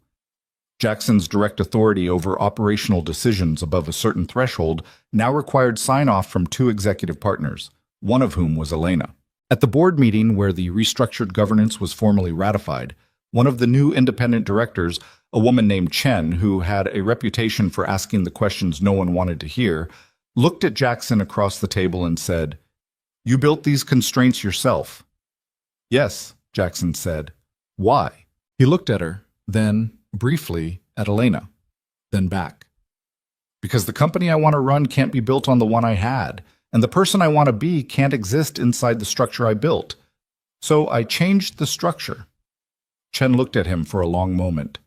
Jackson's direct authority over operational decisions above a certain threshold now required sign-off from 2 executive partners, one of whom was Elena. At the board meeting where the restructured governance was formally ratified, one of the new independent directors, a woman named Chen, who had a reputation for asking the questions no one wanted to hear, looked at Jackson across the table and said, "You built these constraints yourself." "Yes," Jackson said. "Why?" He looked at her, then, briefly, at Elena, then back. "Because the company I want to run can't be built on the one I had, and the person I want to be can't exist inside the structure I built. So I changed the structure." Chen looked at him for a long moment.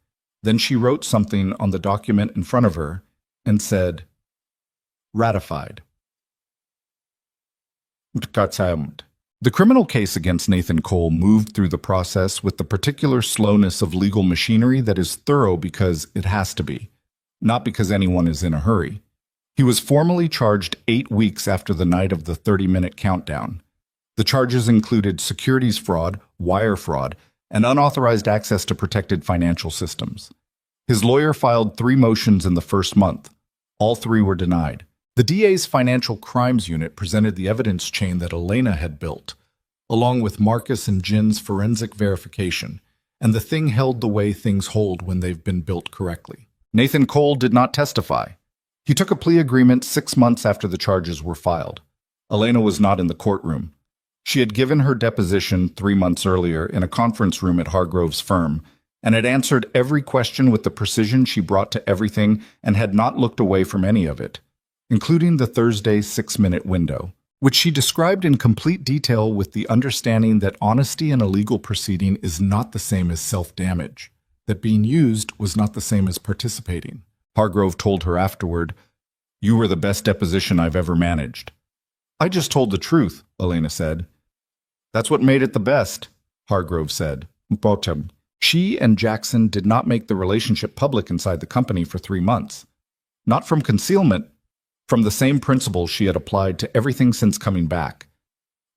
Then she wrote something on the document in front of her and said, "Ratified." The criminal case against Nathan Cole moved through the process with the particular slowness of legal machinery that is thorough because it has to be, not because anyone is in a hurry. He was formally charged 8 weeks after the night of the 30-minute countdown. The charges included securities fraud, wire fraud, and unauthorized access to protected financial systems. His lawyer filed 3 motions in the first month. All 3 were denied. The DA's Financial Crimes Unit presented the evidence chain that Elena had built, along with Marcus and Jin's forensic verification, and the thing held the way things hold when they've been built correctly. Nathan Cole did not testify. He took a plea agreement 6 months after the charges were filed. Elena was not in the courtroom. She had given her deposition 3 months earlier in a conference room at Hargrove's firm, and had answered every question with the precision she brought to everything and had not looked away from any of it, including the Thursday 6-minute window, which she described in complete detail with the understanding that honesty in a legal proceeding is not the same as self-damage, that being used was not the same as participating. Hargrove told her afterward, "You were the best deposition I've ever managed." "I just told the truth," Elena said. "That's what made it the best," Hargrove said. Bottom. She and Jackson did not make the relationship public inside the company for 3 months. Not from concealment, from the same principle she had applied to everything since coming back.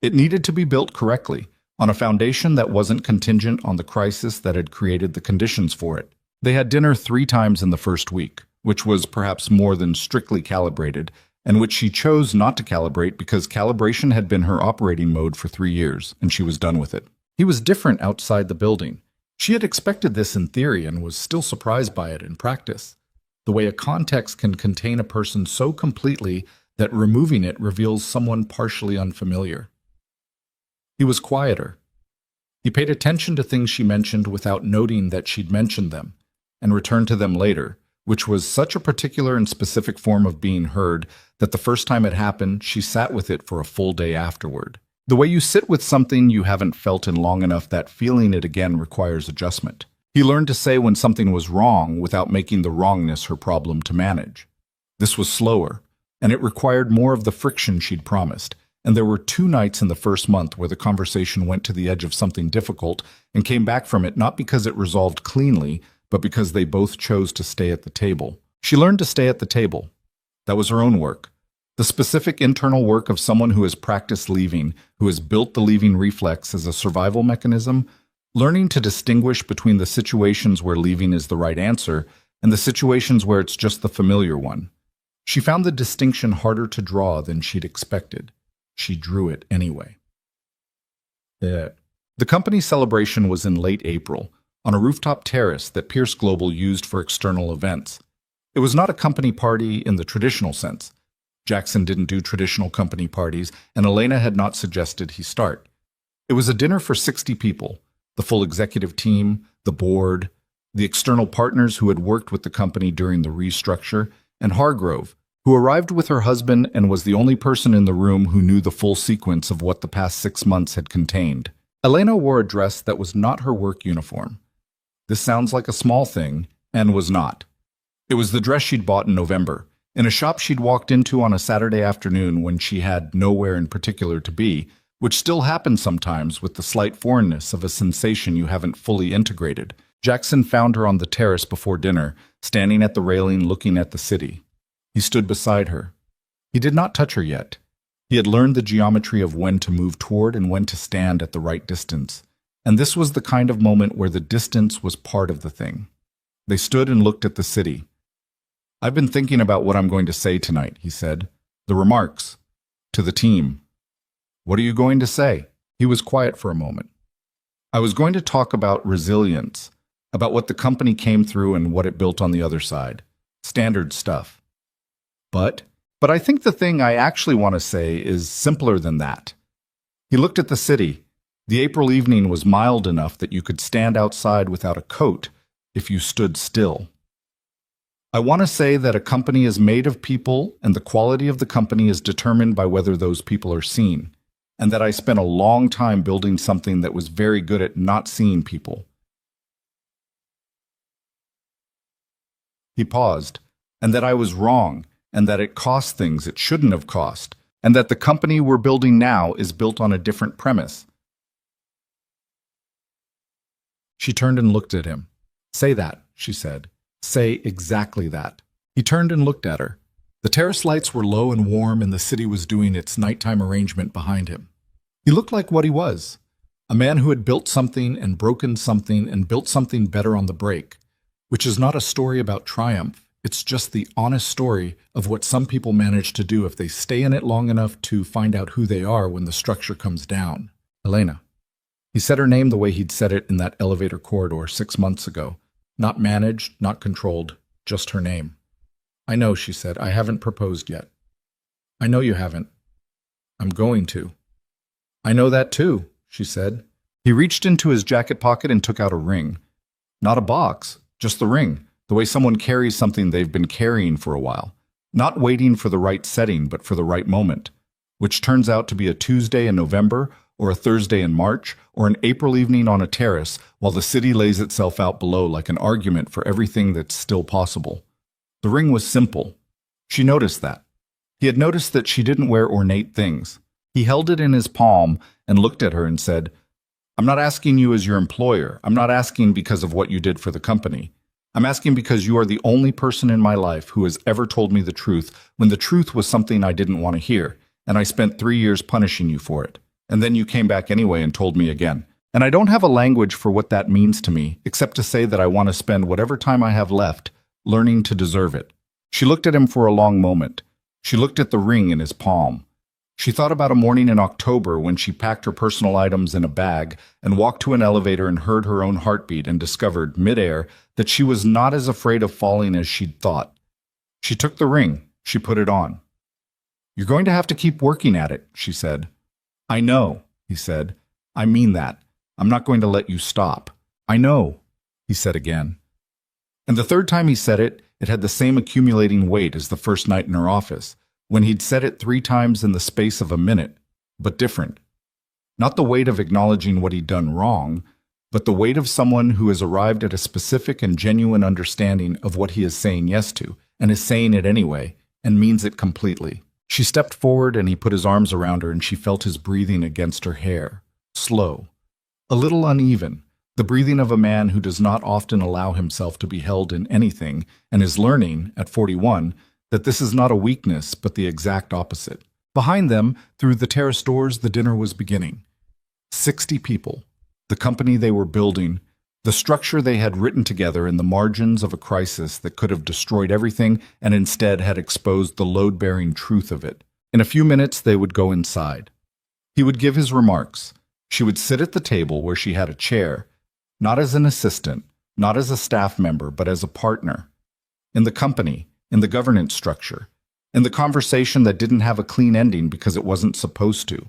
It needed to be built correctly, on a foundation that wasn't contingent on the crisis that had created the conditions for it. They had dinner 3 times in the first week, which was perhaps more than strictly calibrated, and which she chose not to calibrate because calibration had been her operating mode for 3 years, and she was done with it. He was different outside the building. She had expected this in theory and was still surprised by it in practice. The way a context can contain a person so completely that removing it reveals someone partially unfamiliar. He was quieter. He paid attention to things she mentioned without noting that she'd mentioned them, and returned to them later, which was such a particular and specific form of being heard that the first time it happened, she sat with it for a full day afterward. The way you sit with something you haven't felt in long enough that feeling it again requires adjustment. He learned to say when something was wrong without making the wrongness her problem to manage. This was slower, and it required more of the friction she'd promised, and there were 2 nights in the first month where the conversation went to the edge of something difficult and came back from it not because it resolved cleanly, but because they both chose to stay at the table. She learned to stay at the table. That was her own work. The specific internal work of someone who has practiced leaving, who has built the leaving reflex as a survival mechanism, learning to distinguish between the situations where leaving is the right answer and the situations where it's just the familiar one. She found the distinction harder to draw than she'd expected. She drew it anyway. The company celebration was in late April, on a rooftop terrace that Pierce Global used for external events. It was not a company party in the traditional sense. Jackson didn't do traditional company parties, and Elena had not suggested he start. It was a dinner for 60 people, the full executive team, the board, the external partners who had worked with the company during the restructure, and Hargrove, who arrived with her husband and was the only person in the room who knew the full sequence of what the past 6 months had contained. Elena wore a dress that was not her work uniform. This sounds like a small thing, and was not. It was the dress she'd bought in November, in a shop she'd walked into on a Saturday afternoon when she had nowhere in particular to be, which still happens sometimes with the slight foreignness of a sensation you haven't fully integrated. Jackson found her on the terrace before dinner, standing at the railing looking at the city. He stood beside her. He did not touch her yet. He had learned the geometry of when to move toward and when to stand at the right distance, and this was the kind of moment where the distance was part of the thing. They stood and looked at the city. "I've been thinking about what I'm going to say tonight," he said. "The remarks. To the team." "What are you going to say?" He was quiet for a moment. "I was going to talk about resilience, about what the company came through and what it built on the other side. Standard stuff. But I think the thing I actually want to say is simpler than that." He looked at the city. The April evening was mild enough that you could stand outside without a coat if you stood still. "I want to say that a company is made of people, and the quality of the company is determined by whether those people are seen, and that I spent a long time building something that was very good at not seeing people." He paused, "And that I was wrong, and that it cost things it shouldn't have cost, and that the company we're building now is built on a different premise." She turned and looked at him. "Say that," she said. "Say exactly that." He turned and looked at her. The terrace lights were low and warm, and the city was doing its nighttime arrangement behind him. He looked like what he was, a man who had built something and broken something and built something better on the break, which is not a story about triumph. It's just the honest story of what some people manage to do if they stay in it long enough to find out who they are when the structure comes down. Elena. He said her name the way he'd said it in that elevator corridor 6 months ago. Not managed, not controlled, just her name. "I know," she said. "I haven't proposed yet." "I know you haven't." "I'm going to." "I know that too," she said. He reached into his jacket pocket and took out a ring. Not a box, just the ring, the way someone carries something they've been carrying for a while. Not waiting for the right setting, but for the right moment, which turns out to be a Tuesday in November, or a Thursday in March, or an April evening on a terrace while the city lays itself out below like an argument for everything that's still possible. The ring was simple. She noticed that. He had noticed that she didn't wear ornate things. He held it in his palm and looked at her and said, "I'm not asking you as your employer. I'm not asking because of what you did for the company. I'm asking because you are the only person in my life who has ever told me the truth when the truth was something I didn't want to hear, and I spent 3 years punishing you for it. And then you came back anyway and told me again. And I don't have a language for what that means to me, except to say that I want to spend whatever time I have left learning to deserve it." She looked at him for a long moment. She looked at the ring in his palm. She thought about a morning in October when she packed her personal items in a bag and walked to an elevator and heard her own heartbeat and discovered, midair, that she was not as afraid of falling as she'd thought. She took the ring. She put it on. "You're going to have to keep working at it," she said. "I know," he said. "I mean that. I'm not going to let you stop." "I know," he said again. And the third time he said it, it had the same accumulating weight as the first night in her office, when he'd said it 3 times in the space of a minute, but different. Not the weight of acknowledging what he'd done wrong, but the weight of someone who has arrived at a specific and genuine understanding of what he is saying yes to, and is saying it anyway, and means it completely. She stepped forward and he put his arms around her and she felt his breathing against her hair. Slow. A little uneven. The breathing of a man who does not often allow himself to be held in anything and is learning, at 41, that this is not a weakness but the exact opposite. Behind them, through the terrace doors, the dinner was beginning. 60 people. The company they were building, the structure they had written together in the margins of a crisis that could have destroyed everything and instead had exposed the load-bearing truth of it. In a few minutes, they would go inside. He would give his remarks. She would sit at the table where she had a chair, not as an assistant, not as a staff member, but as a partner. In the company, in the governance structure, in the conversation that didn't have a clean ending because it wasn't supposed to.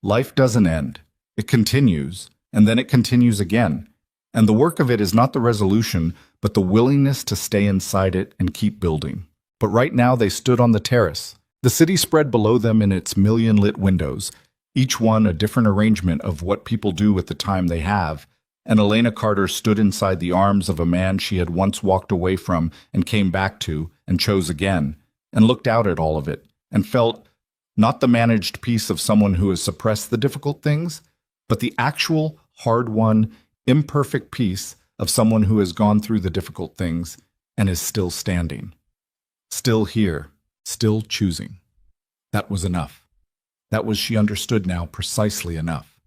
Life doesn't end. It continues, and then it continues again. And the work of it is not the resolution, but the willingness to stay inside it and keep building. But right now they stood on the terrace. The city spread below them in its million-lit windows, each one a different arrangement of what people do with the time they have, and Elena Carter stood inside the arms of a man she had once walked away from and came back to and chose again, and looked out at all of it, and felt not the managed peace of someone who has suppressed the difficult things, but the actual, hard-won, imperfect peace of someone who has gone through the difficult things and is still standing. Still here, still choosing. That was enough. That was, she understood now, precisely enough.